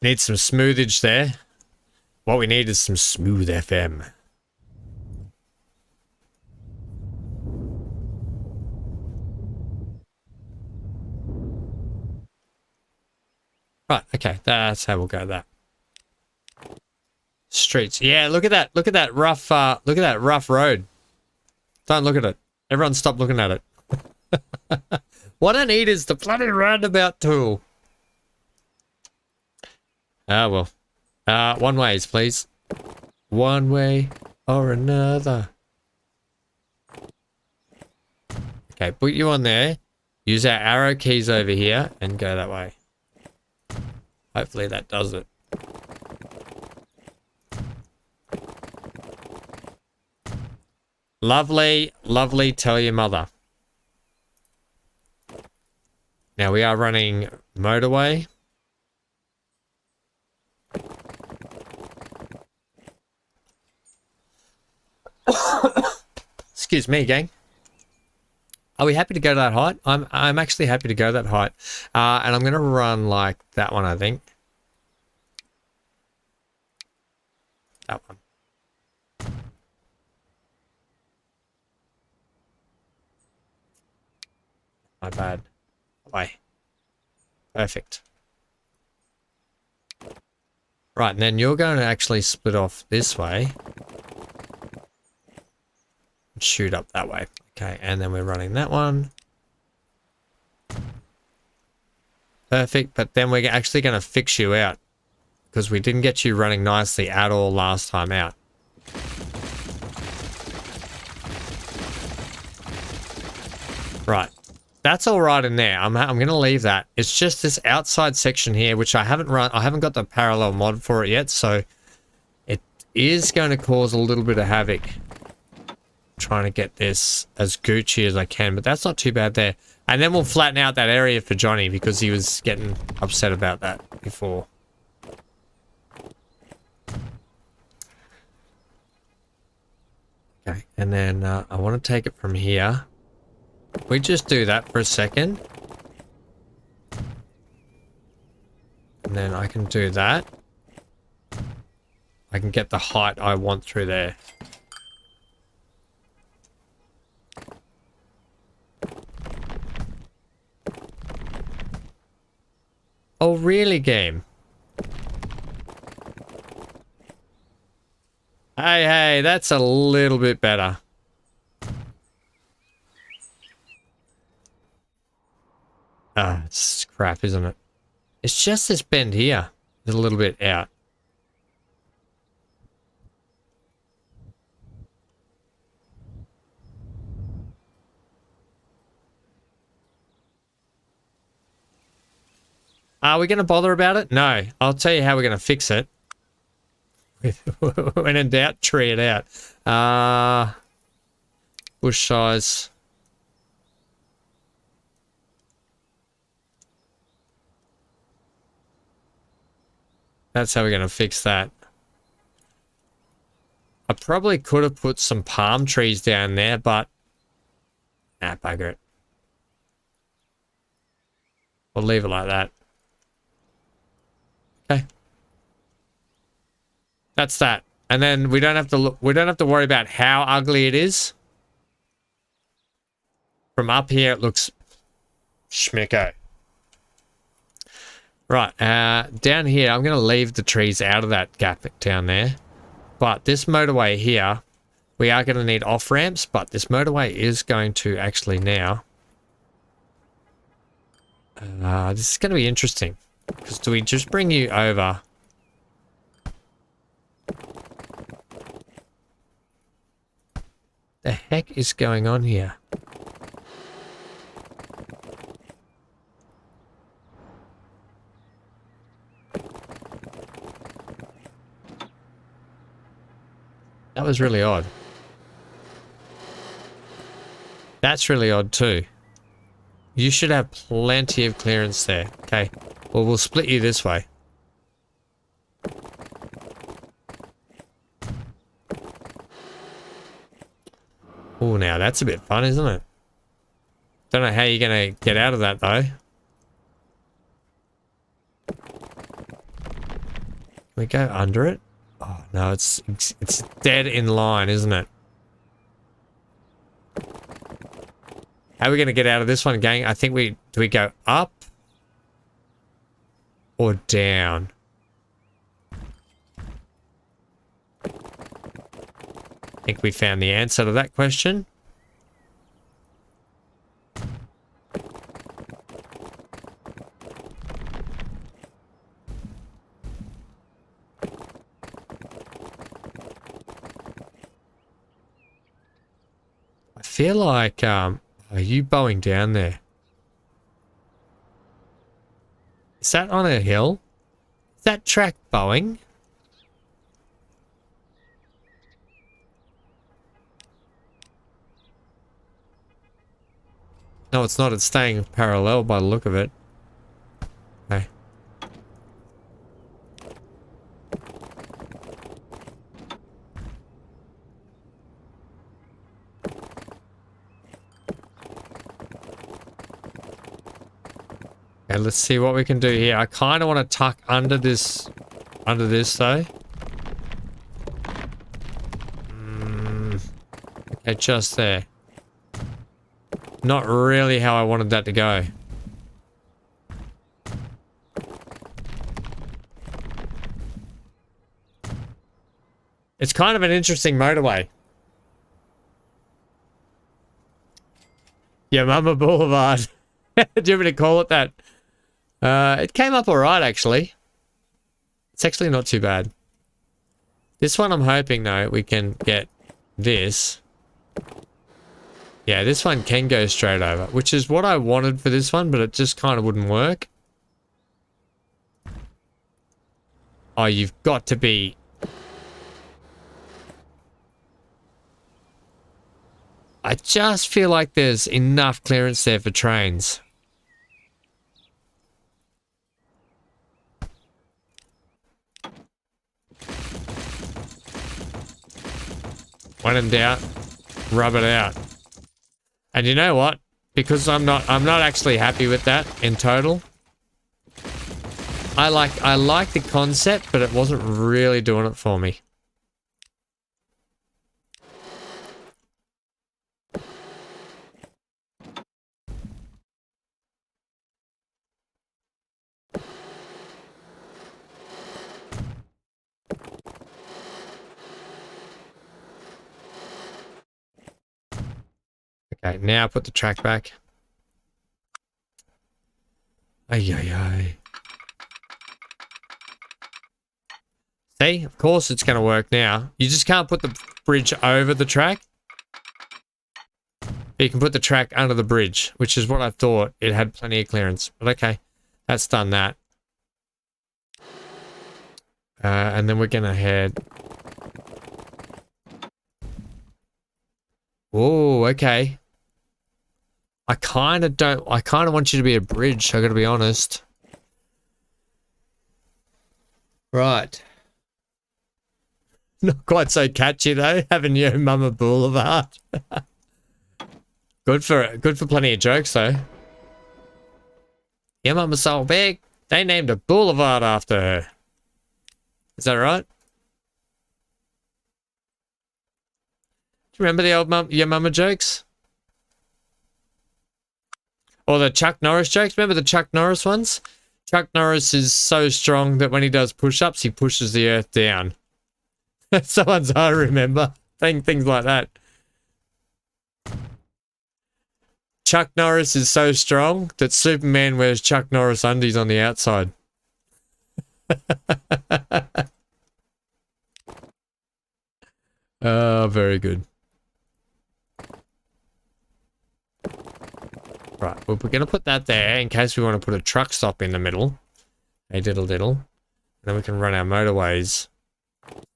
Need some smoothage there. What we need is some smooth FM. Right, okay, that's how we'll go that. Streets. Yeah, look at that. Look at that rough road. Don't look at it. Everyone stop looking at it. What I need is the bloody roundabout tool. Ah, well. One ways, please. One way or another. Okay, put you on there. Use our arrow keys over here and go that way. Hopefully that does it. Lovely, lovely, tell your mother. Now we are running motorway. Excuse me, gang. Are we happy to go to that height? I'm actually happy to go that height. And I'm gonna run like that one, I think. That one. My bad. Away. Perfect. Right, and then you're going to actually split off this way. And shoot up that way. Okay, and then we're running that one. Perfect, but then we're actually going to fix you out. Because we didn't get you running nicely at all last time out. Right. That's all right in there. I'm going to leave that. It's just this outside section here, which I haven't got the parallel mod for it yet, so it is going to cause a little bit of havoc. Trying to get this as Gucci as I can, but that's not too bad there. And then we'll flatten out that area for Johnny because he was getting upset about that before. Okay, and then I want to take it from here. We just do that for a second. And then I can do that. I can get the height I want through there. Oh, really, game? Hey, that's a little bit better. Ah, it's crap, isn't it? It's just this bend here. It's a little bit out. Are we going to bother about it? No. I'll tell you how we're going to fix it. When in doubt, tree it out. Bush size. That's how we're going to fix that. I probably could have put some palm trees down there, but... nah, bugger it. We'll leave it like that. Okay. That's that. And then we don't have to look, we don't have to worry about how ugly it is. From up here it looks schmicko. Right, down here, I'm going to leave the trees out of that gap down there. But this motorway here, we are going to need off-ramps, but this motorway is going to actually now... this is going to be interesting. Because do we just bring you over... The heck is going on here? That was really odd. That's really odd too. You should have plenty of clearance there. Okay. Well, we'll split you this way. Oh, now that's a bit fun, isn't it? Don't know how you're going to get out of that though. We go under it? Oh, no, it's dead in line, isn't it? How are we going to get out of this one, gang? I think do we go up or down? I think we found the answer to that question. I feel like, are you bowing down there? Is that on a hill? Is that track bowing? No, it's not. It's staying parallel by the look of it. Okay. Okay, let's see what we can do here. I kind of want to tuck under this though. Okay, just there. Not really how I wanted that to go. It's kind of an interesting motorway. Yeah, Mama Boulevard. Do you want me to call it that? It came up alright, actually. It's actually not too bad. This one I'm hoping, though, we can get this. Yeah, this one can go straight over, which is what I wanted for this one, but it just kind of wouldn't work. Oh, you've got to be... I just feel like there's enough clearance there for trains. When in doubt, rub it out. And you know what? Because I'm not actually happy with that in total. I like the concept, but it wasn't really doing it for me. Okay, now put the track back. Ay, ay, ay. See, of course it's going to work now. You just can't put the bridge over the track. You can put the track under the bridge, which is what I thought. It had plenty of clearance. But okay, that's done that. And then we're going to head... Oh, okay. I kind of want you to be a bridge, I gotta be honest. Right. Not quite so catchy though, having your Mama Boulevard. Good for plenty of jokes though. Your mama's so big, they named a boulevard after her. Is that right? Do you remember the old your mama jokes? Or the Chuck Norris jokes? Remember the Chuck Norris ones? Chuck Norris is so strong that when he does push-ups, he pushes the earth down. That's the ones I remember. Things like that. Chuck Norris is so strong that Superman wears Chuck Norris undies on the outside. Oh, very good. Right, well, we're going to put that there in case we want to put a truck stop in the middle. A diddle diddle. And then we can run our motorways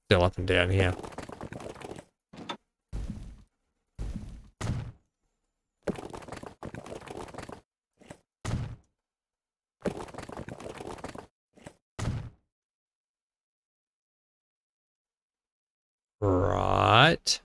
still up and down here. Right.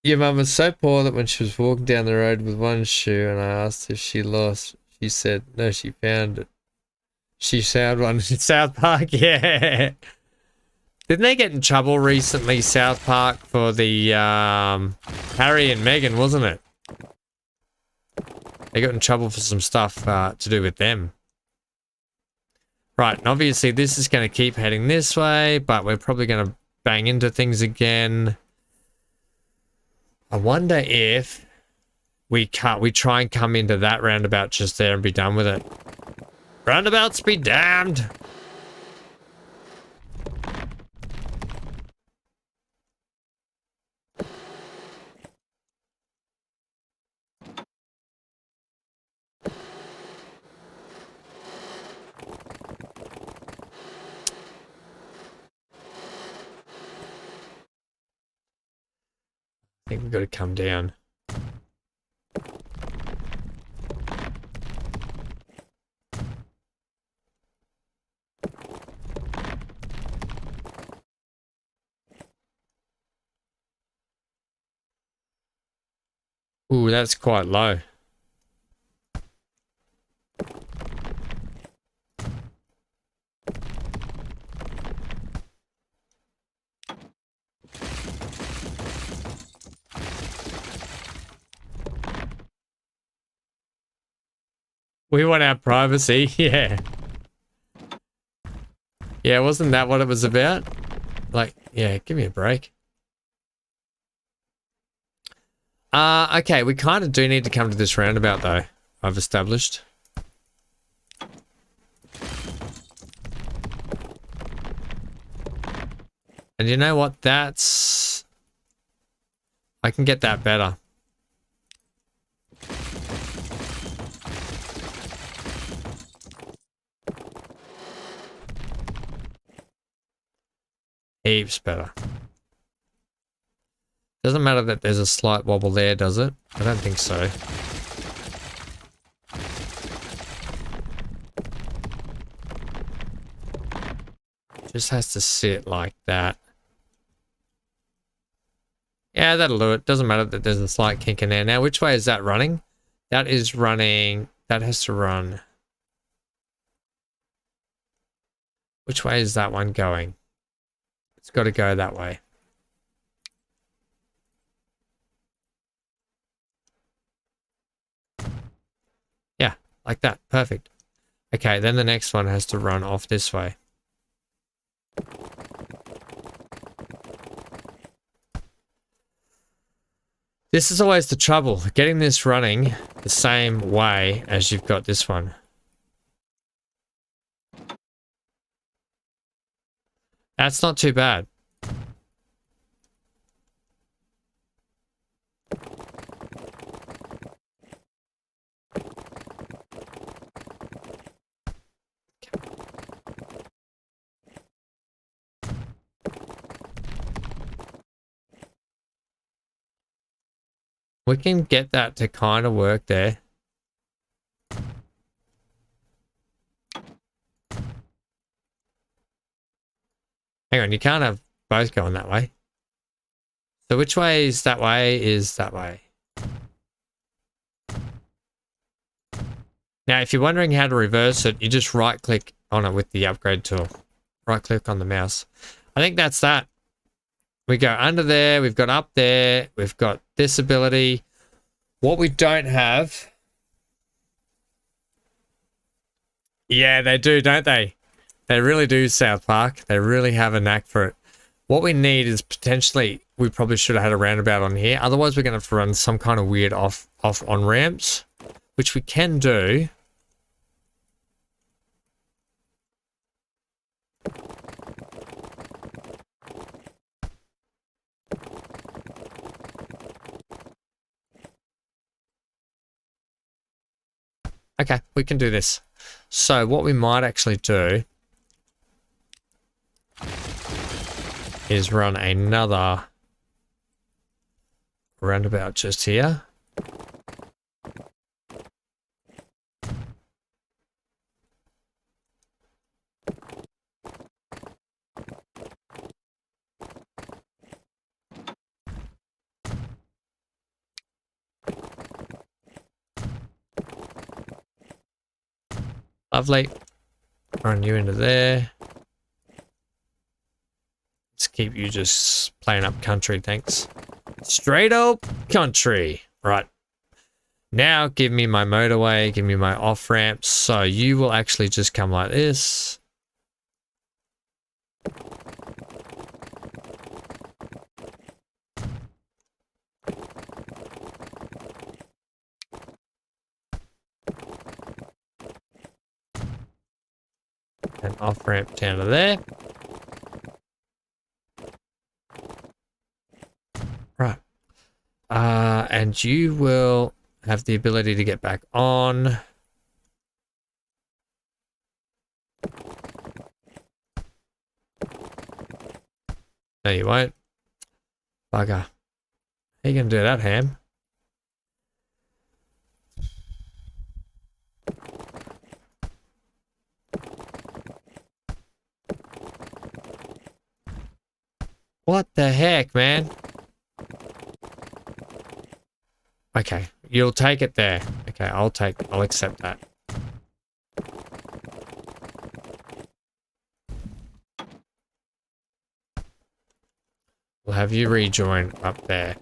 Your mum was so poor that when she was walking down the road with one shoe and I asked if she lost, she said, no, she found it. She found one in South Park, yeah. Didn't they get in trouble recently, South Park, for the Harry and Meghan, wasn't it? They got in trouble for some stuff to do with them. Right, and obviously this is going to keep heading this way, but we're probably going to bang into things again. I wonder if we try and come into that roundabout just there and be done with it. Roundabouts be damned! I think we've got to come down. Ooh, that's quite low. We want our privacy, yeah. Yeah, wasn't that what it was about? Like, yeah, give me a break. Okay, we kind of do need to come to this roundabout though, I've established. And you know what, I can get that better. Heaps better. Doesn't matter that there's a slight wobble there, does it? I don't think so. Just has to sit like that. Yeah, that'll do it. Doesn't matter that there's a slight kink in there. Now, which way is that running? That is running... That has to run. Which way is that one going? It's got to go that way. Yeah, like that. Perfect. Okay, then the next one has to run off this way. This is always the trouble, getting this running the same way as you've got this one. That's not too bad. We can get that to kind of work there. Hang on, you can't have both going that way. So which way is that way is that way. Now, if you're wondering how to reverse it, you just right click on it with the upgrade tool. Right click on the mouse. I think that's that. We go under there, we've got up there, we've got this ability. What we don't have... Yeah, they do, don't they? They really do, South Park. They really have a knack for it. What we need is potentially... We probably should have had a roundabout on here. Otherwise, we're going to have to run some kind of weird off-on ramps, which we can do. Okay, we can do this. So what we might actually do is run another roundabout just here. Lovely. Run you into there. Let's keep you just playing up country, thanks. Straight up country. Right. Now give me my motorway, give me my off-ramp. So you will actually just come like this. And off-ramp down to there. Right. And you will have the ability to get back on. No, you won't. Bugger. How you gonna do that, Ham? What the heck, man? Okay, you'll take it there. Okay, I'll accept that. We'll have you rejoin up there.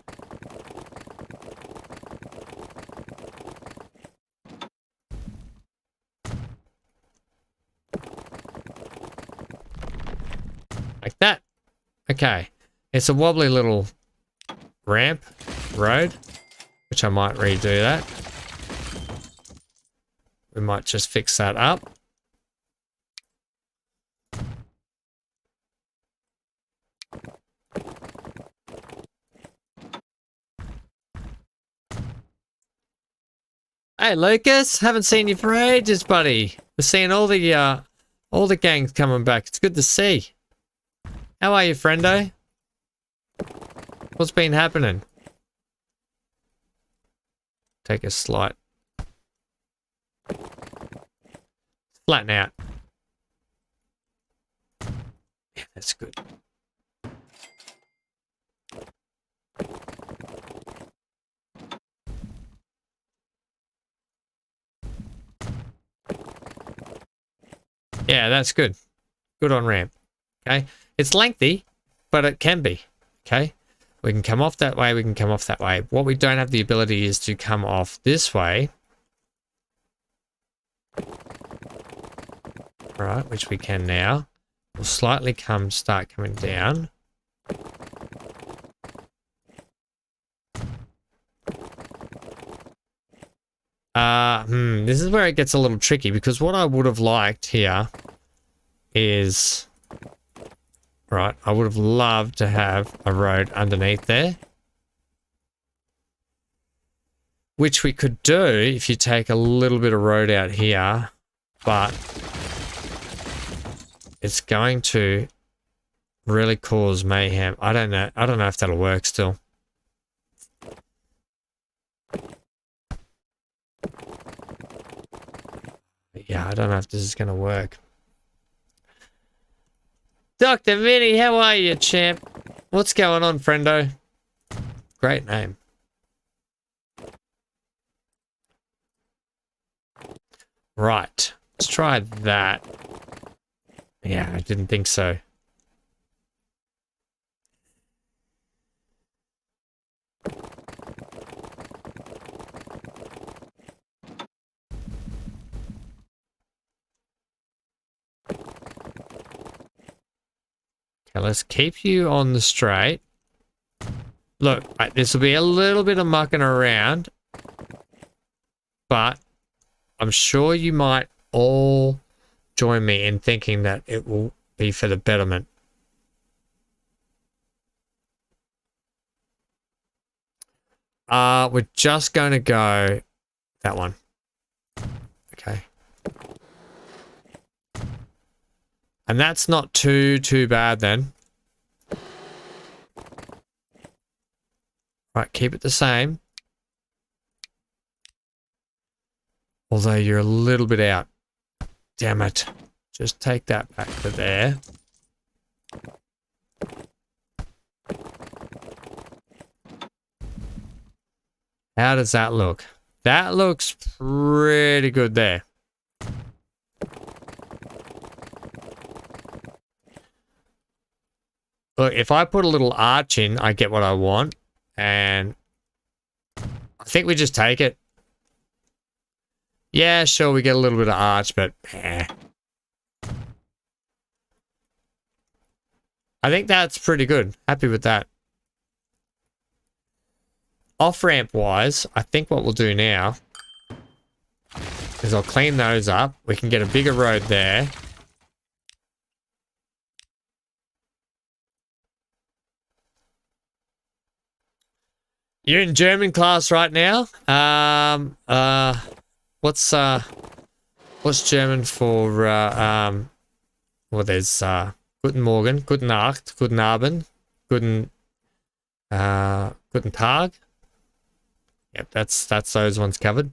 Like that. Okay. It's a wobbly little ramp road, which I might redo that. We might just fix that up. Hey Lucas, haven't seen you for ages, buddy. We're seeing all the gangs coming back. It's good to see. How are you, friendo? What's been happening? Take a slight. Flatten out. Yeah, that's good. Yeah, that's good. Good on ramp. Okay. It's lengthy, but it can be. Okay. We can come off that way. We can come off that way. What we don't have the ability is to come off this way. Right, which we can now. We'll slightly start coming down. This is where it gets a little tricky because what I would have liked here is, right, I would have loved to have a road underneath there. Which we could do if you take a little bit of road out here, but it's going to really cause mayhem. I don't know if that'll work still. Yeah, I don't know if this is going to work. Dr. Vinny, how are you, champ? What's going on, friendo? Great name. Right. Let's try that. Yeah, I didn't think so. Okay, let's keep you on the straight. Look, this will be a little bit of mucking around, but I'm sure you might all join me in thinking that it will be for the betterment. We're just going to go that one. Okay. And that's not too bad then. Right, keep it the same. Although you're a little bit out. Damn it. Just take that back to there. How does that look? That looks pretty good there. look, if I put a little arch in, I get what I want. And I think we just take it. Yeah, sure, we get a little bit of arch, but I think that's pretty good. Happy with that. Off-ramp wise, I think what we'll do now is I'll clean those up. We can get a bigger road there. You're in German class right now. What's German for well, there's Guten Morgen, Guten Nacht, Guten Abend, Guten Tag. Yep, that's those ones covered.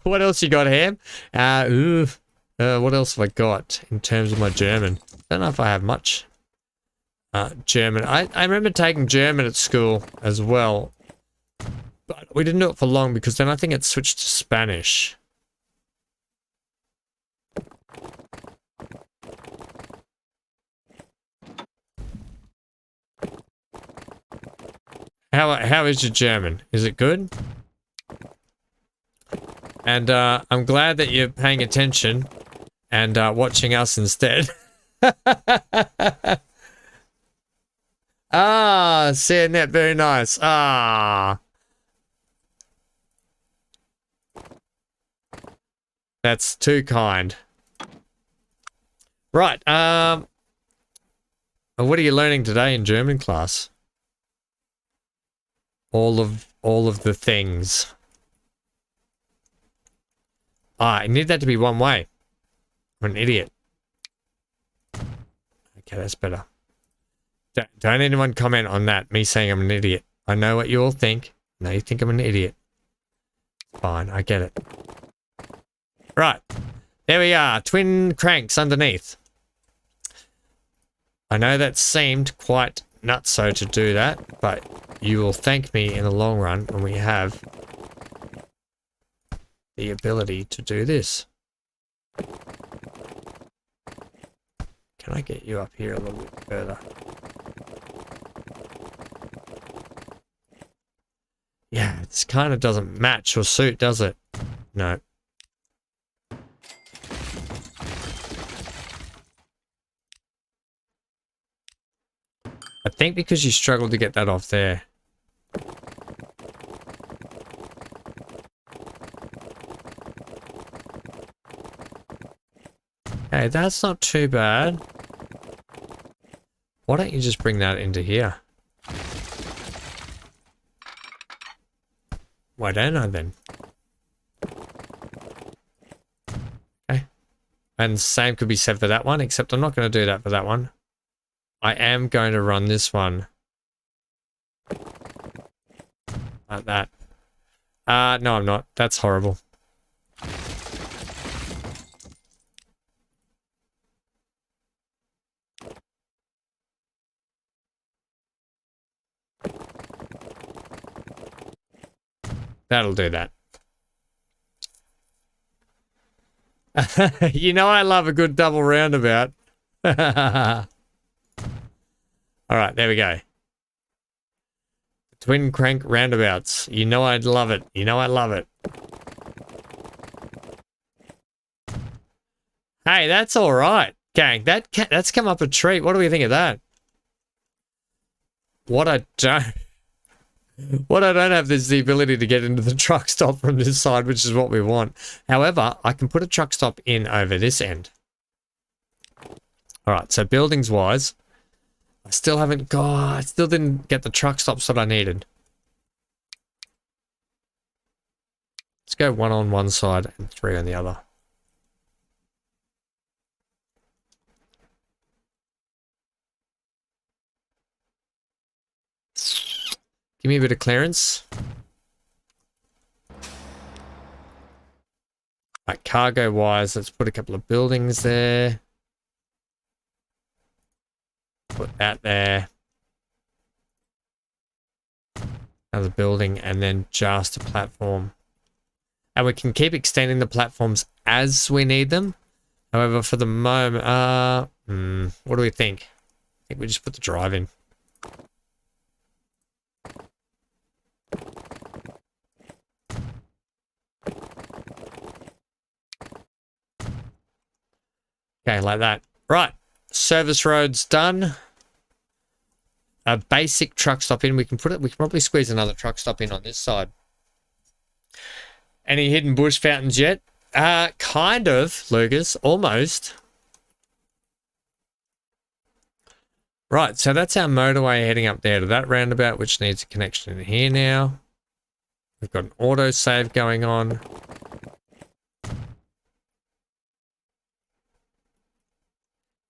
What else you got, Ham? What else have I got in terms of my German? Don't know if I have much German. I remember taking German at school as well, but we didn't do it for long because then I think it switched to Spanish. How is your German? Is it good? And I'm glad that you're paying attention and watching us instead. Ah, seeing that, very nice. Ah. That's too kind. Right, what are you learning today in German class? All of the things. Ah, I need that to be one way. I'm an idiot. Okay, that's better. Don't anyone comment on that, me saying I'm an idiot. I know what you all think. No, you think I'm an idiot. Fine, I get it. Right. There we are. Twin cranks underneath. I know that seemed quite nutso to do that, but you will thank me in the long run when we have the ability to do this. Can I get you up here a little bit further? Yeah, this kind of doesn't match your suit, does it? No. I think because you struggled to get that off there. Hey, that's not too bad. Why don't you just bring that into here? Why don't I then? Okay. And the same could be said for that one, except I'm not going to do that for that one. I am going to run this one like that. No, I'm not. That's horrible. That'll do that. You know I love a good double roundabout. Alright, there we go. Twin crank roundabouts. You know I'd love it. You know I love it. Hey, that's alright, gang. That's come up a treat. What do we think of that? What I don't have is the ability to get into the truck stop from this side, which is what we want. However, I can put a truck stop in over this end. Alright, so buildings wise, I still haven't got, I still didn't get the truck stops that I needed. Let's go 1 on one side and 3 on the other. Give me a bit of clearance. Right, cargo wise, let's put a couple of buildings there. Put that there. Another building and then just a platform. And we can keep extending the platforms as we need them. However, for the moment, what do we think? I think we just put the drive in. Okay, like that. Right. Service roads done. A basic truck stop in. We can probably squeeze another truck stop in on this side. Any hidden bush fountains yet? Kind of, Lucas. Almost. Right, so that's our motorway heading up there to that roundabout, which needs a connection in here now. We've got an autosave going on.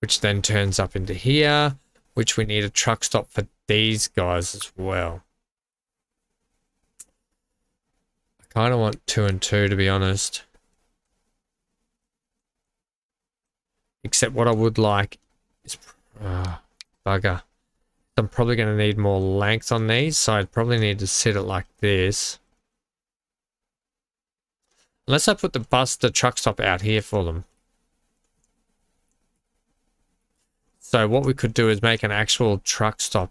Which then turns up into here, which we need a truck stop for these guys as well. I kind of want 2 and 2, to be honest. Except what I would like is... bugger. I'm probably going to need more length on these, so I'd probably need to sit it like this. Unless I put the truck stop out here for them. So what we could do is make an actual truck stop.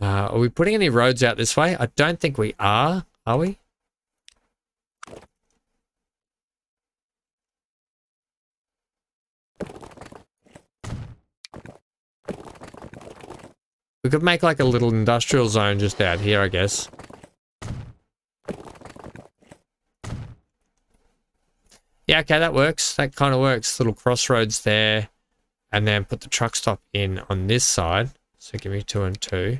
Are we putting any roads out this way? I don't think we are we? We could make like a little industrial zone just out here, I guess. Yeah, okay, that works. That kind of works. Little crossroads there. And then put the truck stop in on this side. So give me 2 and 2.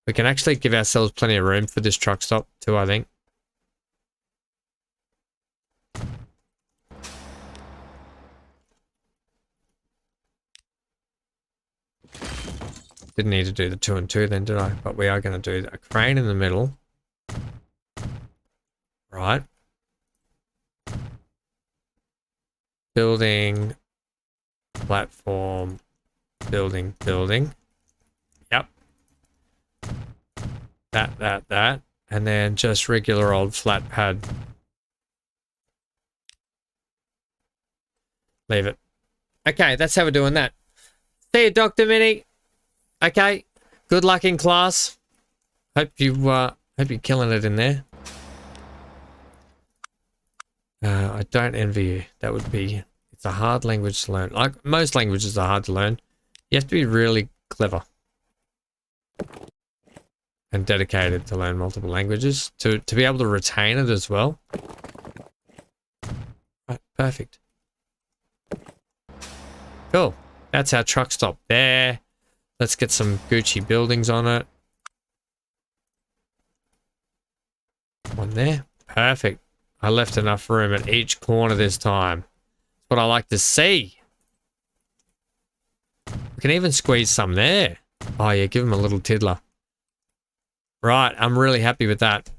We can actually give ourselves plenty of room for this truck stop too, I think. Didn't need to do the 2 and 2 then, did I? But we are going to do a crane in the middle. Right. Building, platform, building. Yep. That. And then just regular old flat pad. Leave it. Okay, that's how we're doing that. See you, Dr. Mini. Okay, good luck in class. Hope you're killing it in there. I don't envy you. That would be... It's a hard language to learn. Like, most languages are hard to learn. You have to be really clever. And dedicated to learn multiple languages. To be able to retain it as well. Right, perfect. Cool. That's our truck stop there. Let's get some Gucci buildings on it. One there. Perfect. I left enough room at each corner this time. That's what I like to see. We can even squeeze some there. Oh yeah, give him a little tiddler. Right, I'm really happy with that.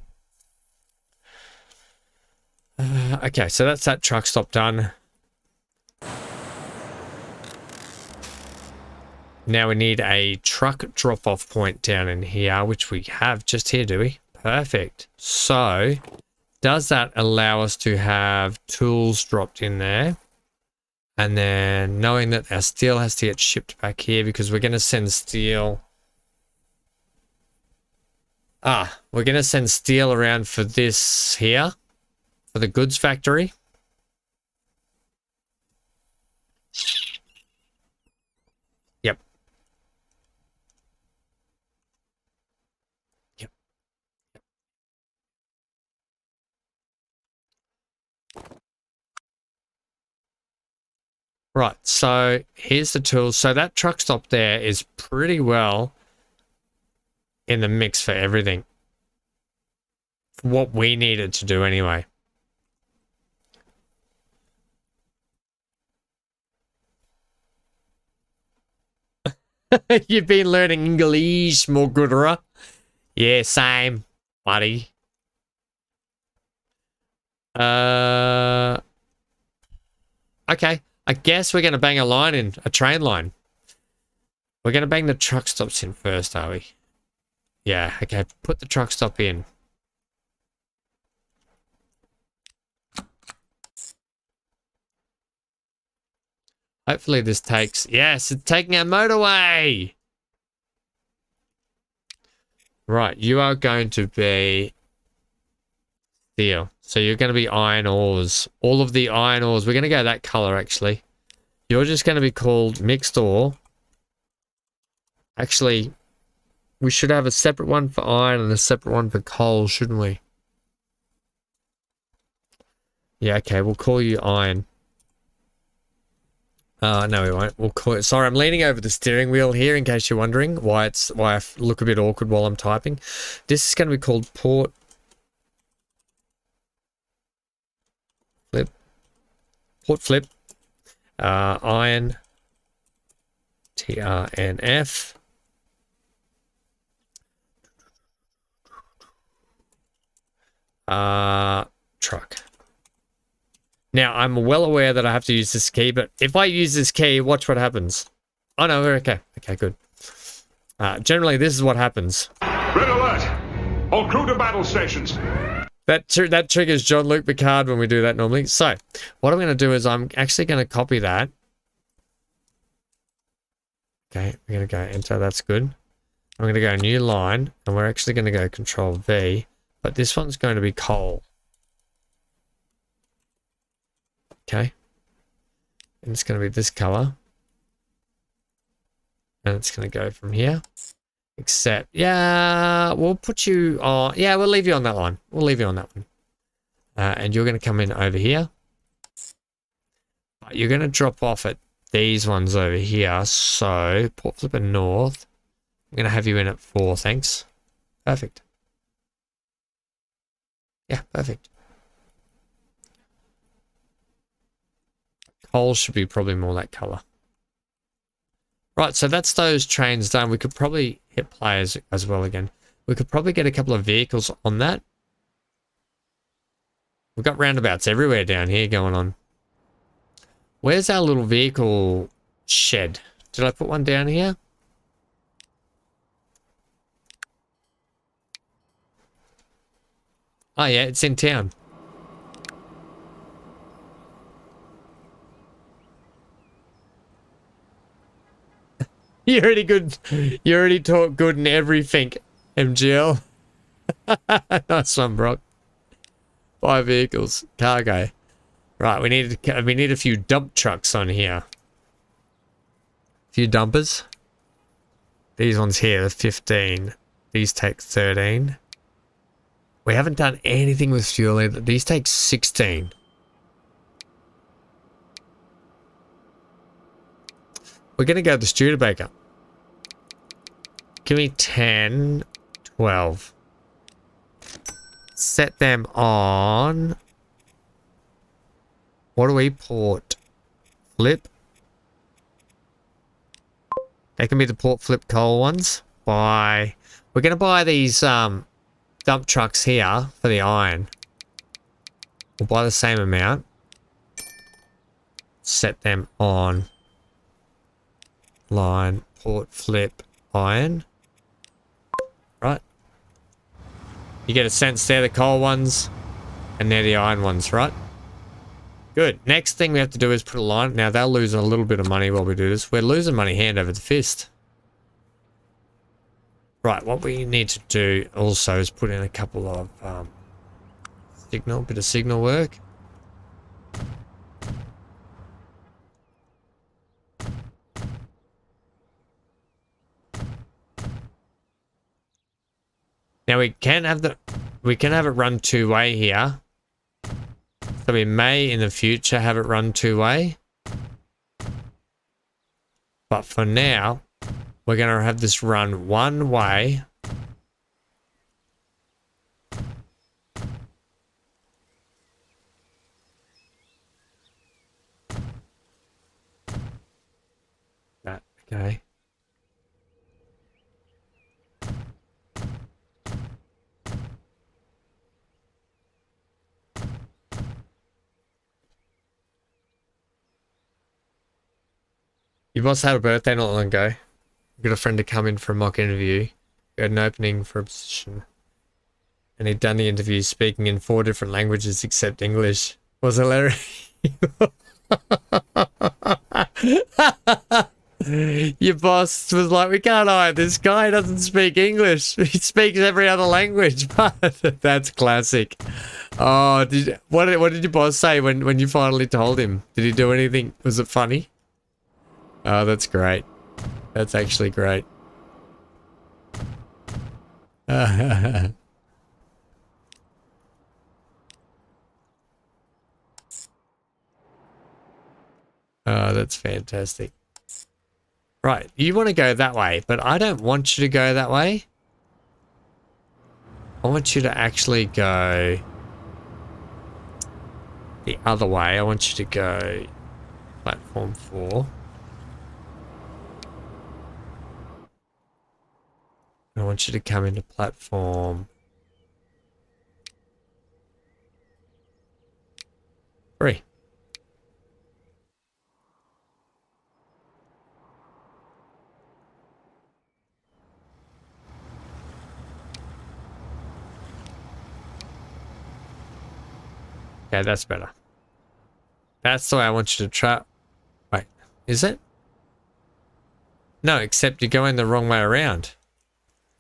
Okay, so that's that truck stop done. Now we need a truck drop-off point down in here, which we have just here, do we? Perfect. So... does that allow us to have tools dropped in there? And then knowing that our steel has to get shipped back here because we're going to send steel. We're going to send steel around for this here, for the goods factory. Yep. Right, so here's the tools. So that truck stop there is pretty well in the mix for everything. What we needed to do anyway. You've been learning English, Mogura. Yeah, same, buddy. Okay. I guess we're going to bang a line in, a train line. We're going to bang the truck stops in first, are we? Yeah, okay, put the truck stop in. Hopefully this takes... Yes, it's taking our motorway! Right, you are going to be steel. So you're going to be iron ores. All of the iron ores. We're going to go that color, actually. You're just going to be called mixed ore. Actually, we should have a separate one for iron and a separate one for coal, shouldn't we? Yeah, okay. We'll call you iron. No, we won't. We'll call it. Sorry, I'm leaning over the steering wheel here in case you're wondering why I look a bit awkward while I'm typing. This is going to be called port flip. Iron TRNF. Truck. Now, I'm well aware that I have to use this key, but if I use this key, watch what happens. Oh, no, we're okay. Okay, good. Generally, this is what happens. Red alert! All crew to battle stations. That triggers Jean-Luc Picard when we do that normally. So, what I'm going to do is I'm actually going to copy that. Okay, we're going to go enter. That's good. I'm going to go new line, and we're actually going to go Control V, but this one's going to be coal. Okay, and it's going to be this color, and it's going to go from here. Except, yeah, we'll put you on. Yeah, we'll leave you on that line. We'll leave you on that one, and you're going to come in over here. But you're going to drop off at these ones over here. So port flipper north. I'm going to have you in at 4. Thanks. Perfect. Yeah, perfect. Coal should be probably more that color. Right, so that's those trains done. We could probably hit players as well again. We could probably get a couple of vehicles on that. We've got roundabouts everywhere down here going on. Where's our little vehicle shed? Did I put one down here? Oh yeah, it's in town. You're already good. You already talk good in everything, MGL. Nice one, Brock. 5 vehicles, cargo. Right, we need a few dump trucks on here. A few dumpers. These ones here are 15. These take 13. We haven't done anything with fuel either. These take 16. We're going to go to the Studebaker. Give me 10, 12. Set them on. What do we port? Flip. They can be the port flip coal ones. We're going to buy these dump trucks here for the iron. We'll buy the same amount. Set them on. Line, port, flip, iron. Right. You get a sense they're the coal ones and they're the iron ones, right? Good. Next thing we have to do is put a line. Now they'll lose a little bit of money while we do this. We're losing money hand over the fist. Right, what we need to do also is put in a couple of bit of signal work. Now we can have it run 2-way here. So we may in the future have it run 2-way. But for now, we're going to have this run 1-way. Okay. Your boss had a birthday not long ago. Got a friend to come in for a mock interview. We had an opening for a position. And he'd done the interview speaking in 4 different languages except English. Was hilarious. Your boss was like, we can't hire this guy, he doesn't speak English. He speaks every other language. But that's classic. Oh, what did your boss say when you finally told him? Did he do anything? Was it funny? Oh, that's great. That's actually great. Oh, that's fantastic. Right, you want to go that way, but I don't want you to go that way. I want you to actually go the other way. I want you to go platform 4. I want you to come into platform 3. Okay, that's better. That's the way I want you to try. Wait, is it? No, except you're going the wrong way around.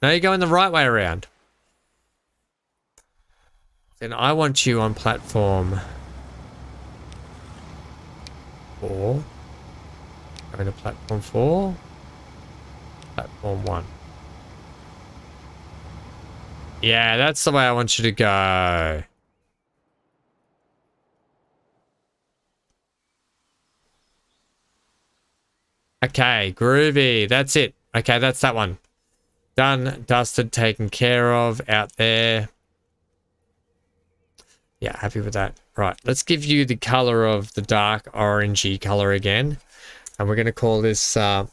No, you're going the right way around. Then I want you on platform 4. Going to platform 4. Platform 1. Yeah, that's the way I want you to go. Okay, groovy. That's it. Okay, that's that one. Done, dusted, taken care of, out there. Yeah, happy with that. Right, let's give you the color of the dark orangey color again. And we're going to call this... the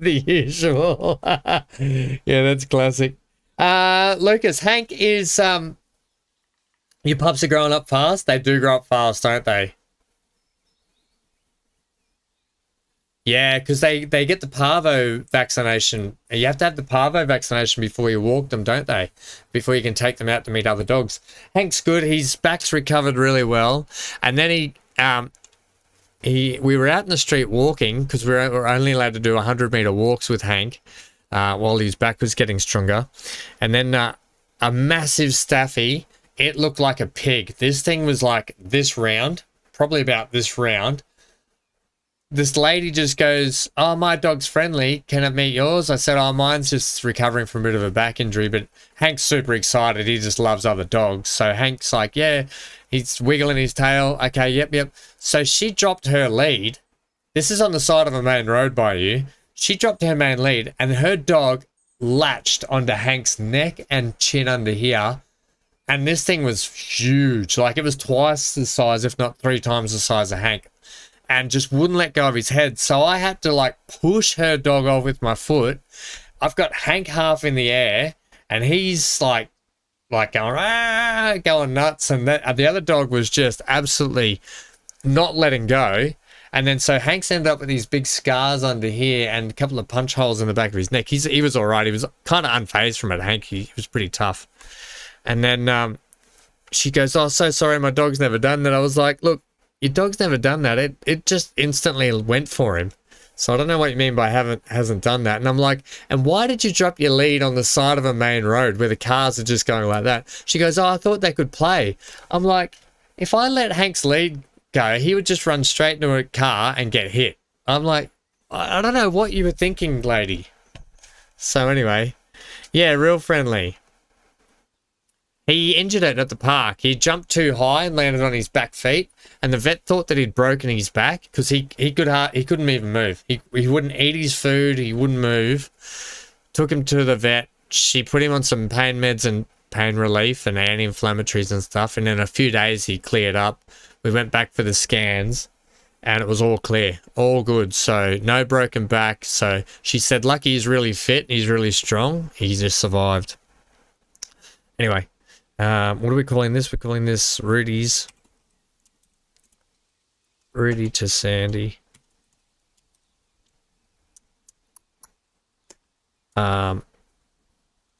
usual. Yeah, that's classic. Lucas, Hank is... your pups are growing up fast? They do grow up fast, don't they? Yeah, because they get the parvo vaccination. You have to have the parvo vaccination before you walk them, don't they? Before you can take them out to meet other dogs. Hank's good. His back's recovered really well. And then we were out in the street walking because we were only allowed to do 100-meter walks with Hank while his back was getting stronger. And then a massive staffy. It looked like a pig. This thing was like this round, probably about this round. This lady just goes, "Oh, my dog's friendly. Can it meet yours?" I said, "Oh, mine's just recovering from a bit of a back injury." But Hank's super excited. He just loves other dogs. So Hank's like, yeah, he's wiggling his tail. Okay, yep. So she dropped her lead. This is on the side of a main road by you. She dropped her main lead and her dog latched onto Hank's neck and chin under here. And this thing was huge. Like it was twice the size, if not 3 times the size of Hank. And just wouldn't let go of his head. So I had to like push her dog off with my foot. I've got Hank half in the air and he's like going nuts. And the other dog was just absolutely not letting go. And then so Hank's ended up with these big scars under here and a couple of punch holes in the back of his neck. He was all right. He was kind of unfazed from it, Hank. He was pretty tough. And then she goes, "Oh, so sorry, my dog's never done that." I was like, "Look, your dog's never done that. It just instantly went for him. So I don't know what you mean by hasn't done that." And I'm like, "And why did you drop your lead on the side of a main road where the cars are just going like that?" She goes, "Oh, I thought they could play." I'm like, if I let Hank's lead go, he would just run straight into a car and get hit. I'm like, I don't know what you were thinking, lady. So anyway, yeah, real friendly. He injured it at the park. He jumped too high and landed on his back feet, and the vet thought that he'd broken his back because he couldn't even move. He wouldn't eat his food. He wouldn't move. Took him to the vet. She put him on some pain meds and pain relief and anti-inflammatories and stuff, and in a few days he cleared up. We went back for the scans, and it was all clear, all good. So no broken back. So she said, lucky he's really fit. He's really strong. He just survived. Anyway. What are we calling this? We're calling this Rudy's. Rudy to Sandy.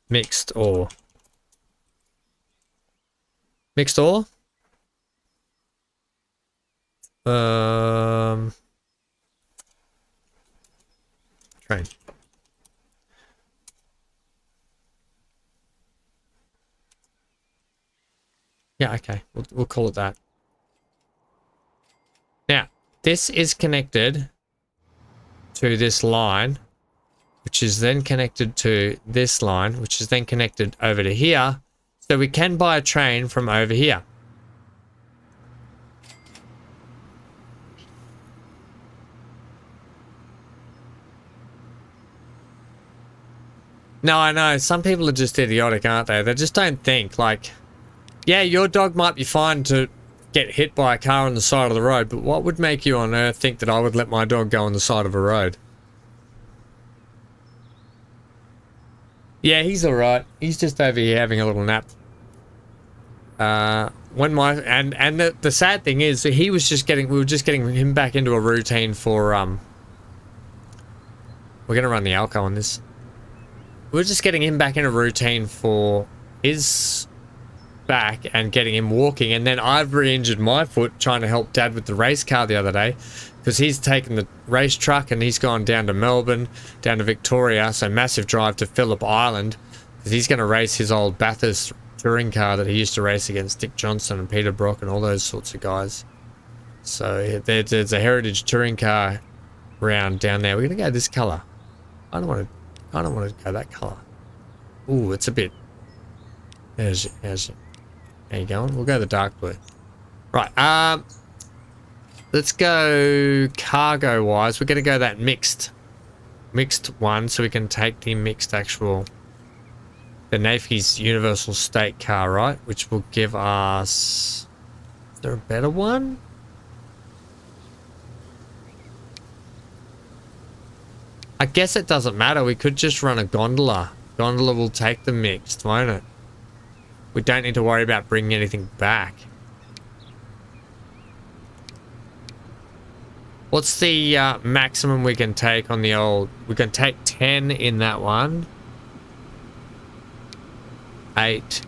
Mixed ore. Mixed ore? Train. Yeah, okay. We'll call it that. Now, this is connected to this line, which is then connected to this line, which is then connected over to here. So we can buy a train from over here. No, I know. Some people are just idiotic, aren't they? They just don't think. Like, yeah, your dog might be fine to get hit by a car on the side of the road, but what would make you on earth think that I would let my dog go on the side of a road? Yeah, he's alright. He's just over here having a little nap. When my and the sad thing is that we were just getting him back into a routine for we're gonna run the alco on this. We're just getting him back in a routine for his back and getting him walking, and then I've re-injured my foot trying to help Dad with the race car the other day because he's taken the race truck and he's gone down to Melbourne, down to Victoria, so massive drive to Phillip Island because he's going to race his old Bathurst touring car that he used to race against Dick Johnson and Peter Brock and all those sorts of guys. So there's a heritage touring car round down there. We're going to go this colour. I don't want to go that colour. Ooh, it's a bit... There's it. There you go. We'll go the dark blue. Right, let's go cargo-wise. We're going to go that mixed one, so we can take the mixed actual... The Nafy's Universal State car, right? Which will give us... Is there a better one? I guess it doesn't matter. We could just run a gondola. Gondola will take the mixed, won't it? We don't need to worry about bringing anything back. What's the maximum we can take on the old... We can take 10 in that one. 8.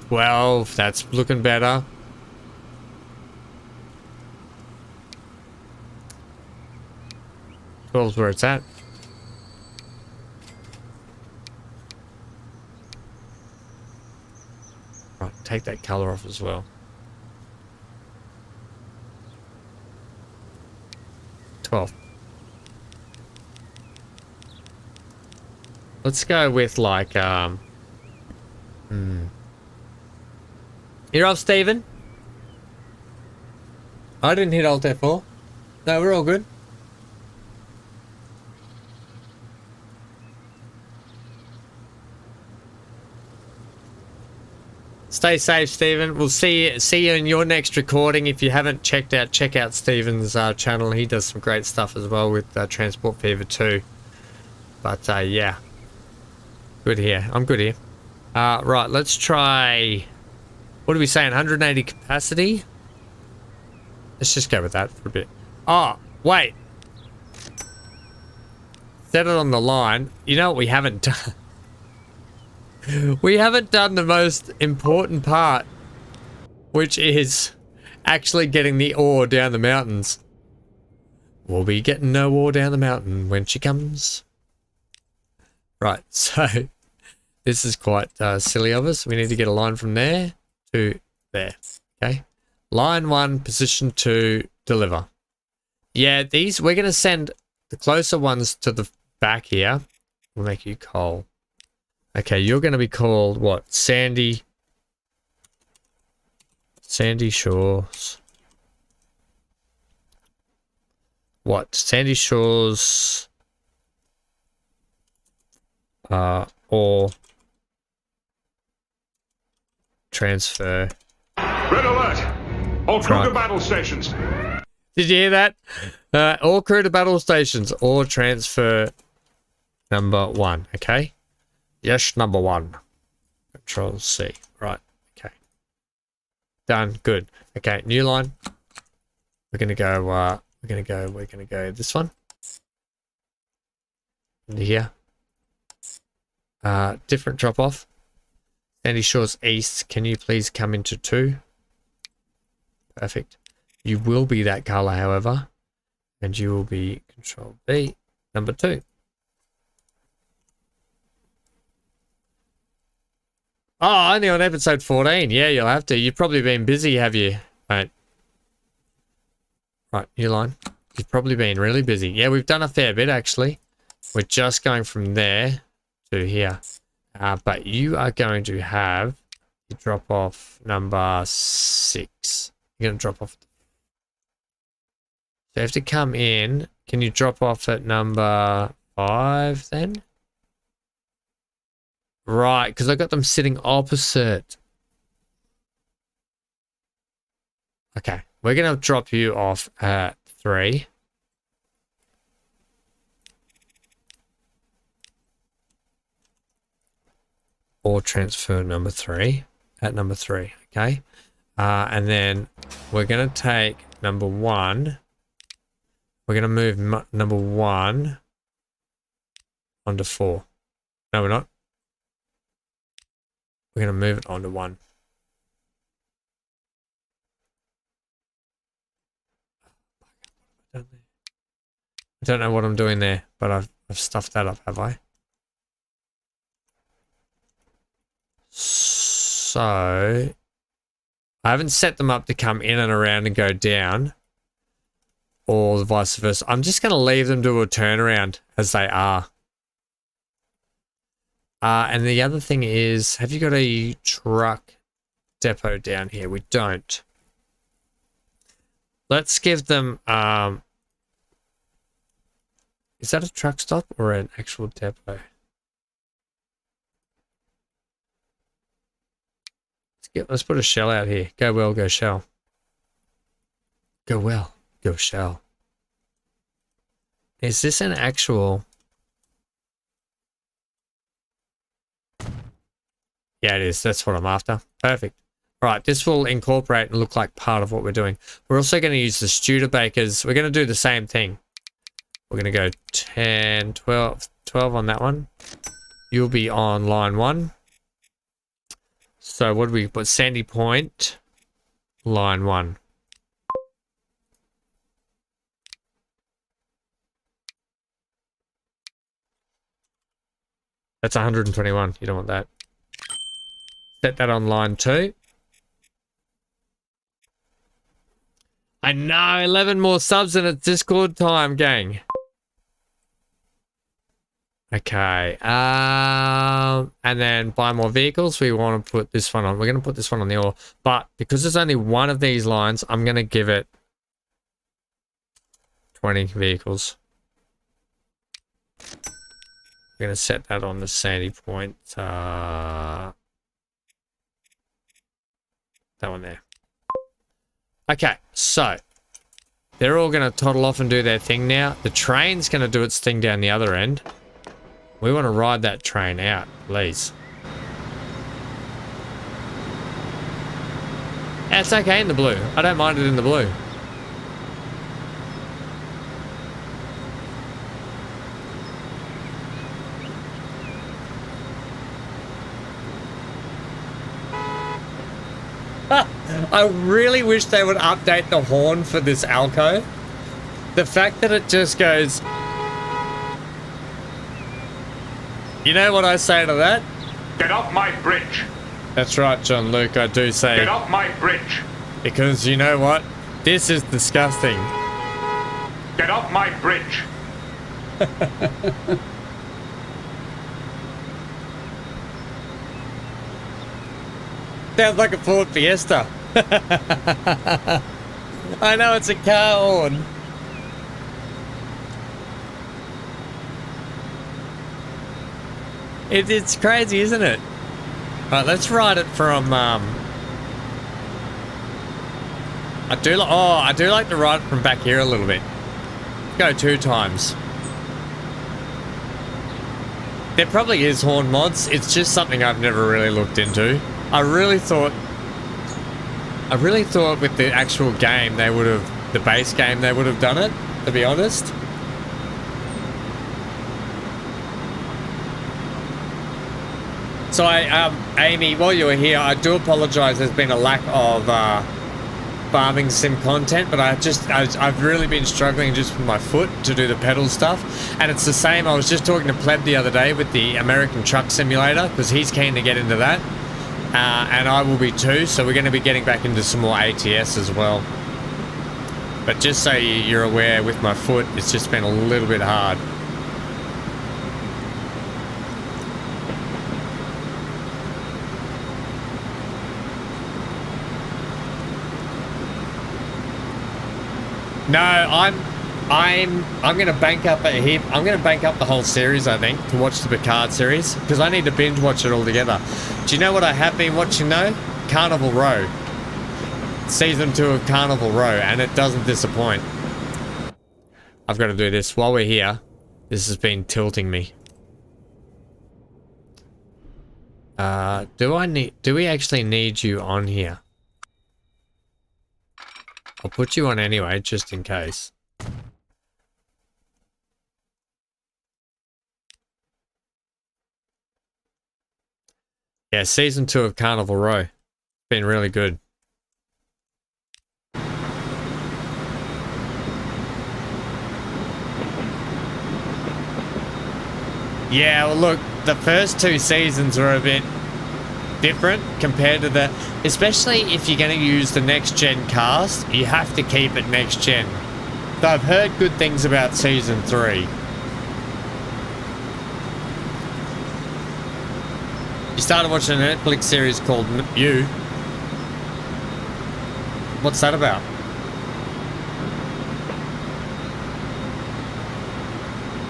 12. That's looking better. Is where it's at. Right, take that color off as well. 12. Let's go with like You're off, Stephen. I didn't hit Alt F4. No, we're all good. Stay safe, Stephen. We'll see you in your next recording. If you haven't check out Stephen's channel. He does some great stuff as well with Transport Fever 2. But yeah, good here. I'm good here. Right, let's try. What are we saying? 180 capacity. Let's just go with that for a bit. Oh, wait. Set it on the line. You know what we haven't done? We haven't done the most important part, which is actually getting the ore down the mountains. We'll be getting no ore down the mountain when she comes. Right, so this is quite silly of us. We need to get a line from there to there. Okay, line 1, position 2, deliver. Yeah, these we're gonna send the closer ones to the back here. We'll make you coal. Okay, you're going to be called what? Sandy Shores. What? Sandy Shores or transfer. Red alert! All crew to battle stations. Did you hear that? All crew to battle stations or transfer number 1. Okay. Yes, number 1. Control C. Right. Okay. Done. Good. Okay. New line. We're gonna go. We're gonna go this one. Into here. Different drop off. Sandy Shores East. Can you please come into 2? Perfect. You will be that color, however, and you will be Control B, number 2. Oh, only on episode 14. Yeah, you'll have to. You've probably been busy, have you? Right. Right, new line. You've probably been really busy. Yeah, we've done a fair bit, actually. We're just going from there to here. But you are going to have you drop off number 6. You're going to drop off. So you have to come in. Can you drop off at number 5 then? Right, because I got them sitting opposite. Okay, we're going to drop you off at 3. Or transfer number 3 at number 3, okay? And then we're going to take number 1. We're going to move number 1 onto 4. No, we're not. We're going to move it onto 1. I don't know what I'm doing there, but I've stuffed that up, have I? So, I haven't set them up to come in and around and go down, or vice versa. I'm just going to leave them to a turnaround as they are. And the other thing is, have you got a truck depot down here? We don't. Let's give them, is that a truck stop or an actual depot? Let's put a shell out here. Go well, go shell. Go well, go shell. Is this an actual... Yeah, it is. That's what I'm after. Perfect. All right, this will incorporate and look like part of what we're doing. We're also going to use the Studebakers. We're going to do the same thing. We're going to go 10, 12 on that one. You'll be on line 1. So what do we put? Sandy Point, line 1. That's 121. You don't want that. Set that on line 2. I know, 11 more subs and it's Discord time, gang. Okay, and then buy more vehicles. We want to put this one on. We're going to put this one on the ore. But because there's only one of these lines, I'm going to give it 20 vehicles. We're going to set that on the Sandy Point. That one there. Okay, so they're all going to toddle off and do their thing now. The train's going to do its thing down the other end. We want to ride that train out, please. Yeah, it's okay in the blue. I don't mind it in the blue. I really wish they would update the horn for this Alco. The fact that it just goes... You know what I say to that? Get off my bridge. That's right, John Luke, I do say. Get off my bridge. Because you know what? This is disgusting. Get off my bridge. Sounds like a Ford Fiesta. I know it's a car horn. It's crazy, isn't it? Alright, let's ride it from, I do like to ride it from back here a little bit. Go 2 times. There probably is horn mods. It's just something I've never really looked into. I really thought with the actual game they would have, the base game they would have done it, to be honest. So Amy, while you were here, I do apologise. There's been a lack of farming sim content, but I've really been struggling just with my foot to do the pedal stuff. And it's the same. I was just talking to Pleb the other day with the American Truck Simulator because he's keen to get into that. and I will be too, so we're going to be getting back into some more ATS as well. But just so you're aware, with my foot, it's just been a little bit hard. No, I'm gonna bank up a heap. I'm gonna bank up the whole series, I think, to watch the Picard series, because I need to binge watch it all together. Do you know what I have been watching though? Carnival Row. Season 2 of Carnival Row, and it doesn't disappoint. I've got to do this while we're here. This has been tilting me. Do we actually need you on here? I'll put you on anyway, just in case. Yeah, season 2 of Carnival Row. Been really good. Yeah, well look, the first 2 seasons were a bit different compared to the... Especially if you're going to use the next-gen cast, you have to keep it next-gen. So I've heard good things about season 3. You started watching a Netflix series called You. What's that about?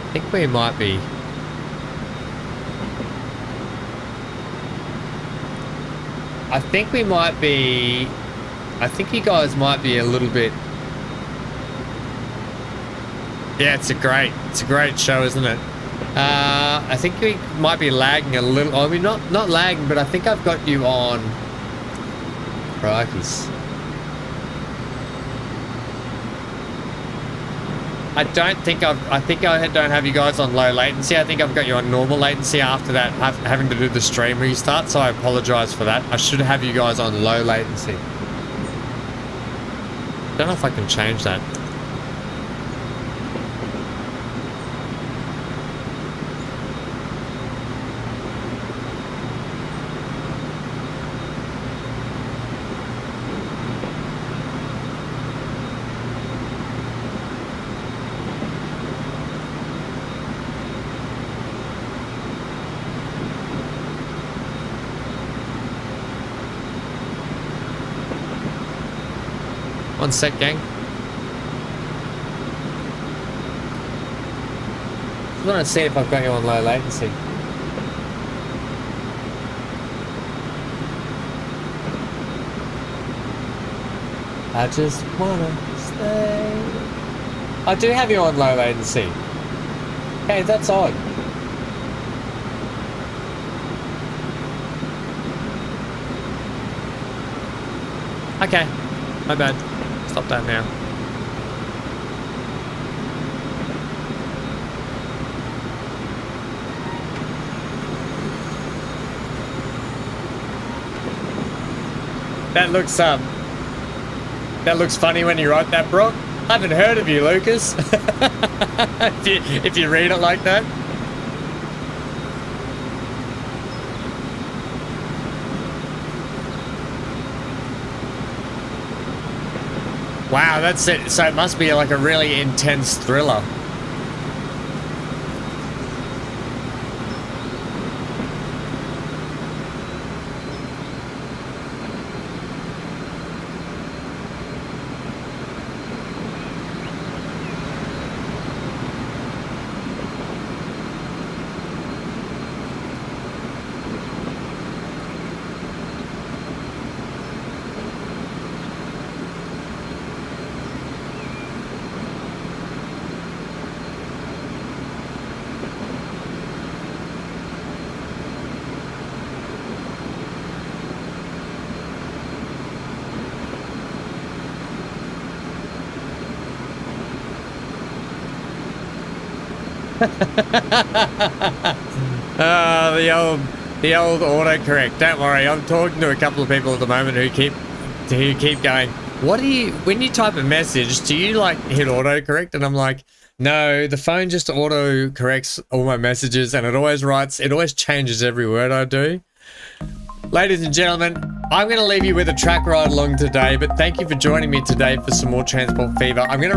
I think we might be... I think you guys might be a little bit... Yeah, it's a great show, isn't it? I think we might be lagging a little. I mean, not lagging, but I think I've got you on... Crikey's. I think I don't have you guys on low latency. I think I've got you on normal latency after that, having to do the stream restart, so I apologize for that. I should have you guys on low latency. Don't know if I can change that. One sec, gang. I want to see if I've got you on low latency. I just wanna stay. I do have you on low latency. Hey, that's odd. Okay, my bad. Stop that now. That looks funny when you write that, Brock. I haven't heard of you, Lucas. if you read it like that. Wow, that's it. So it must be like a really intense thriller. The old autocorrect. Don't worry, I'm talking to a couple of people at the moment who keep going, what do you, when you type a message, do you like hit autocorrect? And I'm like, no, the phone just auto corrects all my messages, and it always changes every word I do. Ladies and gentlemen, I'm going to leave you with a track ride along today, but thank you for joining me today for some more Transport Fever. I'm going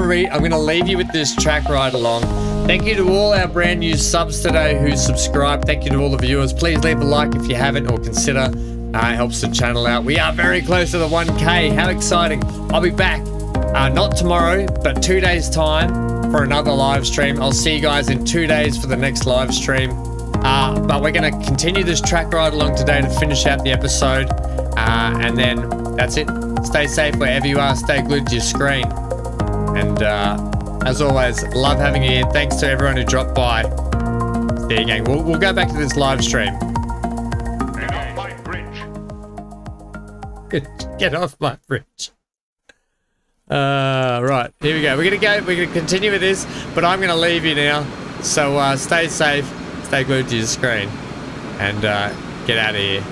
to leave you with this track ride along. Thank you to all our brand new subs today who subscribed. Thank you to all the viewers. Please leave a like if you haven't, or consider. It helps the channel out. We are very close to the 1K. How exciting. I'll be back, not tomorrow, but 2 days time for another live stream. I'll see you guys in 2 days for the next live stream. But we're going to continue this track ride along today to finish out the episode. And then that's it. Stay safe wherever you are. Stay glued to your screen. And as always, love having you here. Thanks to everyone who dropped by. See you gang. We'll go back to this live stream. Get off my bridge. Get off my bridge. Right, here we go. We're gonna continue with this, but I'm gonna leave you now. So stay safe, stay glued to your screen, and get out of here.